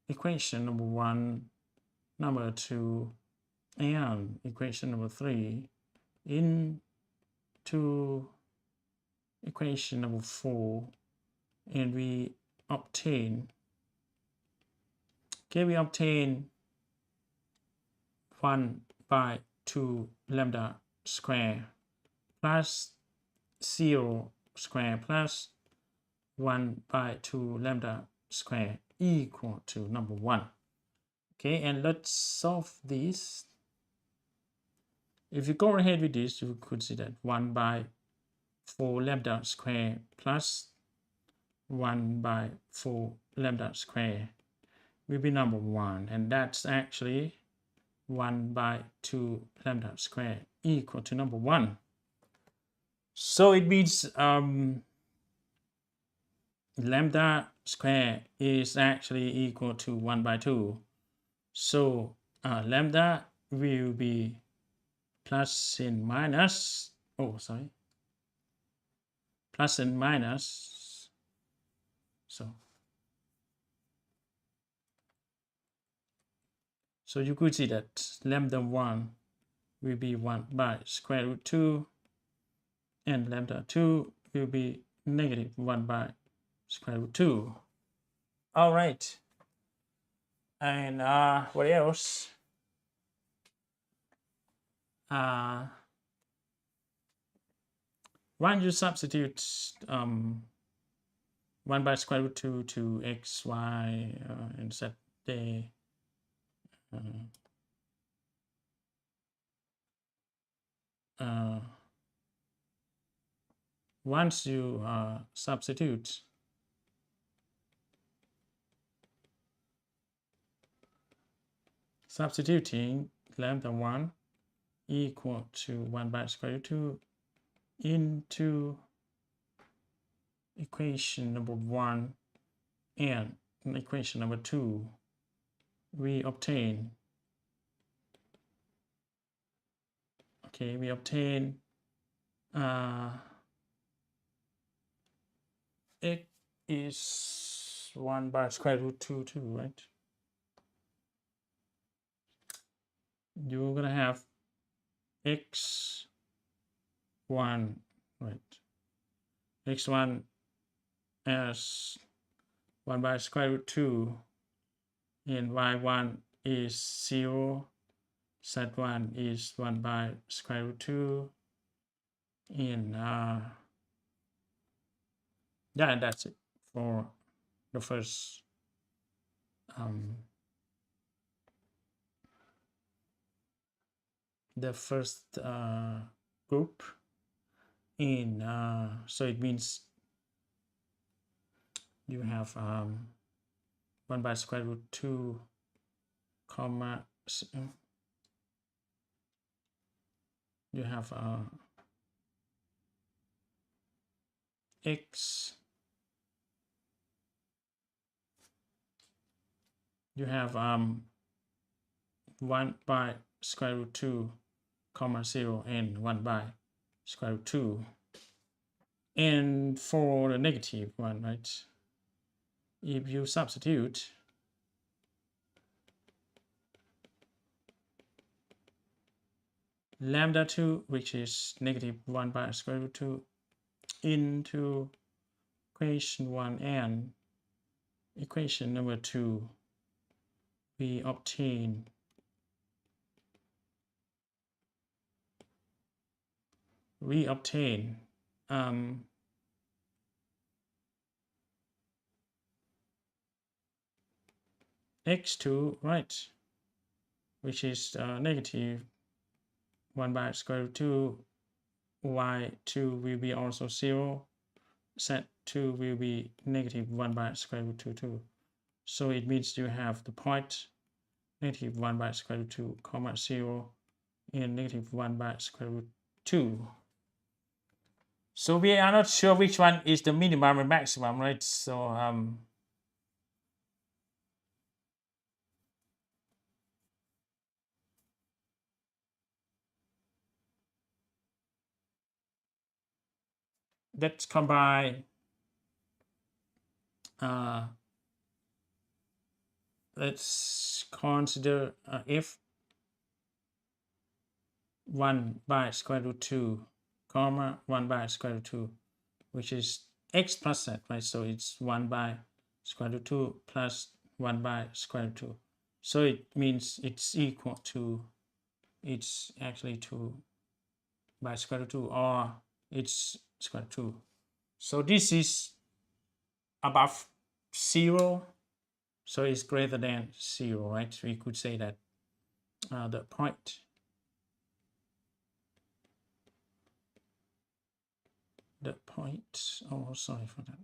equation number 1, number 2, and equation number 3 into equation number 4, and we obtain 1 by 2 lambda square plus 0 square plus 1 by 2 lambda square equal to number 1. Okay, and let's solve this. If you go ahead with this, you could see that 1 by 4 lambda square plus 1 by 4 lambda square will be number 1, and that's actually 1 by 2 lambda square equal to number 1. So it means lambda square is actually equal to 1 by 2. So lambda will be plus and minus, plus and minus. So you could see that lambda 1 will be 1 by square root 2, and lambda 2 will be negative 1 by square root 2. All right. And what else? When you substitute 1 by square root 2 to x, y, and z, they once you substituting lambda 1 equal to 1 by square root 2 into equation number 1 and equation number 2, we obtain x is 1 by square root 2 too, right? You're gonna have x1, right? x1 as 1 by square root 2, and y1 is 0, z1 is 1 by square root 2, and yeah, that's it for the first group. In so it means you have 1 by square root 2 comma, you have x, you have 1 by square root 2 comma 0 and 1 by square root 2. And for the negative one, right, if you substitute lambda 2, which is negative 1 by square root 2, into equation 1 and equation number 2, we obtain x2, right, which is negative 1 by square root 2, y2 will be also 0, z2 will be negative 1 by square root 2 too. So it means you have the point negative 1 by square root 2 comma 0 and negative 1 by square root 2. So we are not sure which one is the minimum and maximum, right? So let's combine let's consider f 1 by square root 2 comma 1 by square root 2, which is x plus z, right? So it's 1 by square root 2 plus 1 by square root 2. So it means it's equal to, it's actually 2 by square root 2, or it's square root 2. So this is above 0, so it's greater than 0, right? We could say that the point oh, sorry for that.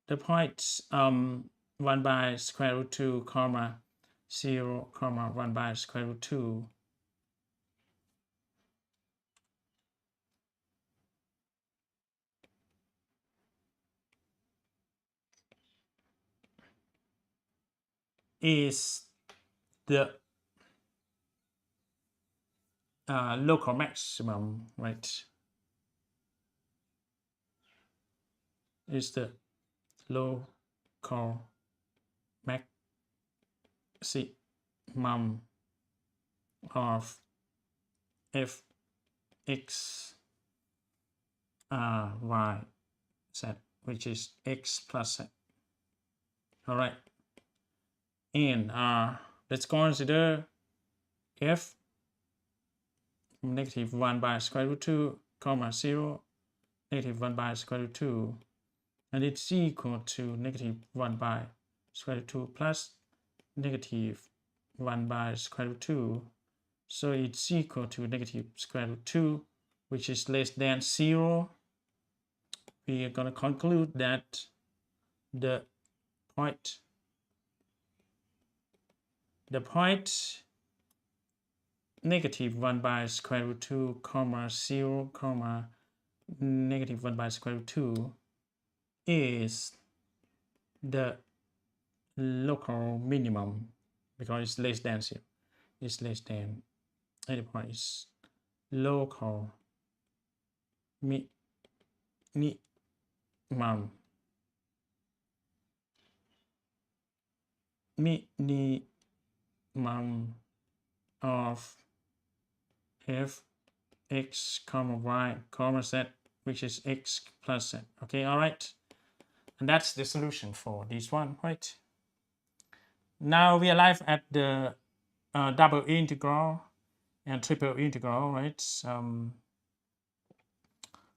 The point 1 by square root 2 comma 0 comma 1 by square root 2 is the local maximum, right? Is the local maximum of fx y z, which is x plus z. All right, and let's consider f negative 1 by square root 2 comma 0 negative 1 by square root 2, and it's equal to negative 1 by square root 2 plus negative 1 by square root 2. So it's equal to negative square root 2, which is less than 0. We are going to conclude that the point negative 1 by square root 2 comma 0 comma negative 1 by square root 2 is the local minimum, because it's less than 0. It's less than any point is local minimum of f x comma y comma z, which is x plus z. Okay, all right, and that's the solution for this one, right? Now we arrive at the double integral and triple integral, right?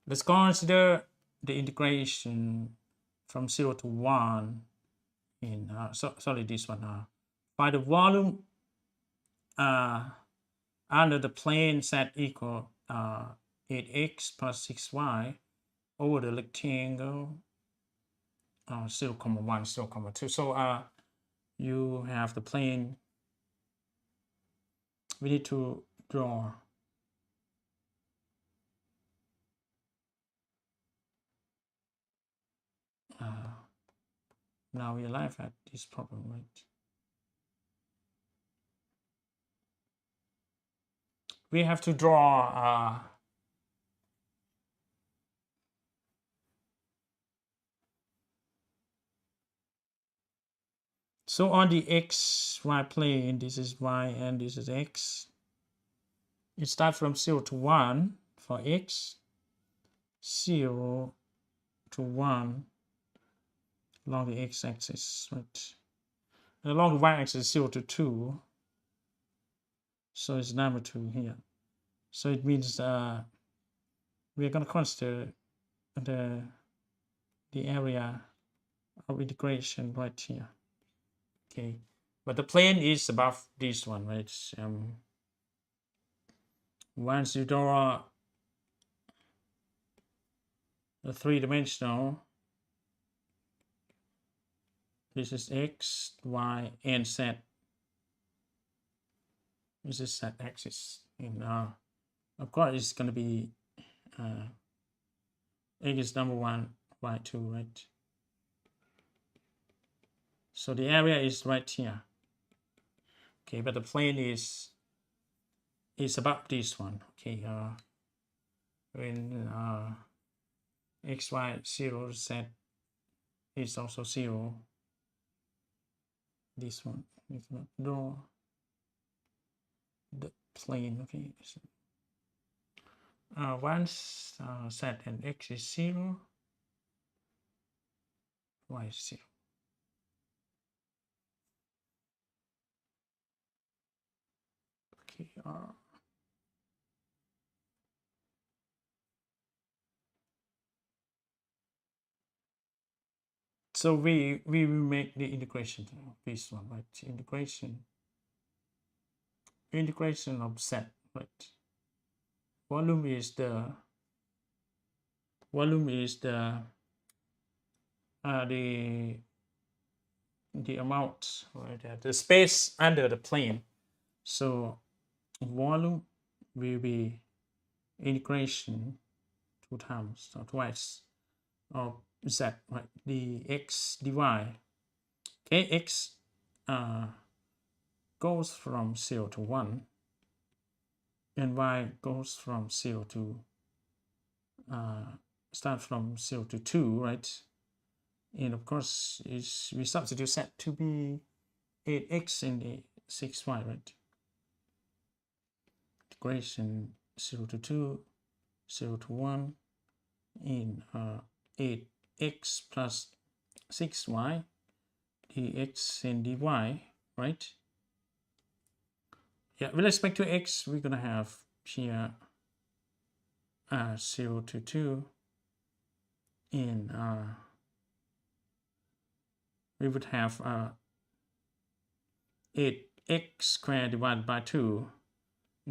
Let's consider the integration from 0 to 1 in sorry, this one. By the volume under the plane z equal 8x plus 6y over the rectangle 0, 1, 0, 2. So you have the plane. We need to draw now we arrive at this problem, right? We have to draw so on the xy plane, this is y and this is x. It starts from 0 to 1 for x, 0 to 1 along the x-axis, right? And along the y-axis, 0 to 2. So it's number 2 here. So it means we are going to consider the area of integration right here. Okay, but the plane is above this one, right? Once you draw the three-dimensional, this is x, y, and z. This is z axis, and of course it's going to be x is number 1, y 2, right? So the area is right here. Okay, but the plane is above this one. Okay, when x, y 0, z is also 0. This one is not draw the plane. Okay, so, once z and x is 0, y is 0. Okay, so we will make the integration of this one, right? Integration of z, right? Volume is the amount, right? The space under the plane. So volume will be integration 2 times or twice of z, right? The x dy. Okay, x goes from 0 to 1 and y goes from 0 to start from 0 to 2, right? And of course we substitute set to be 8x and 6y, right? Integration 0 to 2, 0 to 1 in 8x plus 6y dx and dy, right? Yeah, with respect to x, we're gonna have here 0 to 2 in we would have 8x squared divided by 2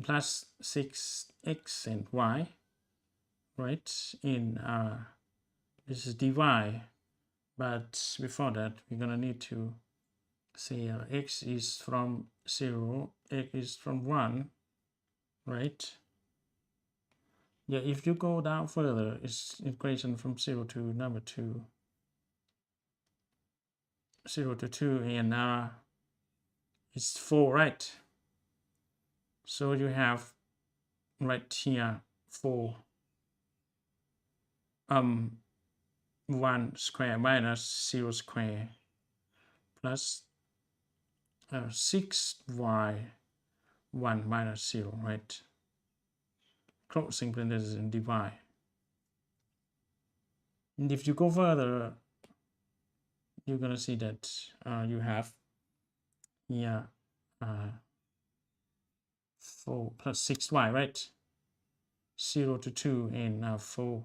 plus 6x and y, right? In this is dy, but before that we're gonna need to say x is from 0, x is from 1, right? Yeah, if you go down further, it's integration from 0 to number 2, 0 to 2, and it's 4, right? So you have right here 4 1 square minus 0 square plus 6y 1 minus 0, right? Closing parenthesis and divide. And if you go further, you're gonna see that you have here 4 plus 6y, right? 0 to 2 and 4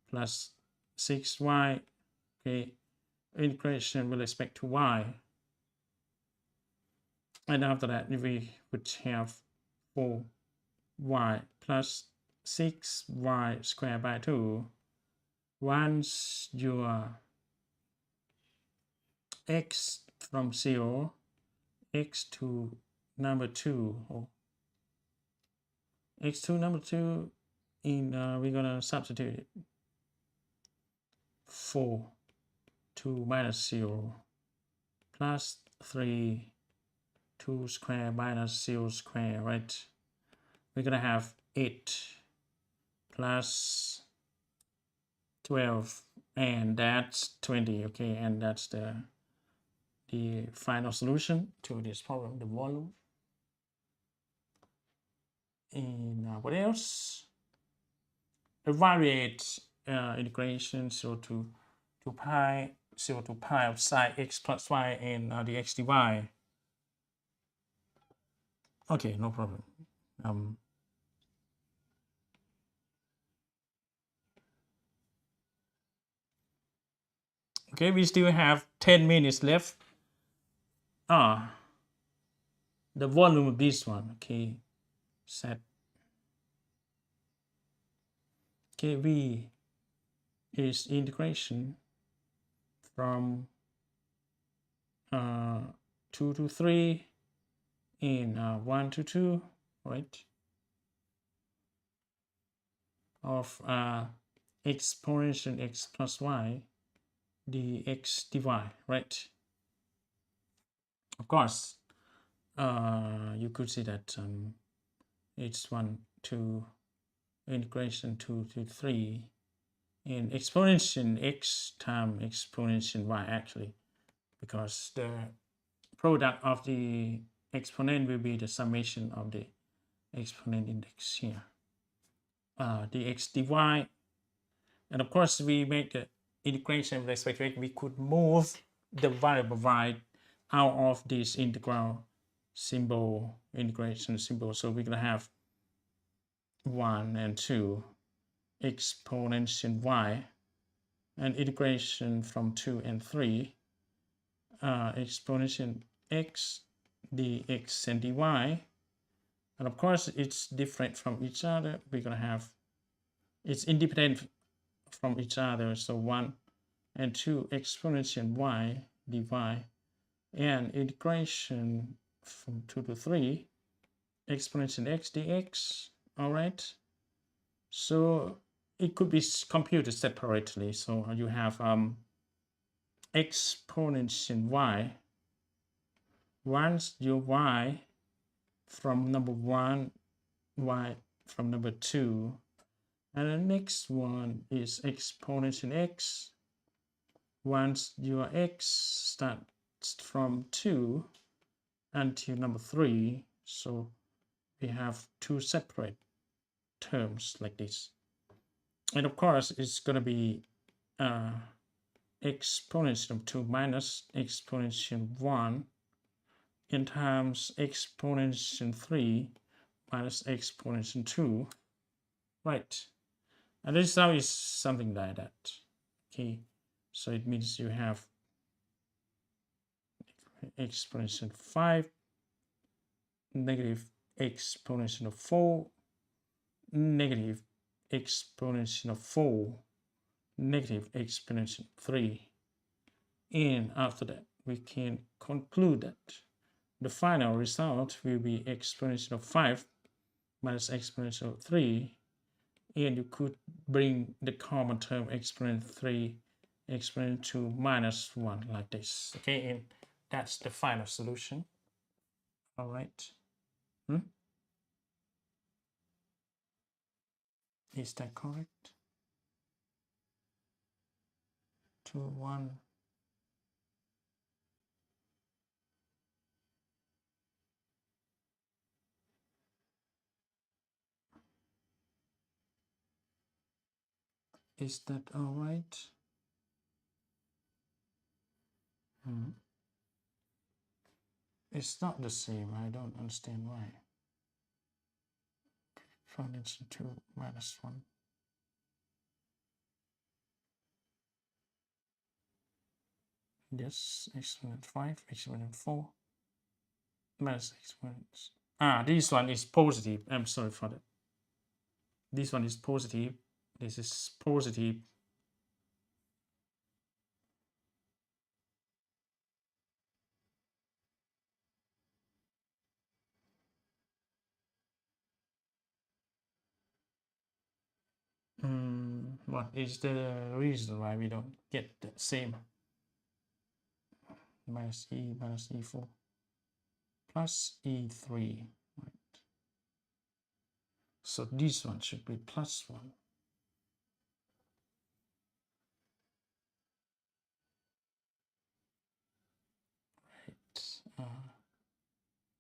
plus 6y. Okay, integration with respect to y. And after that, we would have 4y plus 6y squared by 2. Once your x from 0, x to number 2, or x to number 2, in we're gonna substitute it. 4 2 minus 0 plus 3 2 square minus 0 square, right? We're gonna have 8 plus 12, and that's 20. Okay, and that's the final solution to this problem, the volume. And what else? Evaluate integration 0 to pi, 0 to pi of sine x plus y and dx dy. Okay, no problem. Okay, we still have 10 minutes left. The volume of this one, okay, set. Okay, v is integration from 2 to 3 in 1 to 2, right? Of exponential x plus y dx dy, right? Of course, you could see that it's 1 to integration 2 to 3 in exponential x times exponential y, actually, because the product of the exponent will be the summation of the exponent index here, dx dy. And of course, we make the integration with respect to x. We could move the variable y out of this integral symbol, integration symbol. So we're gonna have 1 and 2 exponential y, and integration from 2 and 3 exponential x dx and dy. And of course, it's different from each other. We're gonna have, it's independent from each other. So 1 and 2 exponential y dy, and integration from 2 to 3 exponential x dx. All right, so it could be computed separately. So you have exponential y once your y from number 1, y from number 2, and the next one is exponential x. Once your x starts from 2 until number 3, so we have two separate terms like this. And of course, it's going to be exponential 2 minus exponential 1 in times exponential 3 minus exponential 2, right? And this now is something like that. Okay, so it means you have exponential 5, negative exponential 4, negative exponential 4, negative exponential 3. And after that, we can conclude that the final result will be exponential 5 minus exponential 3. And you could bring the common term exponential 3, exponential 2 minus 1 like this. Okay, and that's the final solution. All right. Is that correct? 2, 1. Is that all right? It's not the same. I don't understand why. Exponential 2 minus 1. Yes, exponent 5, exponent 4, minus exponent. This one is positive. I'm sorry for that. This one is positive. This is positive. What is the reason why we don't get the same? Minus E4 plus E3. Right. So this one should be plus 1. Right.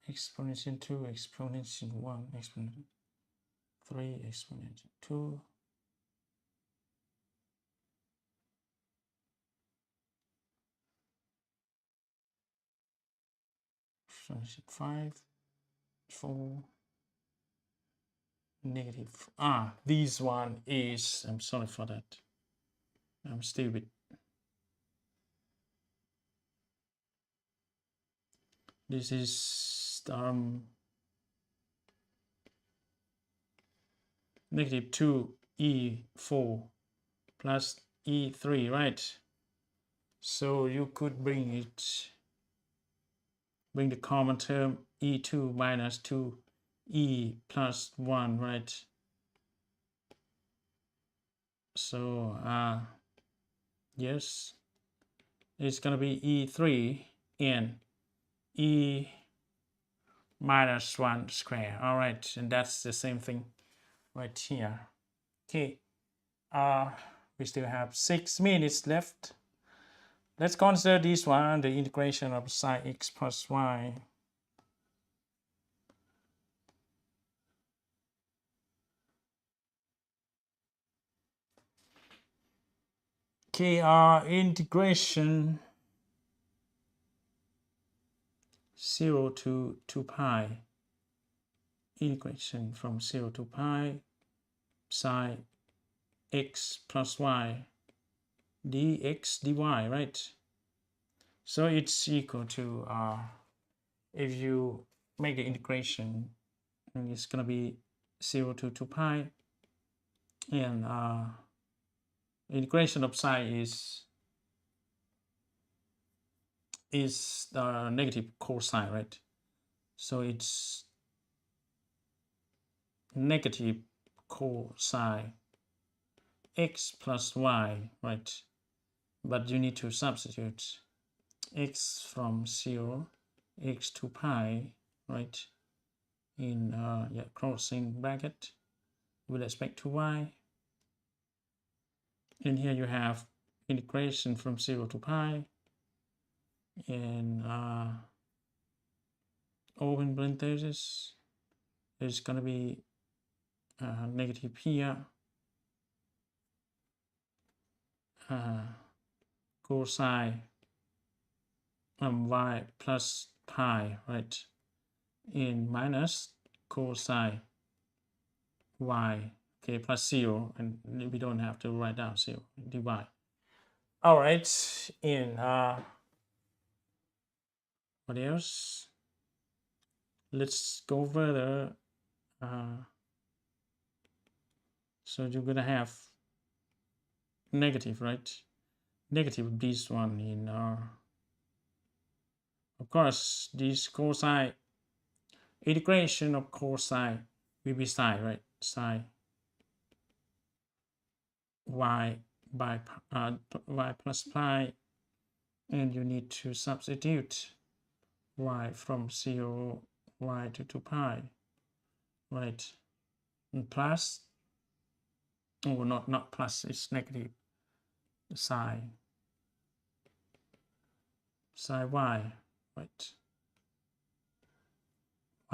Exponential 2, exponential 1, exponential 3, exponential 2. Exponential 5, 4, negative. This one is, I'm sorry for that. I'm stupid. This is negative 2 E4 plus E3, right? So you could bring the common term E2 minus 2 E plus 1, right? So yes, it's gonna be E3 and E minus 1 square. All right, and that's the same thing right here. Okay, we still have 6 minutes left. Let's consider this one, the integration of sine x plus y. Okay, integration 0 to 2 pi. Integration from 0 to pi sine x plus y dx dy, right? So it's equal to, if you make the integration, it's gonna be 0 to 2 pi, and integration of sine is negative cosine, right? So it's negative cosine x plus y, right? But you need to substitute x from 0 x to pi, right, in closing bracket with respect to y. And here you have integration from 0 to pi, and open parenthesis, there's going to be negative here, cosine y plus pi, right, in minus cosine y, okay, plus 0, and we don't have to write down 0, dy. All right, in what else? Let's go further. So you're gonna have negative, right? Negative this one in of course this cosine integration of cosine will be sine, right? Sine y by y plus pi, and you need to substitute y from 0 y to 2 pi, right? And plus, oh, not plus, it's negative, sine y, right?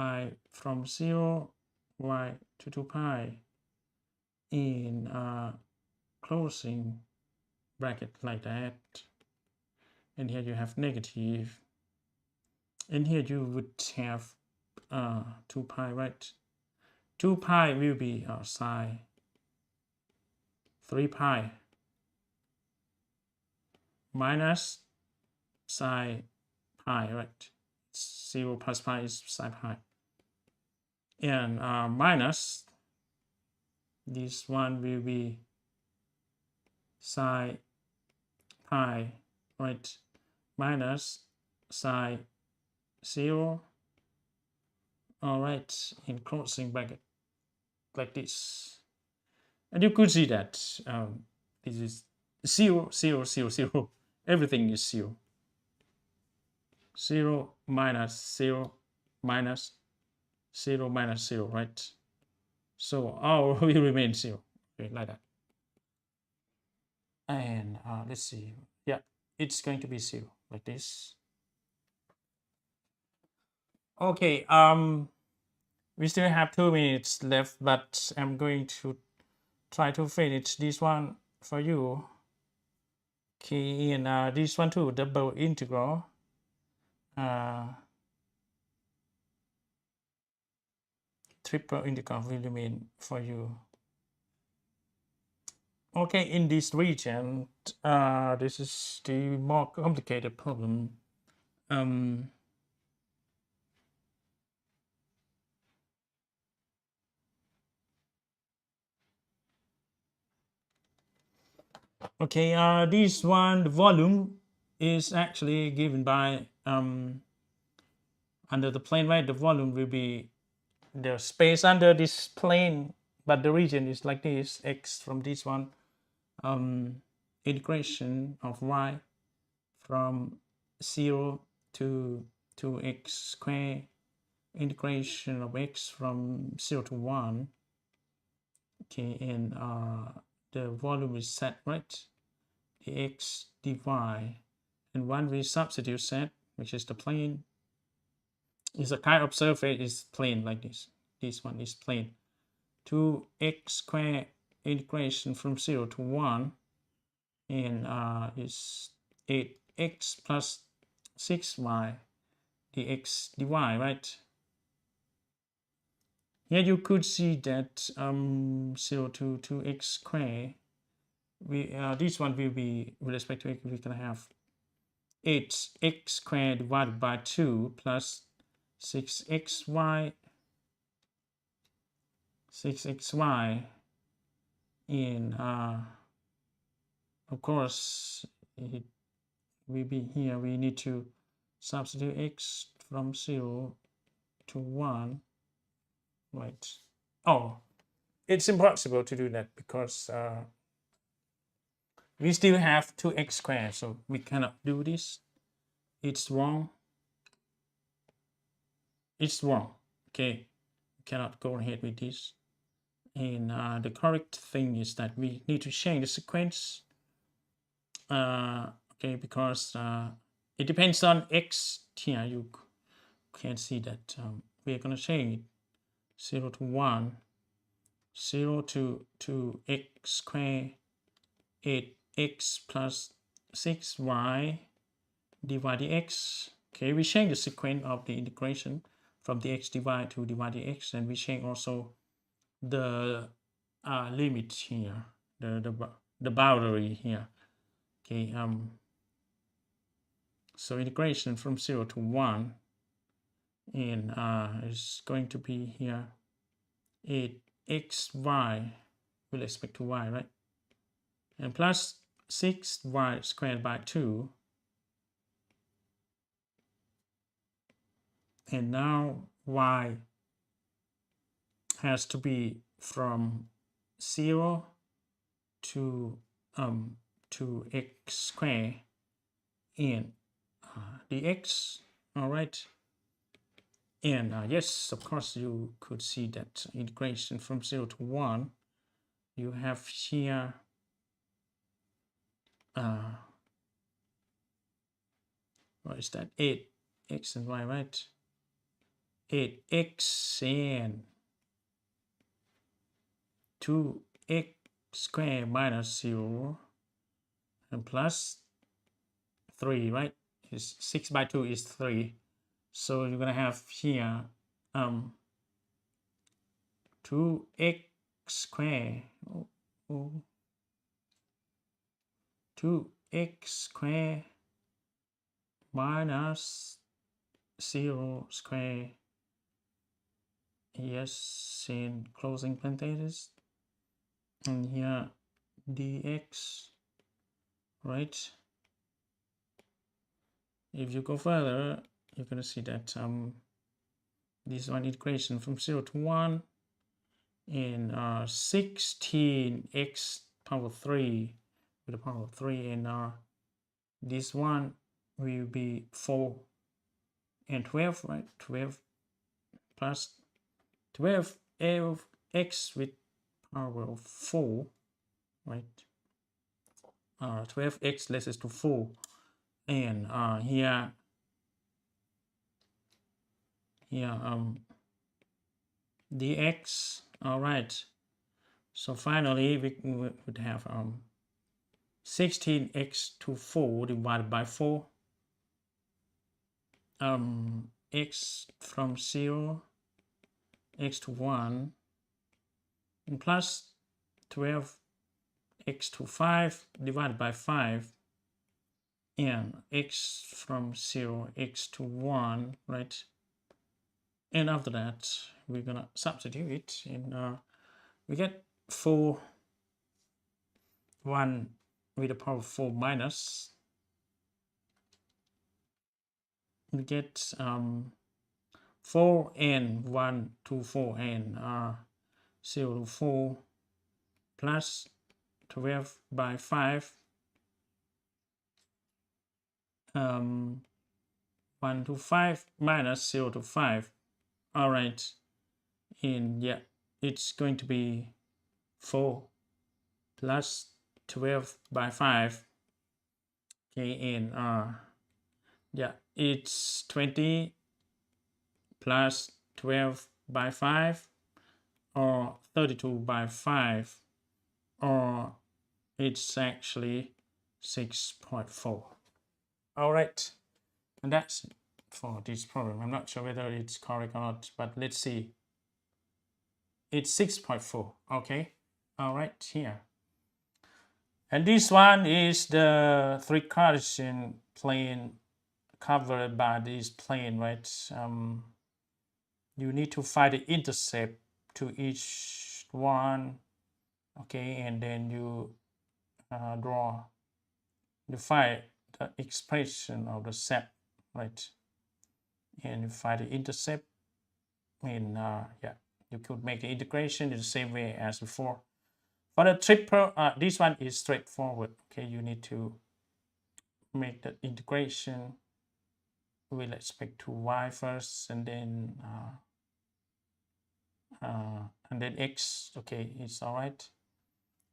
Y from 0 y to 2 pi in closing bracket like that, and here you have negative, and here you would have 2 pi, right? 2 pi will be sine 3 pi minus sine pi, right? 0 plus pi is sine pi, and minus this one will be sine pi, right, minus sine 0, all right, in closing bracket like this. And you could see that this is 0 0 0 0, everything is 0, 0 minus 0 minus 0 minus 0, right? So all will remain 0, okay, like that. And let's see, yeah, it's going to be 0 like this. Okay, we still have 2 minutes left, but I'm going to try to finish this one for you. Okay, and this one too, double integral. Triple integral will remain for you. Okay, in this region, this is the more complicated problem. Okay, this one, the volume is actually given by under the plane, right? The volume will be the space under this plane, but the region is like this, x from this one, integration of y from 0 to 2x squared, integration of x from 0 to 1. Okay, and the volume is set, right? The x dy, and when we substitute set, which is the plane, is a kind of surface is plane like this. This one is plane. 2x squared integration from 0 to 1, and is 8x plus 6y dx dy, right? Here you could see that 0 to 2x squared, we this one will be with respect to x, we're gonna have 8x squared divided by 2 plus 6xy in of course it will be here, we need to substitute x from 0 to 1, right? Oh, it's impossible to do that because we still have 2x squared, so we cannot do this. It's wrong. it's wrong. Okay, you cannot go ahead with this. And the correct thing is that we need to change the sequence. Okay, because it depends on x here. You can see that we're going to change it 0 to 1, 0 to x squared, 8x plus 6y divided x. Okay, we change the sequence of the integration from the x divided to divided x, and we change also the limit here, the boundary here. Okay, so integration from 0 to 1, and is going to be here 8xy with respect to y, right? And plus 6y squared by 2. And now y has to be from 0 to x squared and dx. All right. And yes, of course, you could see that integration from 0 to 1. You have here what is that? 8x and y, right? 8x and 2x squared minus 0 and plus 3, right? Is 6 by 2 is 3. So you're gonna have here 2x squared 2x squared minus 0 squared, yes, in closing parentheses, and here dx, right? If you go further, you're going to see that this one integration from 0 to 1 in 16x power 3 with the power of 3, and this one will be 4 and 12, right? 12 plus 12 x with power of 4, right? 12x less to 4, and here dx. All right, so finally we would have 16x to 4 divided by 4, x from 0, x to 1, and plus 12 x to 5 divided by 5, and x from 0, x to 1, right? And after that, we're gonna substitute it, and we get 4, 1 with the power of 4 minus, we get 4 and 1 to 4 and 0 to 4 plus 12 by 5, 1 to 5 minus 0 to 5. All right, and yeah, it's going to be 4 plus 12 by 5. Okay, and yeah, it's 20 plus 12 by 5, or 32 by 5, or it's actually 6.4. All right, and that's it for this problem. I'm not sure whether it's correct or not, but let's see. It's 6.4. Okay, all right, here. And this one is the three-Cartesian plane covered by this plane, right? You need to find the intercept to each one. Okay, and then you find the expression of the set, right? And you find the intercept, and yeah, you could make the integration in the same way as before. For the triple, this one is straightforward. Okay, you need to make the integration with respect to y first and then x. Okay, it's all right.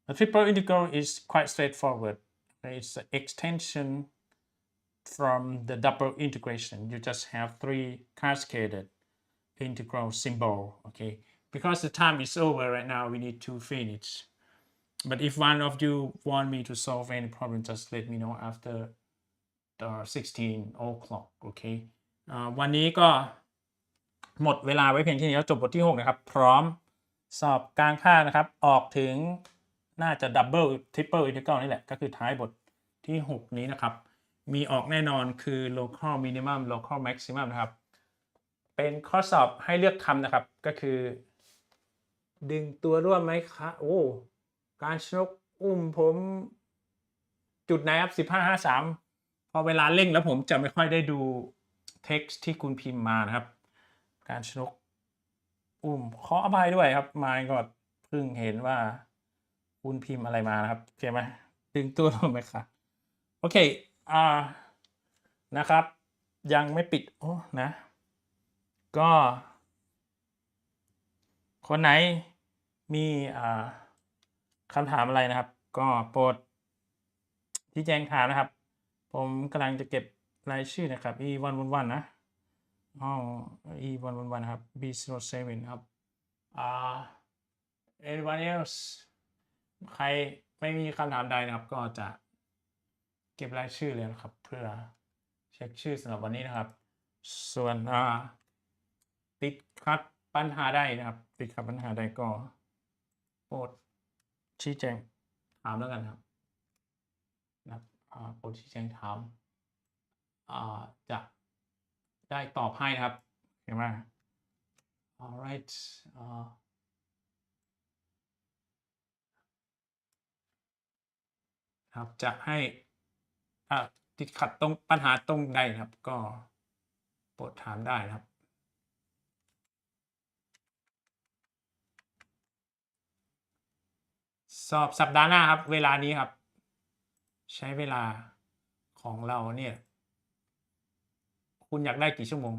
The triple integral is quite straightforward. Okay, it's an extension from the double integration. You just have 3 cascaded integral symbol. Okay, because the time is over right now, we need to finish. But if one of you want me to solve any problem, just let me know after the 16 o'clock. Okay, วันนี้ก็หมดเวลาไว้เพียงแค่นี้แล้วจบบทที่ 6 นะครับ พร้อมสอบกลางภาคนะครับออกถึงน่าจะดับเบิลทริปเปิลอินทิกรัลนี่แหละก็คือท้ายบทที่ 6 นี้นะครับมีออกแน่นอนคือ local minimum local maximum นะครับเป็นข้อสอบให้เลือกทำนะครับก็คือดึงตัวร่วมไหมคะโอ้การชนกอุ้มผมจุดไหนครับ1553พอเวลาเร่งแล้วผมจะไม่ค่อยได้ดู text ที่คุณพิมพ์มานะครับการชนกอุ้มขออภัยด้วยครับมายก็เพิ่งเห็นว่าคุณพิมพ์อะไรมานะครับโอเคไหมดึงตัวร่วมไหมคะโอเคนะครับยังไม่ปิดโอ้นะก็คนไหนมีคำถามอะไรนะครับก็โปรดชี้แจงถามนะครับผมกำลังจะเก็บรายชื่อนะครับ EE111 นะห้อง EE111 นะครับ B07 ครับanyone else ใครไม่มีคำถามใดนะครับก็จะเก็บรายชื่อเลยนะครับเพื่อเช็คชื่อสำหรับวันนี้นะครับส่วนติดขัดปัญหาใดนะครับติดขัดปัญหาใดก็โปรดชี้แจงถามแล้วกันครับโปรดชี้แจงถามจะได้ตอบให้นะครับเห็นไหม alright ครับจะให้ติดขัดตรงปัญหาตรงใดนะครับก็โปรดถามได้นะครับสอบสัปดาห์หน้าครับเวลานี้ครับใช้เวลาของเราเนี่ยคุณอยากได้กี่ชั่วโมง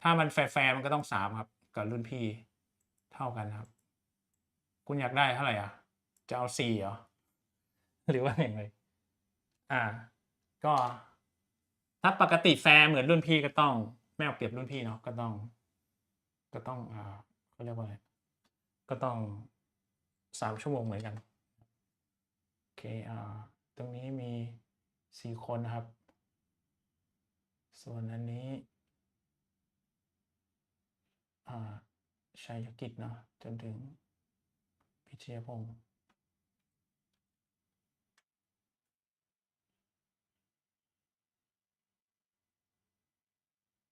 ถ้ามันแฟร์มันก็ต้อง3ครับกับรุ่นพี่เท่ากันครับคุณอยากได้เท่าไหร่จะเอา4เหรอหรือว่าอย่างไรก็ถ้าปกติแฟร์เหมือนรุ่นพี่ก็ต้องไม่เอาเปรียบรุ่นพี่เนาะก็ต้องเขาเรียกว่าอะไรก็ต้อง3ชั่วโมงเหมือนกันโอเคตรงนี้มี4คนนะครับส่วนอันนี้ชัยกิจเนาะจนถึงพิชยพงศ์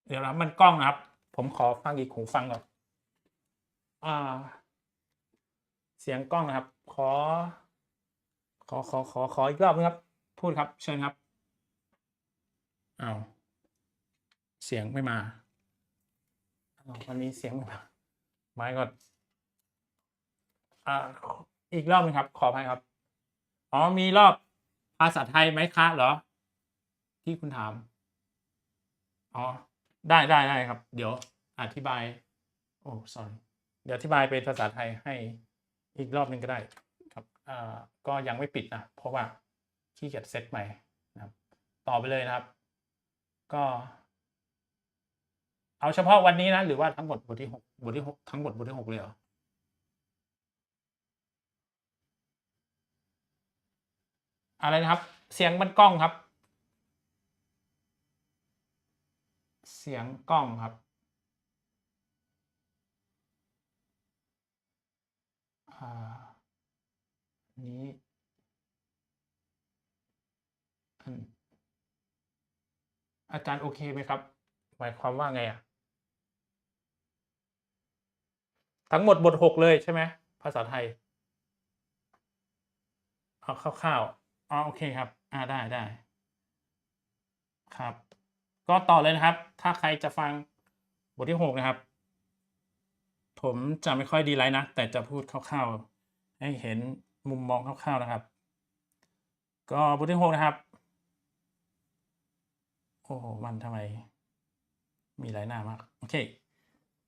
เดี๋ยวนะมันกล้องนะครับผมขอฟังอีกหูฟังก่อนเสียงกล้องนะครับขออีกรอบนึงครับพูดครับเชิญครับเสียงไม่มามันมีเสียงไม่มาไม่ก่อนอีกรอบนึงครับขออภัยครับมีรอบภาษาไทยไหมคะเหรอที่คุณถามได้ครับเดี๋ยวอธิบายsorry เดี๋ยวอธิบายเป็นภาษาไทยให้อีกรอบนึงก็ได้ครับก็ยังไม่ปิดนะเพราะว่าขี้เกียจเซตใหม่นะครับต่อไปเลยนะครับก็เอาเฉพาะวันนี้นะหรือว่าทั้งหมดบทที่6ทั้งหมดบทที่6เลยเหรออะไรนะครับเสียงมันกล้องครับเสียงกล้องครับนี้อาจารย์โอเคไหมครับหมายความว่าไงทั้งหมดบท6เลยใช่ไหมภาษาไทยเอาคร่าวๆโอเคครับได้ครับก็ต่อเลยนะครับถ้าใครจะฟังบทที่6นะครับผมจะไม่ค่อยดีไลท์นะแต่จะพูดคร่าวๆให้เห็นมุมมองคร่าวๆนะครับก็บทที่6นะครับโอ้โหมันทำไม มีหลายหน้ามากโอเค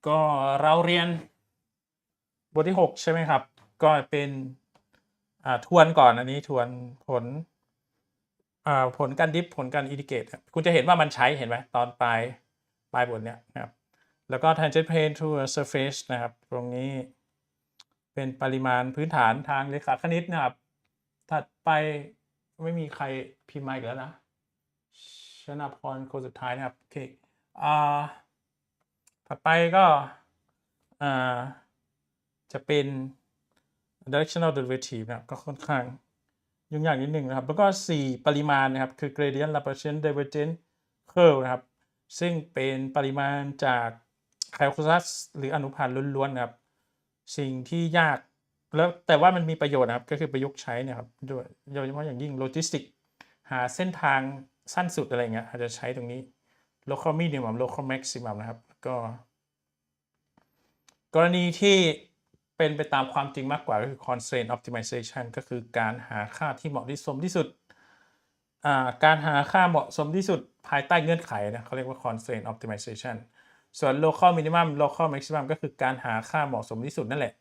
ก็เราเรียนบทที่6ใช่ไหมครับก็เป็นทวนก่อนอันนี้ทวนผลการดิฟผลการอินดิเกตคุณจะเห็นว่ามันใช้เห็นไหมตอนปลายบทเนี้ยนะครับแล้วก็ tangent plane to a surface นะครับตรงนี้เป็นปริมาณพื้นฐานทางเลขาคณิตนะครับถัดไปไม่มีใครพิมพ์มาอีกแล้วนะชนะพรคนสุดท้ายนะครับโอเคถัดไปก็จะเป็น directional derivative นะครับก็ค่อนข้างยุ่งยากนิดนึงนะครับแล้วก็4ปริมาณนะครับคือ gradient Laplacian divergent curve นะครับซึ่งเป็นปริมาณจากแคลคูลัสหรืออนุพันธ์ล้วนๆนะครับสิ่งที่ยากแล้วแต่ว่ามันมีประโยชน์นะครับก็คือประยุกต์ใช้นะครับด้วยโดยเฉพาะอย่างยิ่งโลจิสติกหาเส้นทางสั้นสุดอะไรเงี้ยอาจจะใช้ตรงนี้ local minimum local maximum นะครับก็กรณีที่เป็นไปตามความจริงมากกว่าก็คือ constraint optimization ก็คือการหาค่าที่เหมาะที่สมที่สุดการหาค่าเหมาะสมที่สุดภายใต้เงื่อนไขนะเขาเรียกว่า constraint optimization ส่วน local minimum local maximum ก็คือการหาค่าเหมาะสมที่สุดนั่นแหละ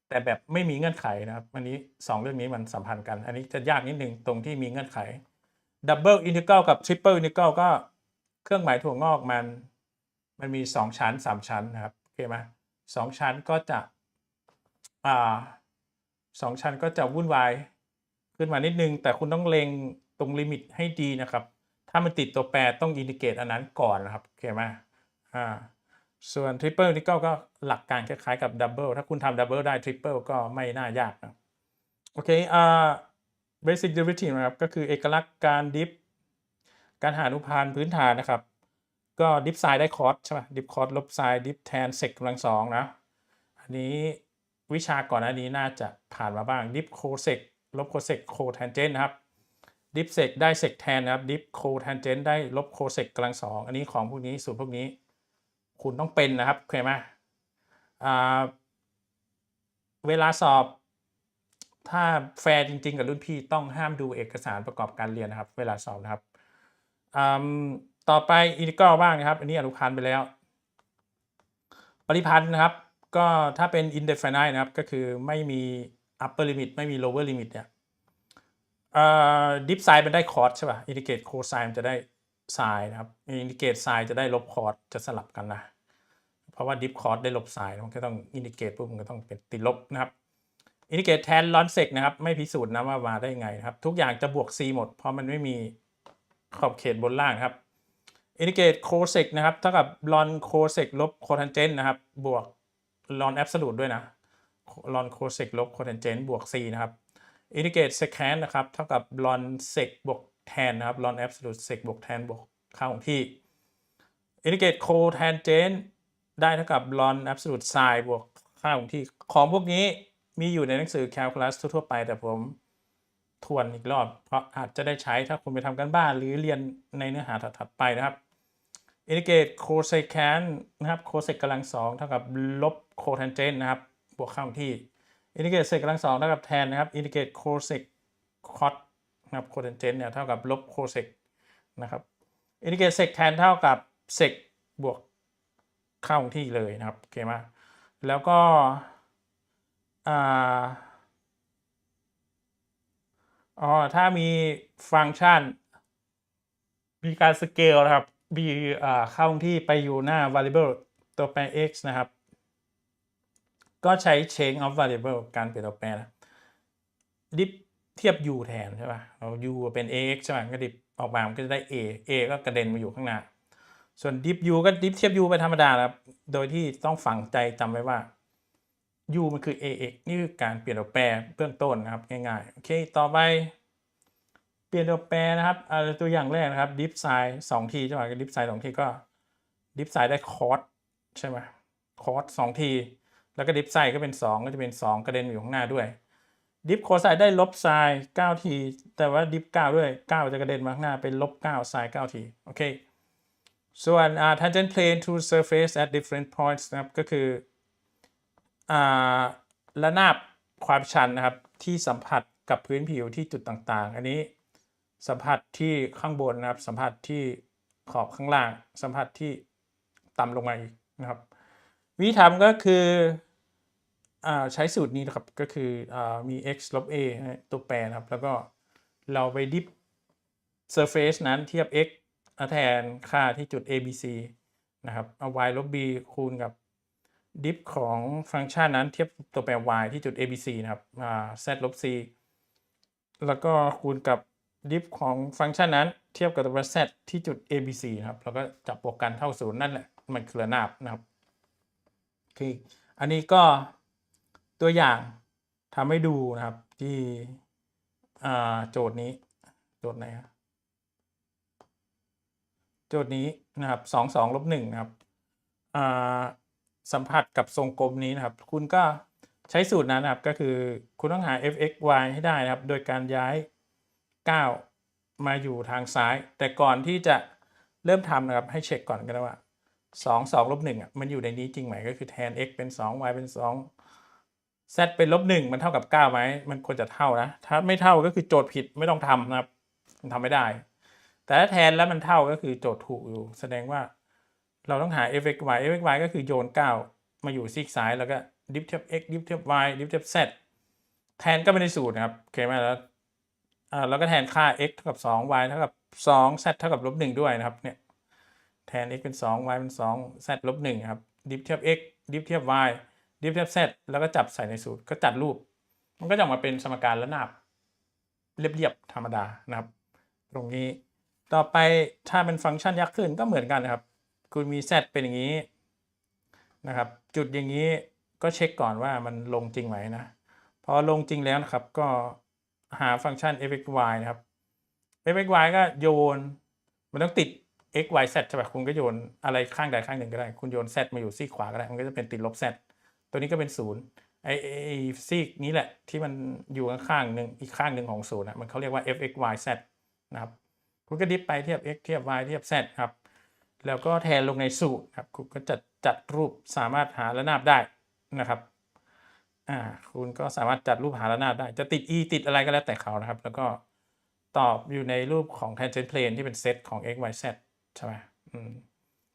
แต่แบบไม่มีเงื่อนไขนะครับอันนี้2เรื่องนี้มันสัมพันธ์กันอันนี้จะยากนิดนึงตรงที่มีเงื่อนไข double integral กับ triple integral ก็เครื่องหมายถั่วงอกมันมี2ชั้น3ชั้นนะครับโอเคไหม2ชั้นก็จะ2ชั้นก็จะวุ่นวายขึ้นมานิดนึงแต่คุณต้องเล็งตรงลิมิตให้ดีนะครับถ้ามันติดตัวแปรต้องอินดิเกตอันนั้นก่อนนะครับโอเคไหมส่วน triple integral ก็หลักการคล้ายๆกับ double ถ้าคุณทำ double ได้ triple ก็ไม่น่ายากนะโอเคbasic derivative นะครับก็คือเอกลักษณ์การดิฟการหาอนุพันธ์พื้นฐานนะครับก็ดิฟไซน์ได้คอสใช่ไหมดิฟคอสลบไซน์ดิฟแทนเซกกำลังสองนะอันนี้วิชาก่อนอันนี้น่าจะผ่านมาบ้างดิฟโคเซกลบโคเซกโคแทนเจนนะครับดิฟเซกได้เซกแทนนะครับดิฟโคแทนเจนได้ลบโคเซกกำลังสองอันนี้ของพวกนี้สูตรพวกนี้คุณต้องเป็นนะครับเข้าใจไหมเวลาสอบถ้าแฟร์จริงๆกับรุ่นพี่ต้องห้ามดูเอกสารประกอบการเรียนนะครับเวลาสอบนะครับต่อไปอินทิกรัลบ้างนะครับอันนี้อนุพันธ์ไปแล้วปริพันธ์นะครับก็ถ้าเป็น indefinite นะครับก็คือไม่มี upper limit ไม่มี lower limit เนี่ยdip sine มันได้ cos ใช่ป่ะ indicate cosine มันจะได้ sin นะครับ indicate sin จะได้ลบ cos จะสลับกันนะเพราะว่า dip cos ได้ลบ sin มันก็ต้อง indicate ปุ๊บมันก็ต้องเป็นติดลบนะครับ indicate tan ln sec นะครับไม่พิสูจน์นะว่ามาได้ไงครับทุกอย่างจะบวก c หมดเพราะมันไม่มีขอบเขตบนล่างครับ indicate cosec นะครับเท่ากับ ln cosec ลบ cotangent นะครับบวก ln absolute ด้วยนะ ln cosec ลบ cotangent บวก c นะครับ indicate secant นะครับเท่ากับ ln sec บวก tan นะครับ ln absolute sec บวก tan บวกค่าของที่ indicate cotangent ได้เท่ากับ ln absolute sin บวกค่าของที่ของพวกนี้มีอยู่ในหนังสือ calculus ทั่วไปแต่ผมทวนอีกรอบเพราะอาจจะได้ใช้ถ้าคุณไปทำกันบ้านหรือเรียนในเนื้อหาถัดๆไปนะครับ indicate cosecant นะครับ cosec กำลังสองเท่ากับลบ cotangent นะครับบวกค่าของที่ indicate sec กำลังสองเท่ากับ tan นะครับ indicate cosec cot นะครับ cotangent เนี่ยเท่ากับลบ cosec นะครับ indicate sec tan เท่ากับ sec บวกค่าของที่เลยนะครับโอเคไหมแล้วก็ถ้ามีฟังก์ชันมีการสเกลนะครับมีค่าคงที่ไปอยู่หน้า variable ตัวแปร x นะครับก็ใช้ change of variable การเปลี่ยนตัวแปรนะดิฟเทียบ u แทนใช่ป่ะเรา u เป็น ax ใช่ป่ะก็ดิฟออกมามันก็จะได้ a ก็กระเด็นมาอยู่ข้างหน้าส่วนดิฟ u ก็ดิฟเทียบ u ไปธรรมดาครับโดยที่ต้องฝังใจจำไว้ว่า u มันคือ ax นี่คือการเปลี่ยนตัวแปรเบื้องต้นนะครับง่ายๆโอเคต่อไปเปลี่ยนตัวแปรนะครับตัวอย่างแรกนะครับดิฟไซน์2ทีใช่ไหมดิฟไซน์2ทีก็ดิฟไซน์ได้คอสใช่ไหมคอส2ทีแล้วก็ดิฟไซน์ก็เป็น2ก็จะเป็น2กระเด็นอยู่ข้างหน้าด้วยดิฟโคไซน์ได้ลบไซน์9ทีแต่ว่าดิฟ9ด้วย9จะกระเด็นมาข้างหน้าเป็นลบ9ไซน์9ทีโอเคส่วน tangent plane to surface at different points นะครับก็คือระนาบความชันนะครับที่สัมผัสกับพื้นผิวที่จุดต่างๆอันนี้สัมผัสที่ข้างบนนะครับสัมผัสที่ขอบข้างล่างสัมผัสที่ ต่ำลงมาอีกนะครับวิธีทำก็คือใช้สูตรนี้นะครับก็คือมี x ลบ a ตัวแปรนะครับแล้วก็เราไปดิฟ surface นั้นเทียบ x แทนค่าที่จุด a b c นะครับเอา y ลบ b คูณกับดิฟของฟังก์ชันนั้นเทียบตัวแปร y ที่จุด a b c นะครับz ลบ c แล้วก็คูณกับดิฟของฟังก์ชันนั้นเทียบกับตัวแปร z ที่จุด a b c นะครับแล้วก็จับบวกกันเท่าศูนย์นั่นแหละมันคือระนาบนะครับคืออันนี้ก็ตัวอย่างทำให้ดูนะครับที่โจทย์นี้โจทย์ไหนครับโจทย์นี้นะครับ2 ลบ 1นะครับสัมผัสกับทรงกลมนี้นะครับคุณก็ใช้สูตรนั้นนะครับก็คือคุณต้องหา f(x, y) ให้ได้นะครับโดยการย้าย9มาอยู่ทางซ้ายแต่ก่อนที่จะเริ่มทำนะครับให้เช็คก่อนกันว่า2 ลบ 1มันอยู่ในนี้จริงไหมก็คือแทน x เป็น2 y เป็น2 z เป็นลบ 1มันเท่ากับ9ไหมมันควรจะเท่านะถ้าไม่เท่าก็คือโจทย์ผิดไม่ต้องทำนะครับมันทำไม่ได้แต่ถ้าแทนแล้วมันเท่าก็คือโจทย์ถูกอยู่แสดงว่าเราต้องหา f(x, y) f(x, y) ก็คือโยน9มาอยู่ซีกซ้ายแล้วก็ดิฟเทียบ x ดิฟเทียบ y ดิฟเทียบ z แทนก็ไม่ได้สูตรนะครับโอเคไหมแล้วก็แทนค่า x เท่ากับ2 y เท่ากับ2 z เท่ากับลบ 1ด้วยนะครับเนี่ยแทน x เป็น2 y เป็น2 z ลบ 1ครับดิฟเทียบ x ดิฟเทียบ y ดิฟเทียบ z แล้วก็จับใส่ในสูตรก็จัดรูปมันก็จะออกมาเป็นสมการระนาบเรียบๆธรรมดานะครับตรงนี้ต่อไปถ้าเป็นฟังก์ชันยักษ์ขึ้นก็เหมือนกันนะครับคุณมี z เป็นอย่างนี้นะครับจุดอย่างนี้ก็เช็คก่อนว่ามันลงจริงไหมนะพอลงจริงแล้วนะครับก็หาฟังก์ชัน f(x, y) นะครับ f(x, y) ก็โยนมันต้องติด x y z ใช่ป่ะคุณก็โยนอะไรข้างใดข้างหนึ่งก็ได้คุณโยน z มาอยู่ซีกขวาก็ได้มันก็จะเป็นติดลบ z ตัวนี้ก็เป็น0ไอ้ซีกนี้แหละที่มันอยู่ข้างๆหนึ่งอีกข้างหนึ่งของ0นะมันเขาเรียกว่า f(x, y, z) นะครับคุณก็ดิฟไปเทียบ x เทียบ y เทียบ z ครับแล้วก็แทนลงในสูตรครับคุณก็จัดรูปสามารถหาระนาบได้นะครับคุณก็สามารถจัดรูปหาระนาบได้จะติด e ติดอะไรก็แล้วแต่เขานะครับแล้วก็ตอบอยู่ในรูปของ tangent plane ที่เป็นเซตของ x y z ใช่ไหม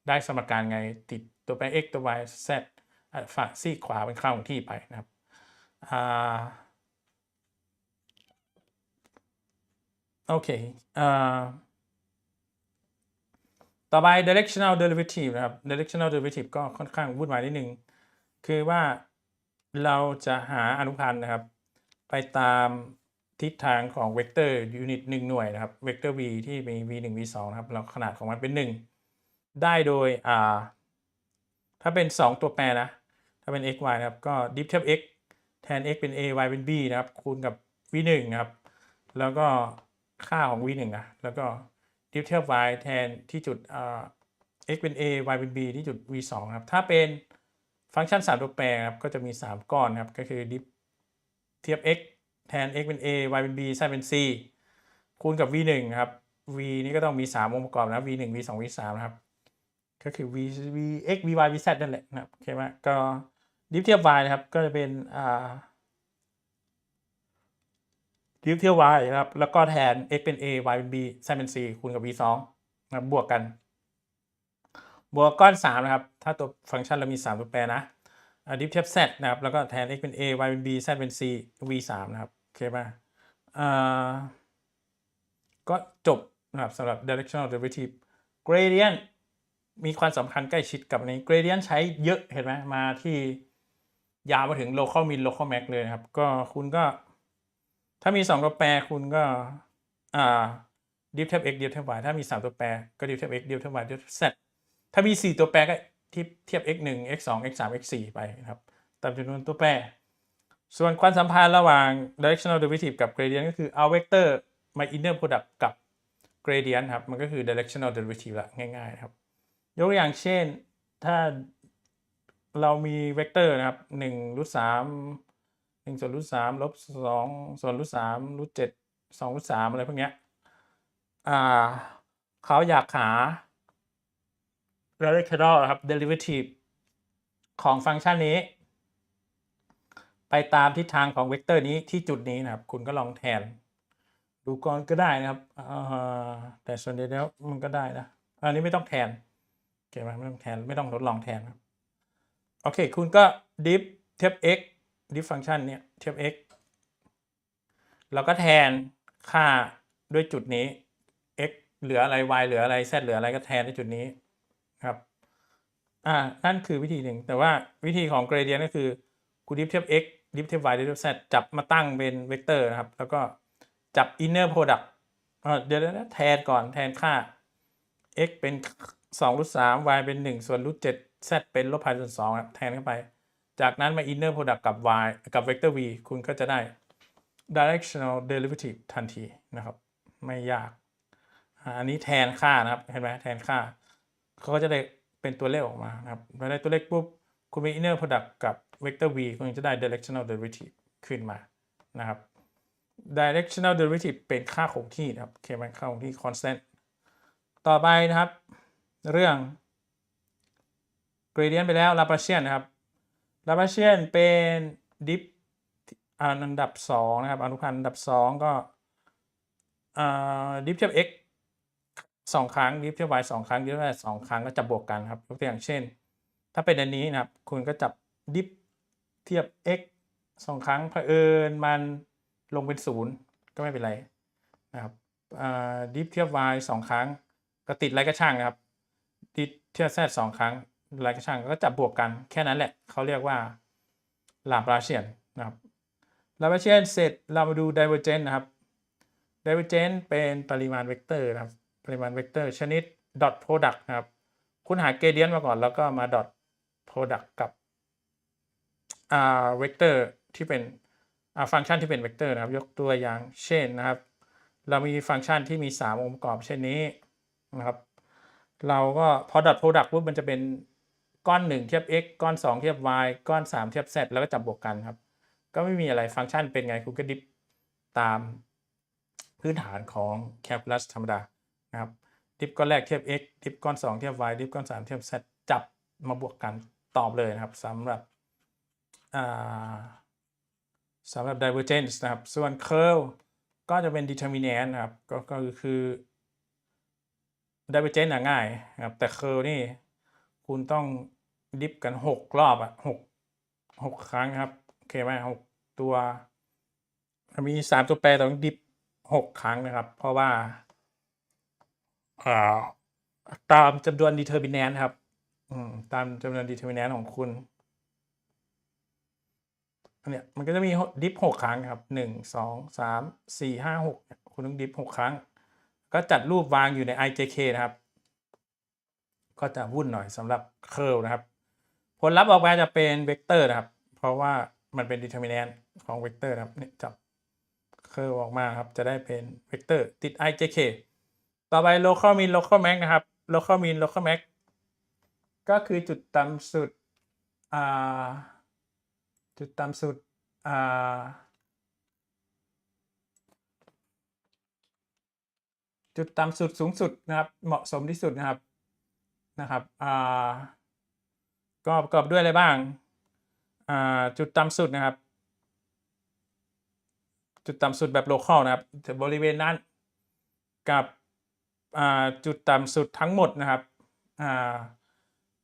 ได้สมการไงติดตัวแปร x ตัว y z ฝั่งซีกขวาเป็นค่าของที่ไปนะครับโอเคต่อไป directional derivative นะครับ directional derivative ก็ค่อนข้างวุ่นวายนิดนึงคือว่าเราจะหาอนุพันธ์นะครับไปตามทิศทางของเวกเตอร์ยูนิต1หน่วยนะครับเวกเตอร์ v ที่มี v1 v2 นะครับแล้วขนาดของมันเป็น1ได้โดยถ้าเป็น2ตัวแปรนะถ้าเป็น x y นะครับก็ดิฟเทียบ x แทน x เป็น a y เป็น b นะครับคูณกับ v1 นะครับแล้วก็ค่าของ v1 นะแล้วก็ดิฟเทียบ y แทนที่จุดx เป็น a y เป็น b ที่จุด v2 ครับถ้าเป็นฟังก์ชัน3ตัวแปรครับก็จะมี3ก้อนครับก็คือดิฟเทียบ x แทน x เป็น a y เป็น b z เป็น c คูณกับ v1 ครับ v นี่ก็ต้องมี3องค์ประกอบนะ v1 v2 v3 นะครับก็คือ v x v y v z นั่นแหละนะครับโอเคไหมก็ดิฟเทียบ y นะครับก็จะเป็นดิฟเทียบ y นะครับแล้วก็แทน x เป็น a y เป็น b z เป็น c คูณกับ v2 นะครับบวกกันบวกก้อน3นะครับถ้าตัวฟังก์ชันเรามี3ตัวแปรนะดิฟเทียบ z นะครับแล้วก็แทน x เป็น a y เป็น b z เป็น c v3 นะครับโอเคป่ะก็จบนะครับสำหรับ directional derivative gradient มีความสำคัญใกล้ชิดกับใน gradient ใช้เยอะเห็นไหมมาที่ยาวมาถึง local min local max เลยนะครับก็คุณก็ถ้ามี2ตัวแปรคุณก็ดิฟเทียบ x ดิฟเทียบ y ถ้ามี3ตัวแปรก็ดิฟเทียบ x ดิฟเทียบ y ดิฟเทียบ z ถ้ามี4ตัวแปรก็เทียบ x 1 x 2 x 3 x 4ไปนะครับตามจำนวนตัวแปรส่วนความสัมพันธ์ระหว่าง directional derivative กับ gradient ก็คือเอาเวกเตอร์มา inner product กับ gradient ครับมันก็คือ directional derivative ละง่ายๆครับยกตัวอย่างเช่นถ้าเรามีเวกเตอร์นะครับ1 รูท 3 1 ส่วนรูท 3 ลบ 2 ส่วนรูท 3 รูท 7 2 รูท 3อะไรพวกเนี้ยเขาอยากหา directional นะครับ derivative ของฟังก์ชันนี้ไปตามทิศทางของเวกเตอร์นี้ที่จุดนี้นะครับคุณก็ลองแทนดูก่อนก็ได้นะครับแต่ส่วนใหญ่แล้วมันก็ได้นะอันนี้ไม่ต้องแทนโอ เคไหมไม่ต้องแทนไม่ต้องทดลองแทนครับโอเคคุณก็ diff เทียบ x diff ฟังก์ชันเนี่ยเทียบ x แล้วก็แทนค่าด้วยจุดนี้ x เหลืออะไร y เหลืออะไร z เหลืออะไรก็แทนด้วยจุดนี้ครับนั่นคือวิธีหนึ่งแต่ว่าวิธีของ gradient ก็คือกู diff เทียบ x diff เทียบ y diff เทียบ z จับมาตั้งเป็นเวกเตอร์นะครับแล้วก็จับ inner product เดี๋ยวนะแทนก่อนแทนค่า x เป็น2 รูท 3 y เป็น1ส่วนรูท 7 z เป็นลบ pi ส่วน2ครับแทนเข้าไปจากนั้นมา inner product กับ y กับเวกเตอร์ v คุณก็จะได้ directional derivative ทันทีนะครับไม่ยากอันนี้แทนค่านะครับเห็นไหมแทนค่าเขาก็จะได้เป็นตัวเลขออกมานะครับพอได้ตัวเลขปุ๊บคุณมี inner product กับเวกเตอร์ v คุณจะได้ directional derivative ขึ้นมานะครับ directional derivative เป็นค่าคงที่นะครับเคมันค่าคงที่ constant ต่อไปนะครับเรื่อง gradient ไปแล้ว Laplacian นะครับ Laplacian เป็น diff อันดับ2นะครับอนุพันธ์อันดับ2ก็diff เทียบ x 2 ครั้ง diff เทียบ y 2 ครั้ง diff เทียบ z 2 ครั้งก็จะบวกกันครับยกตัวอย่างเช่นถ้าเป็นอันนี้นะครับคุณก็จับ diff เทียบ x 2 ครั้งเผอิญมันลงเป็น0ก็ไม่เป็นไรนะครับdiff เทียบ y 2 ครั้งก็ติดอะไรก็ช่างนะครับdiff เทียบ z 2 ครั้งอะไรก็ช่างก็จับบวกกันแค่นั้นแหละเขาเรียกว่า Laplacian นะครับ Laplacian เสร็จเรามาดู divergent นะครับ divergent เป็นปริมาณเวกเตอร์นะครับปริมาณเวกเตอร์ชนิด dot product นะครับคุณหา gradient มาก่อนแล้วก็มา dot product กับเวกเตอร์ที่เป็นฟังก์ชันที่เป็นเวกเตอร์นะครับยกตัวอย่างเช่นนะครับเรามีฟังก์ชันที่มี3องค์ประกอบเช่นนี้นะครับเราก็พอ dot product ปุ๊บมันจะเป็นก้อน1เทียบ x ก้อน2เทียบ y ก้อน3เทียบ z แล้วก็จับบวกกันครับก็ไม่มีอะไรฟังก์ชันเป็นไงคุณก็ดิฟตามพื้นฐานของแคลคูลัสธรรมดานะครับดิฟก้อนแรกเทียบ x ดิฟก้อน2เทียบ y ดิฟก้อน3เทียบ z จับมาบวกกันตอบเลยนะครับสำหรับdivergence นะครับส่วน curl ก็จะเป็น determinant นะครับก็คือ divergence ง่ายนะครับแต่ curl นี่คุณต้องดิฟกัน6 รอบ6 ครั้งครับโอเคไหม6 ตัวมี3 ตัวแปรต้องดิฟ6 ครั้งนะครับเพราะว่าตามจำนวน determinant ครับตามจำนวน determinant ของคุณเนี่ยมันก็จะมีดิฟ6 ครั้งครับ1 2 3 4 5 6คุณต้องดิฟ6 ครั้งก็จัดรูปวางอยู่ใน ijk นะครับก็จะวุ่นหน่อยสำหรับ curl นะครับผลลัพธ์ออกมาจะเป็นเวกเตอร์นะครับเพราะว่ามันเป็น determinant ของเวกเตอร์นะครับเนี่ยจับ curl ออกมาครับจะได้เป็นเวกเตอร์ติด ijk ต่อไป local min local max นะครับ local min local max ก็คือจุดต่ำสุดจุดต่ำสุดจุดต่ำสุดสูงสุดนะครับเหมาะสมที่สุดนะครับก็ประกอบด้วยอะไรบ้างจุดต่ำสุดนะครับจุดต่ำสุดแบบ local นะครับบริเวณนั้นกับจุดต่ำสุดทั้งหมดนะครับ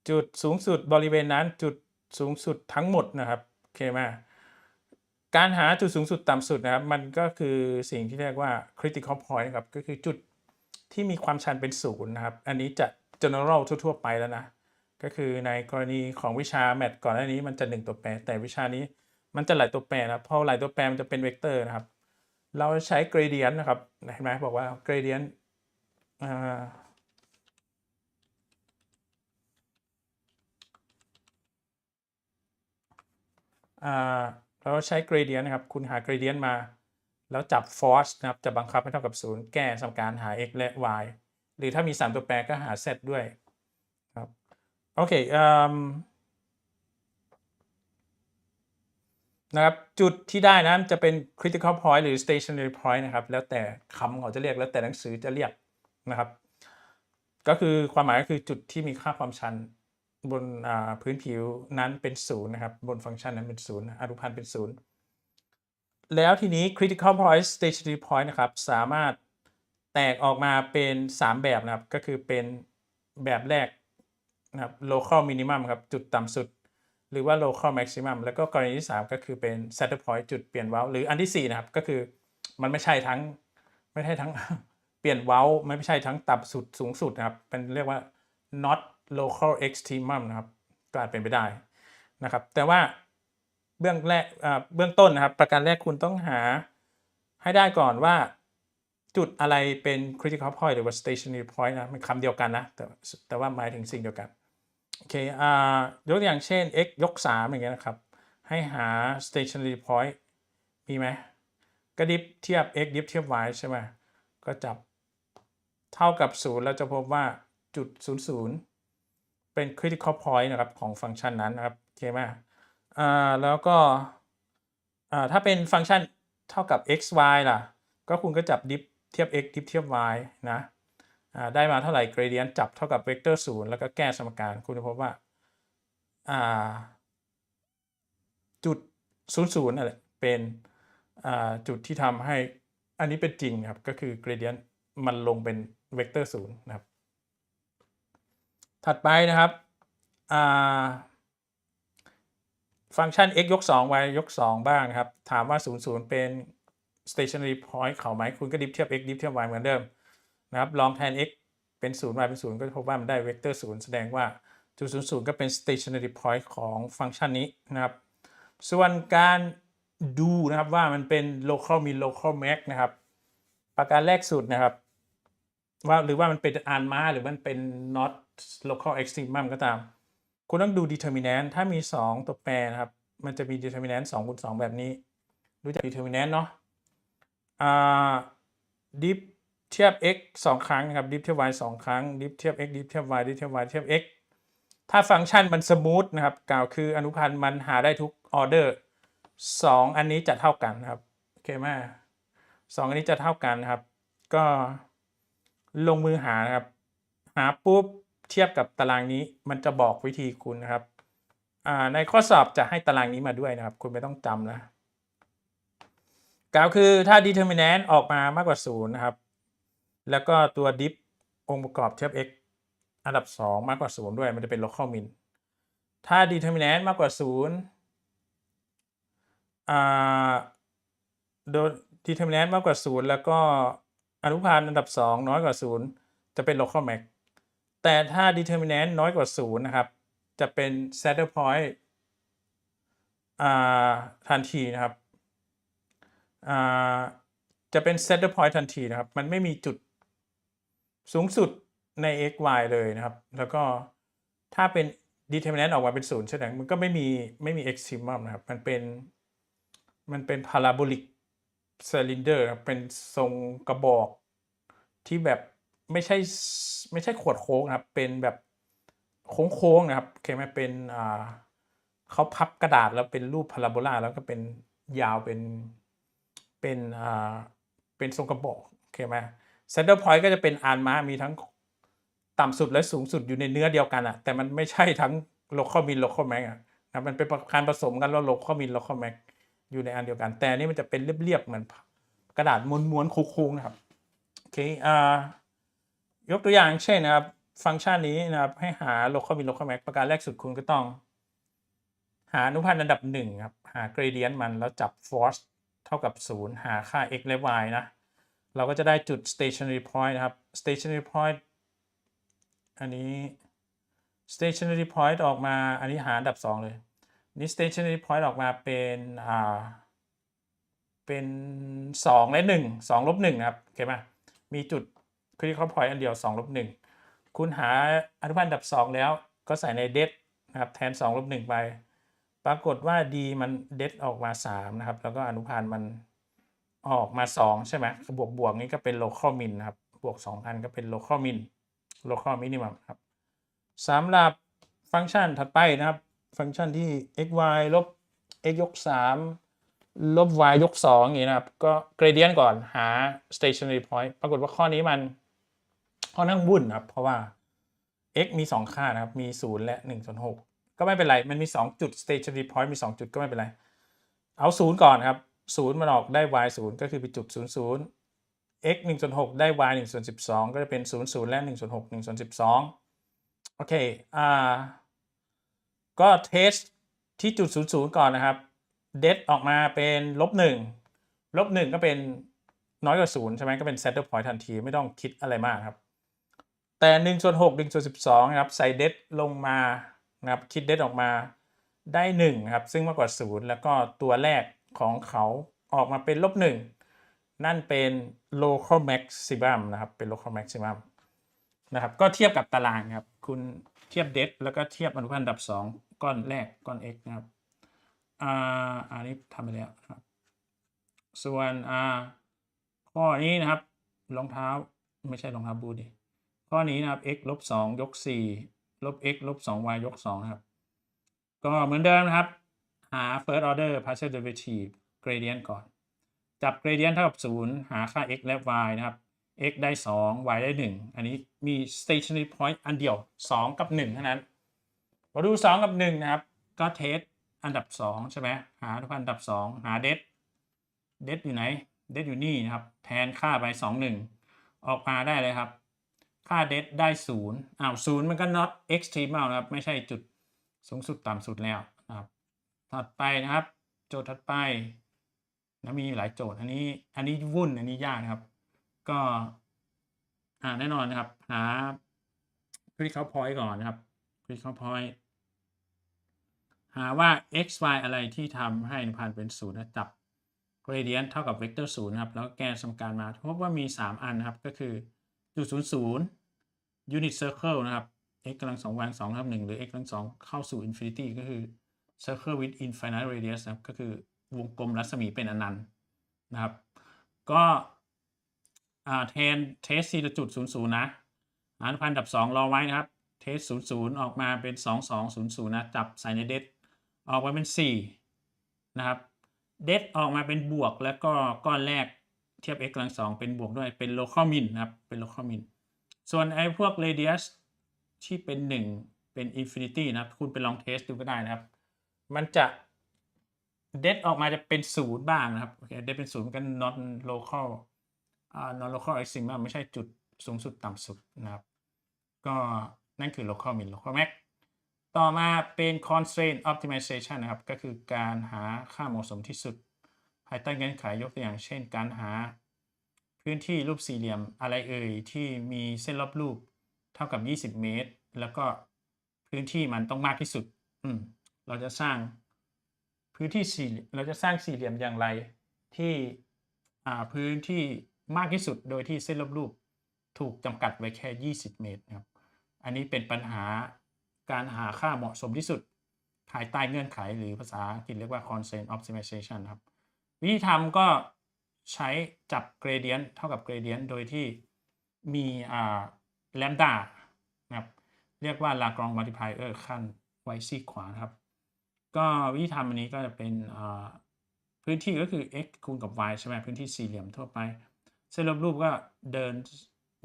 จุดสูงสุดบริเวณนั้นจุดสูงสุดทั้งหมดนะครับโอเคไหมการหาจุดสูงสุดต่ำสุดนะครับมันก็คือสิ่งที่เรียกว่า critical point ครับก็คือจุดที่มีความชันเป็น0นะครับอันนี้จะ general ทั่วไปแล้วนะก็คือในกรณีของวิชาแมทก่อนหน้านี้มันจะ1 ตัวแปรแต่วิชานี้มันจะหลายตัวแปรนะพอหลายตัวแปรมันจะเป็นเวกเตอร์นะครับเราใช้ gradient นะครับเห็นไหมบอกว่า gradient เราใช้ gradient นะครับคุณหา gradient มาแล้วจับ force นะครับจะบังคับให้เท่ากับ0แก้สมการหา x และ y หรือถ้ามี3 ตัวแปรก็หา z ด้วยครับโอเคนะครับจุดที่ได้นั้นจะเป็น critical point หรือ stationary point นะครับแล้วแต่คำเขาจะเรียกแล้วแต่หนังสือจะเรียกนะครับก็คือความหมายก็คือจุดที่มีค่าความชันบนพื้นผิวนั้นเป็น0นะครับบนฟังก์ชันนั้นเป็น0อนุพันธ์เป็น0แล้วทีนี้ critical point stationary point นะครับสามารถแตกออกมาเป็น3 แบบนะครับก็คือเป็นแบบแรก นะครับ local minimum ครับจุดต่ำสุดหรือว่า local maximum แล้วก็กรณีที่3ก็คือเป็น center point จุดเปลี่ยนเว้าหรืออันที่4นะครับก็คือมันไม่ใช่ทั้ง เปลี่ยนเว้าไม่ใช่ทั้งต่ำสุดสูงสุดนะครับเป็นเรียกว่า not local extremum นะครับก็อาจเป็นไปได้นะครับแต่ว่าเบื้องต้นนะครับประการแรกคุณต้องหาให้ได้ก่อนว่าจุดอะไรเป็น critical point หรือว่า stationary point นะเป็นคำเดียวกันนะแต่ว่าหมายถึงสิ่งเดียวกันโอเคยกตัวอย่างเช่น x ยก3อย่างเงี้ยนะครับให้หา stationary point มีไหมก็ดิฟเทียบ x ดิฟเทียบ y ใช่ไหมก็จับเท่ากับ0แล้วจะพบว่าจุด00เป็น critical point นะครับของฟังก์ชันนั้นนะครับโอเคไหมแล้วก็ถ้าเป็นฟังก์ชันเท่ากับ x y ล่ะก็คุณก็จับดิฟเทียบ x ดิฟเทียบ y นะได้มาเท่าไหร่ gradient จับเท่ากับเวกเตอร์0แล้วก็แก้สมการคุณจะพบว่าจุด00นั่นแหละเป็นจุดที่ทำให้อันนี้เป็นจริงครับก็คือ gradient มันลงเป็นเวกเตอร์0นะครับถัดไปนะครับฟังก์ชัน x ยก2 y ยก2บ้างนะครับถามว่า00เป็น stationary point เขาไหมคุณก็ดิฟเทียบ x ดิฟเทียบ y เหมือนเดิมนะครับลองแทน x เป็น0 y เป็น0ก็จะพบว่ามันได้เวกเตอร์0แสดงว่าจุด00ก็เป็น stationary point ของฟังก์ชันนี้นะครับส่วนการดูนะครับว่ามันเป็น local min local max นะครับประการแรกสุดนะครับว่าหรือว่ามันเป็นอันมาหรือมันเป็น not local extremum ก็ตามคุณต้องดู determinant ถ้ามี2ตัวแปรนะครับมันจะมี determinant 2 คูณ 2แบบนี้รู้จัก determinant เนาะดิฟเทียบ x 2 ครั้งนะครับดิฟเทียบ y 2 ครั้งดิฟเทียบ x ดิฟเทียบ y ดิฟเทียบ y เทียบ x ถ้าฟังก์ชันมันสมูทนะครับกล่าวคืออนุพันธ์มันหาได้ทุกออเดอร์2อันนี้จะเท่ากันนะครับโอเคไหม2อันนี้จะเท่ากันนะครับก็ลงมือหานะครับหาปุ๊บเทียบกับตารางนี้มันจะบอกวิธีคุณนะครับในข้อสอบจะให้ตารางนี้มาด้วยนะครับคุณไม่ต้องจำนะกล่าวคือถ้า determinant ออกมามากกว่า0นะครับแล้วก็ตัว diff องค์ประกอบเทียบ x อันดับ2มากกว่า0ด้วยมันจะเป็น local min ถ้า determinant มากกว่า0โดย determinant มากกว่า0แล้วก็อนุพันธ์อันดับ2น้อยกว่า0จะเป็น local max แต่ถ้า determinant น้อยกว่า0นะครับจะเป็น center point ทันทีนะครับจะเป็น center point ทันทีนะครับมันไม่มีจุดสูงสุดใน x y เลยนะครับแล้วก็ถ้าเป็น determinant ออกมาเป็น0ใช่ไหมมันก็ไม่มี extremum นะครับมันเป็น parabolic cylinder เป็นทรงกระบอกที่แบบไม่ใช่ขวดโค้งนะครับเป็นแบบโค้งๆนะครับโอเคไหมเป็นเขาพับกระดาษแล้วเป็นรูปพาราโบลาแล้วก็เป็นยาวเป็นทรงกระบอกโอเคไหม center point ก็จะเป็นอันมามีทั้งต่ำสุดและสูงสุดอยู่ในเนื้อเดียวกันอะแต่มันไม่ใช่ทั้ง local min local max นะมันเป็นการผสมกันแล้ว local min local max อยู่ในอันเดียวกันแต่นี่มันจะเป็นเรียบๆเหมือนกระดาษม้วนๆโค้งๆนะครับโอเคยกตัวอย่างเช่นนะครับฟังก์ชันนี้นะครับให้หา local min local max ประการแรกสุดคุณก็ต้องหาอนุพันธ์อันดับ1ครับหา gradient มันแล้วจับ force เท่ากับ0หาค่า x และ y นะเราก็จะได้จุด stationary point นะครับ stationary point อันนี้ stationary point ออกมาอันนี้หาอันดับ2เลยนี่ stationary point ออกมาเป็น2และ1 2ลบ1นะครับโอเคป่ะมีจุด critical point อันเดียว2ลบ1คุณหาอนุพันธ์อันดับ2แล้วก็ใส่ในdet นะครับแทน2ลบ1ไปปรากฏว่า d มัน det ออกมา3นะครับแล้วก็อนุพันธ์มันออกมา2ใช่ไหมบวกนี้ก็เป็น local min นะครับบวก2อันก็เป็น local min local minimum ครับสำหรับฟังก์ชันถัดไปนะครับฟังก์ชันที่ x y ลบ x ยก3ลบ y ยก2อย่างนี้นะครับก็ gradient ก่อนหา stationary point ปรากฏว่าข้อนี้มันค่อนข้างวุ่นครับเพราะว่า x มี2ค่านะครับมี0และ1/6ก็ไม่เป็นไรมันมี2จุด stationary point มี2จุดก็ไม่เป็นไรเอา0ก่อนครับ0มันออกได้ y 0ก็คือเป็นจุด00 x 1/6ได้ y 1/12ก็จะเป็น00และ1/6 1/12 โอเคก็เทสที่จุด00ก่อนนะครับเดดออกมาเป็น-1 -1ก็เป็นน้อยกว่า0ใช่ไหมก็เป็น saddle point ทันทีไม่ต้องคิดอะไรมากครับแต่1/6 1/12นะครับใส่เดดลงมานะครับคิดเดดออกมาได้1ครับซึ่งมากกว่า0แล้วก็ตัวแรกของเขาออกมาเป็น-1นั่นเป็น local maximum นะครับเป็น local maximum นะครับก็เทียบกับตารางครับคุณเทียบเดดแล้วก็เทียบอนุพันธ์อันดับ2ก้อนแรกก้อน x นะครับอันนี้ทำไปแล้วครับส่วนข้อนี้นะครับรองเท้าไม่ใช่รองเท้าบูทดิข้อนี้นะครับ x ลบ2ยก4ลบ x ลบ2y ยก2นะครับก็เหมือนเดิมนะครับหา first order partial derivative gradient ก่อนจับ gradient เท่ากับ0หาค่า x และ y นะครับ x ได้2 y ได้1อันนี้มี stationary point อันเดียว2กับ1เท่านั้นพอดู2กับ1นะครับก็เทสอันดับ2ใช่ไหมหาอนุพันธ์อันดับ2หาเดดอยู่ไหนเดดอยู่นี่นะครับแทนค่าไป21ออกมาได้เลยครับค่าเดดได้0 0มันก็ not extremal นะครับไม่ใช่จุดสูงสุดต่ำสุดแล้วนะครับถัดไปนะครับโจทย์ถัดไปนะมีหลายโจทย์อันนี้วุ่นอันนี้ยากนะครับก็แน่นอนนะครับหา critical point ก่อนนะครับ critical point หาว่า x y อะไรที่ทำให้อนุพันธ์เป็น0นะจับ gradient เท่ากับเวกเตอร์0นะครับแล้วแก้สมการมาพบว่ามี3อันนะครับก็คือจุด00 unit circle นะครับ x กำลัง2 y 2ทับ1หรือ x กำลัง2เข้าสู่ infinity ก็คือ circle with infinite radius นะครับก็คือวงกลมรัศมีเป็นอนันต์นะครับก็แทนเทส 4.00 นะอนุพันธ์อันดับ2รอไว้นะครับเทส00ออกมาเป็น2200นะจับใส่ในเดดออกมาเป็น4นะครับเดดออกมาเป็นบวกแล้วก็ก้อนแรกเทียบ x กำลัง2เป็นบวกด้วยเป็น local min นะครับเป็น local min ส่วนไอ้พวก radius ที่เป็น1เป็น infinity นะครับคุณไปลองเทสดูก็ได้นะครับมันจะเดดออกมาจะเป็น0บ้างนะครับโอเคเดดเป็น0กัน non local non local maximum ไม่ใช่จุดสูงสุดต่ำสุดนะครับก็นั่นคือ local min local max ต่อมาเป็น constraint optimization นะครับก็คือการหาค่าเหมาะสมที่สุดภายใต้เงื่อนไขยกตัวอย่างเช่นการหาพื้นที่รูปสี่เหลี่ยมอะไรเอ่ยที่มีเส้นรอบรูปเท่ากับ20 เมตรแล้วก็พื้นที่มันต้องมากที่สุดเราจะสร้างพื้นที่เราจะสร้างสี่เหลี่ยมอย่างไรที่พื้นที่มากที่สุดโดยที่เส้นรอบรูปถูกจำกัดไว้แค่20 เมตรนะครับอันนี้เป็นปัญหาการหาค่าเหมาะสมที่สุดภายใต้เงื่อนไขหรือภาษาอังกฤษเรียกว่า constraint optimization ครับวิธีทำก็ใช้จับ gradient เท่ากับ gradient โดยที่มีlambda นะครับเรียกว่า Lagrange multiplier ขั้นไว้ซีกขวาครับก็วิธีทำอันนี้ก็จะเป็นพื้นที่ก็คือ x คูณกับ y ใช่ไหมพื้นที่สี่เหลี่ยมทั่วไปเส้นรอบรูปก็เดิน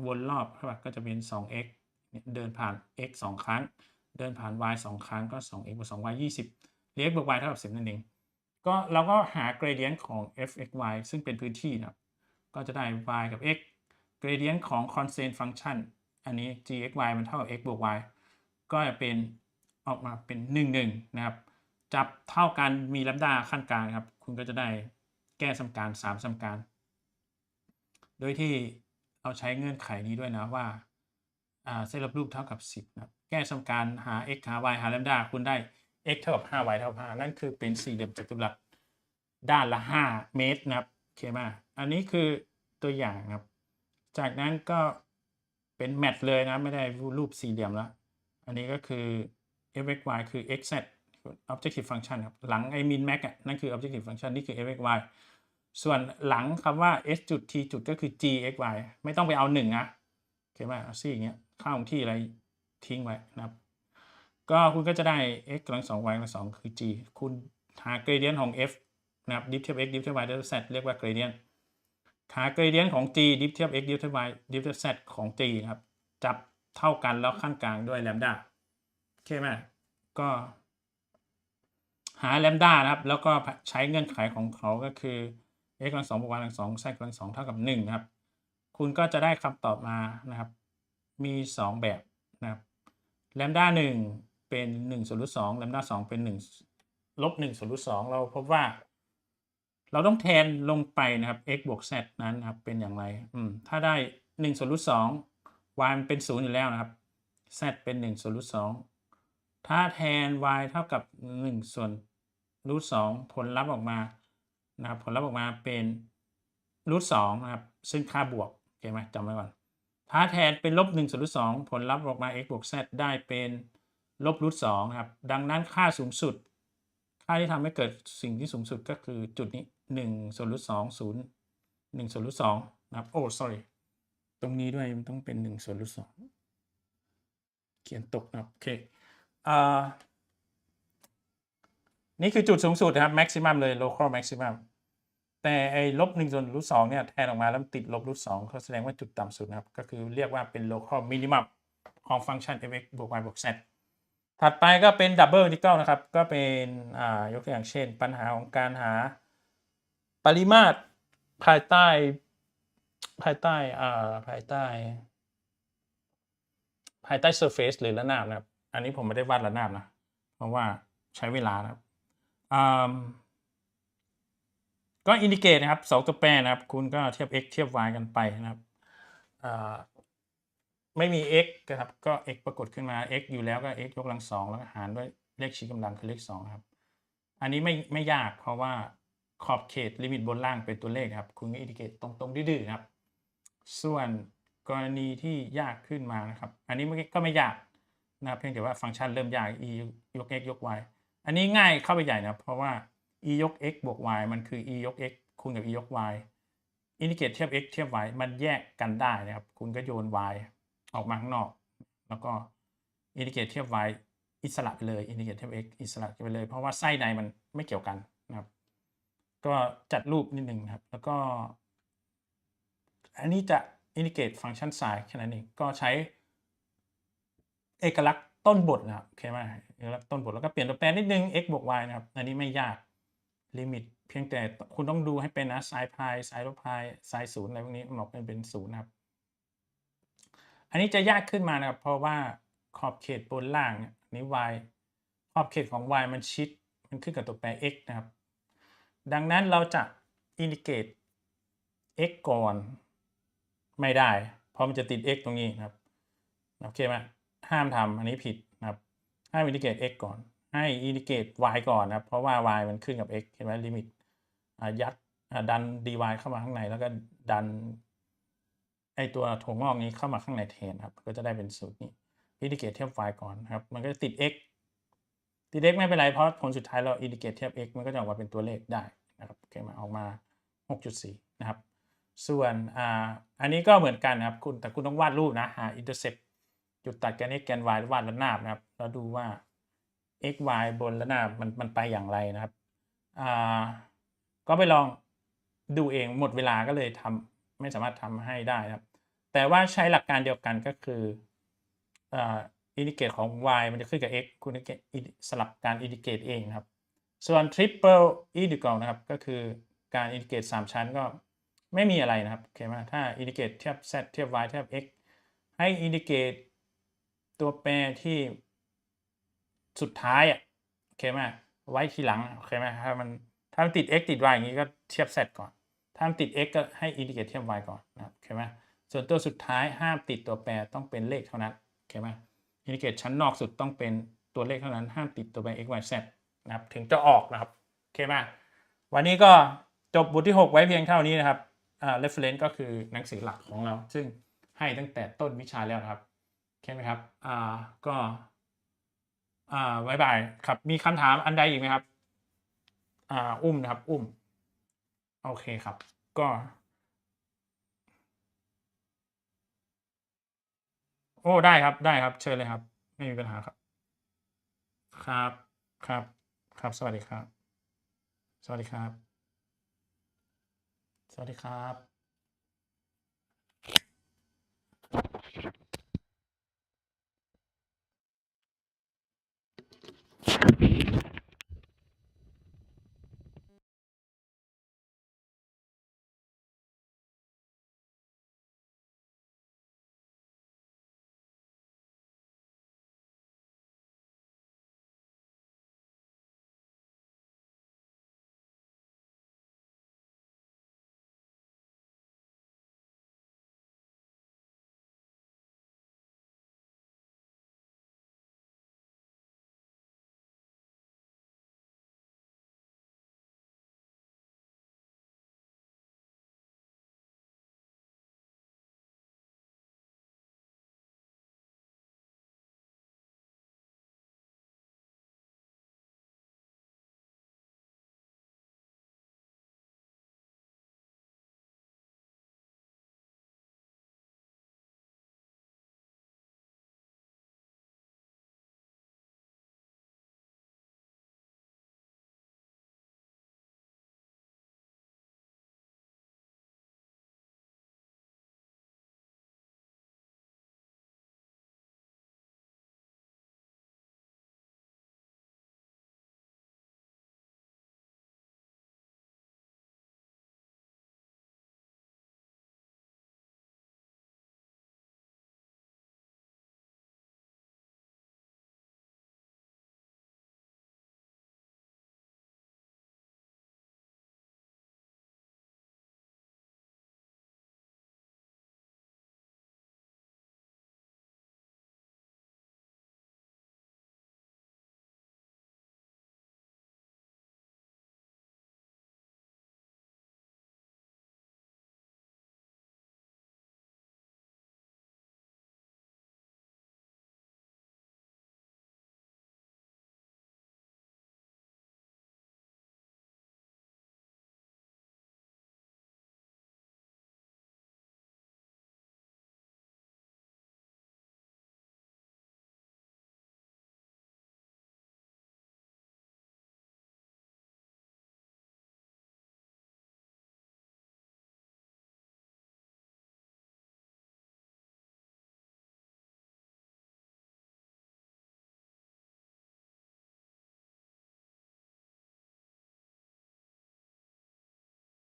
วนรอบครับก็จะเป็น 2x เดินผ่าน x 2 ครั้งเดินผ่าน y 2 ครั้งก็ 2x บวก 2y 20หรือ x บวก y เท่ากับ10นั่นเองก็เราก็หา gradient ของ f(x,y) ซึ่งเป็นพื้นที่นะครับก็จะได้ y กับ x gradient ของ constraint function อันนี้ g(x,y) มันเท่ากับ x บวก y ก็จะเป็นออกมาเป็น1นะครับจับเท่ากันมีแลมดาขั้นกลางครับคุณก็จะได้แก้สมการ3สมการโดยที่เราใช้เงื่อนไขนี้ด้วยนะว่าเส้นรอบรูปเท่ากับ10นะครับแก้สมการหา x หา y หาแลมดาคุณได้ x เท่ากับ 5y เท่ากับ5นั่นคือเป็นสี่เหลี่ยมจัตุรัสด้านละ5 เมตรนะครับโอเคไหมอันนี้คือตัวอย่างครับจากนั้นก็เป็นแมทเลยนะไม่ได้รูปสี่เหลี่ยมแล้วอันนี้ก็คือ f(x,y) คือ x(z) objective function ครับหลังไอ้ min max นั่นคือ objective function นี่คือ f(x,y) ส่วนหลังคำว่า s จุด t จุดก็คือ g(x,y) ไม่ต้องไปเอา1นะโอเคไหมเอาซี่อย่างเงี้ยค่าของที่อะไรทิ้งไว้นะครับก็คุณก็จะได้ x กำลัง2 y กำลัง2คือ g คุณหา gradient ของ f นะครับ diff เทียบ x diff เทียบ y diff เทียบ z เรียกว่า gradient หา gradient ของ g diff เทียบ x diff เทียบ y diff เทียบ z ของ g นะครับจับเท่ากันแล้วขั้นกลางด้วย lambda โอเคไหมก็หา lambda นะครับแล้วก็ใช้เงื่อนไขของเขาก็คือ x กำลัง2บวก y กำลัง2 z กำลัง2เท่ากับ1นะครับคุณก็จะได้คำตอบมานะครับมี2แบบนะครับ แลมด้า1เป็น1ส่วนรูท2แลมด้า2เป็น1ลบ1ส่วนรูท2เราพบว่าเราต้องแทนลงไปนะครับ x บวก z นั้นครับเป็นอย่างไรถ้าได้1ส่วนรูท2 y มันเป็น0อยู่แล้วนะครับ z เป็น1ส่วนรูท2ถ้าแทน y เท่ากับ1ส่วนรูท2ผลลัพธ์ออกมานะครับผลลัพธ์ออกมาเป็นรูท2นะครับซึ่งค่าบวกโอเคไหมจำไว้ก่อนถ้าแทนเป็นลบ1ส่วนรูท2ผลลัพธ์ออกมา x บวก z ได้เป็นลบรูท2ครับดังนั้นค่าสูงสุดค่าที่ทำให้เกิดสิ่งที่สูงสุดก็คือจุดนี้1ส่วนรูท2 0 1ส่วนรูท2นะครับsorry ตรงนี้ด้วยมันต้องเป็น1ส่วนรูท2เขียนตกนะครับโอเคนี่คือจุดสูงสุดนะครับ maximum เลย local maximum แต่ไอ้ลบ1ส่วนรูท2เนี่ยแทนออกมาแล้วติดลบรูท2เขาแสดงว่าจุดต่ำสุดนะครับก็คือเรียกว่าเป็น local minimum ของฟังก์ชัน f(x) บวก y บวก z ถัดไปก็เป็น double integral นะครับก็เป็นยกตัวอย่างเช่นปัญหาของการหาปริมาตรภายใต้surface หรือระนาบนะครับอันนี้ผมไม่ได้วาดระนาบนะเพราะว่าใช้เวลานะครับก็อินดิเกตนะครับ2ตัวแปรนะครับคุณก็เทียบ x เทียบ y กันไปนะครับไม่มี x นะครับก็ x ปรากฏขึ้นมา x อยู่แล้วก็ x ยกกำลัง2แล้วก็หารด้วยเลขชี้กำลังคือเลข2นะครับอันนี้ไม่ยากเพราะว่าขอบเขตลิมิตบนล่างเป็นตัวเลขครับคุณก็อินดิเกตตรงๆดื้อๆครับส่วนกรณีที่ยากขึ้นมานะครับอันนี้ก็ไม่ยากนะครับเพียงแต่ว่าฟังก์ชันเริ่มยาก e ยก x ยก y อันนี้ง่ายเข้าไปใหญ่นะเพราะว่า e ยก x บวก y มันคือ e ยก x คูณกับ e ยก y อินดิเกตเทียบ x เทียบ y มันแยกกันได้นะครับคุณก็โยน y ออกมาข้างนอกแล้วก็อินดิเกตเทียบ y อิสระไปเลยอินดิเกตเทียบ x อิสระไปเลยเพราะว่าไส้ในมันไม่เกี่ยวกันนะครับก็จัดรูปนิดนึงนะครับแล้วก็อันนี้จะอินดิเกตฟังก์ชันไซน์แค่นั้นเองก็ใช้เอกลักษณ์ต้นบทนะครับโอเคไหมเอกลักษณ์ต้นบทแล้วก็เปลี่ยนตัวแปรนิดนึง x บวก y นะครับอันนี้ไม่ยากลิมิตเพียงแต่คุณต้องดูให้เป็นนะไซน์พายไซน์ลบพายไซน์0อะไรพวกนี้มันออกเป็น0นะครับอันนี้จะยากขึ้นมานะครับเพราะว่าขอบเขตบนล่างนี้ y ขอบเขตของ y มันชิดมันขึ้นกับตัวแปร x นะครับดังนั้นเราจะอินดิเกต x ก่อนไม่ได้เพราะมันจะติด x ตรงนี้นะครับโอเคไหมห้ามทำอันนี้ผิดนะครับให้อินดิเกต x ก่อนให้อินดิเกต y ก่อนนะครับเพราะว่า y มันขึ้นกับ x เห็นไหมลิมิตยัดดัน dy เข้ามาข้างในแล้วก็ดันไอตัวถั่วงอกนี้เข้ามาข้างในแทนครับก็จะได้เป็นสูตรนี้อินดิเกตเทียบ y ก่อนนะครับมันก็จะติด x ไม่เป็นไรเพราะผลสุดท้ายเราอินดิเกตเทียบ x มันก็จะออกมาเป็นตัวเลขได้นะครับโอเคมาออกมา 6.4 นะครับส่วนอันนี้ก็เหมือนกันนะครับแต่คุณต้องวาดรูปนะหา intercept จุดตัดแกน x แกน y วาดระนาบนะครับแล้วดูว่า x y บนระนาบมันไปอย่างไรนะครับก็ไปลองดูเองหมดเวลาก็เลยไม่สามารถทำให้ได้นะครับแต่ว่าใช้หลักการเดียวกันก็คืออินดิเกตของ y มันจะขึ้นกับ x คุณสลับการอินดิเกตเองนะครับส่วน triple integral นะครับก็คือการอินดิเกต3ชั้นก็ไม่มีอะไรนะครับโอเคไหมถ้าอินดิเกตเทียบ z เทียบ y เทียบ x ให้อินดิเกตตัวแปรที่สุดท้ายโอเคไหมไว้ทีหลังโอเคไหมถ้ามันติด x ติด y อย่างนี้ก็เทียบ z ก่อนถ้ามันติด x ก็ให้อินดิเกตเทียบ y ก่อนนะครับโอเคไหมส่วนตัวสุดท้ายห้ามติดตัวแปรต้องเป็นเลขเท่านั้นโอเคไหมอินดิเกตชั้นนอกสุดต้องเป็นตัวเลขเท่านั้นห้ามติดตัวแปร x y z นะครับถึงจะออกนะครับโอเคไหมวันนี้ก็จบบทที่6ไว้เพียงเท่านี้นะครับreference ก็คือหนังสือหลักของเราซึ่งให้ตั้งแต่ต้นวิชาแล้วนะครับโอเคไหมครับก็บ๊ายบายครับมีคำถามอันใดอีกไหมครับนะครับโอเคครับก็ได้ครับเชิญเลยครับไม่มีปัญหาครับครับสวัสดีครับ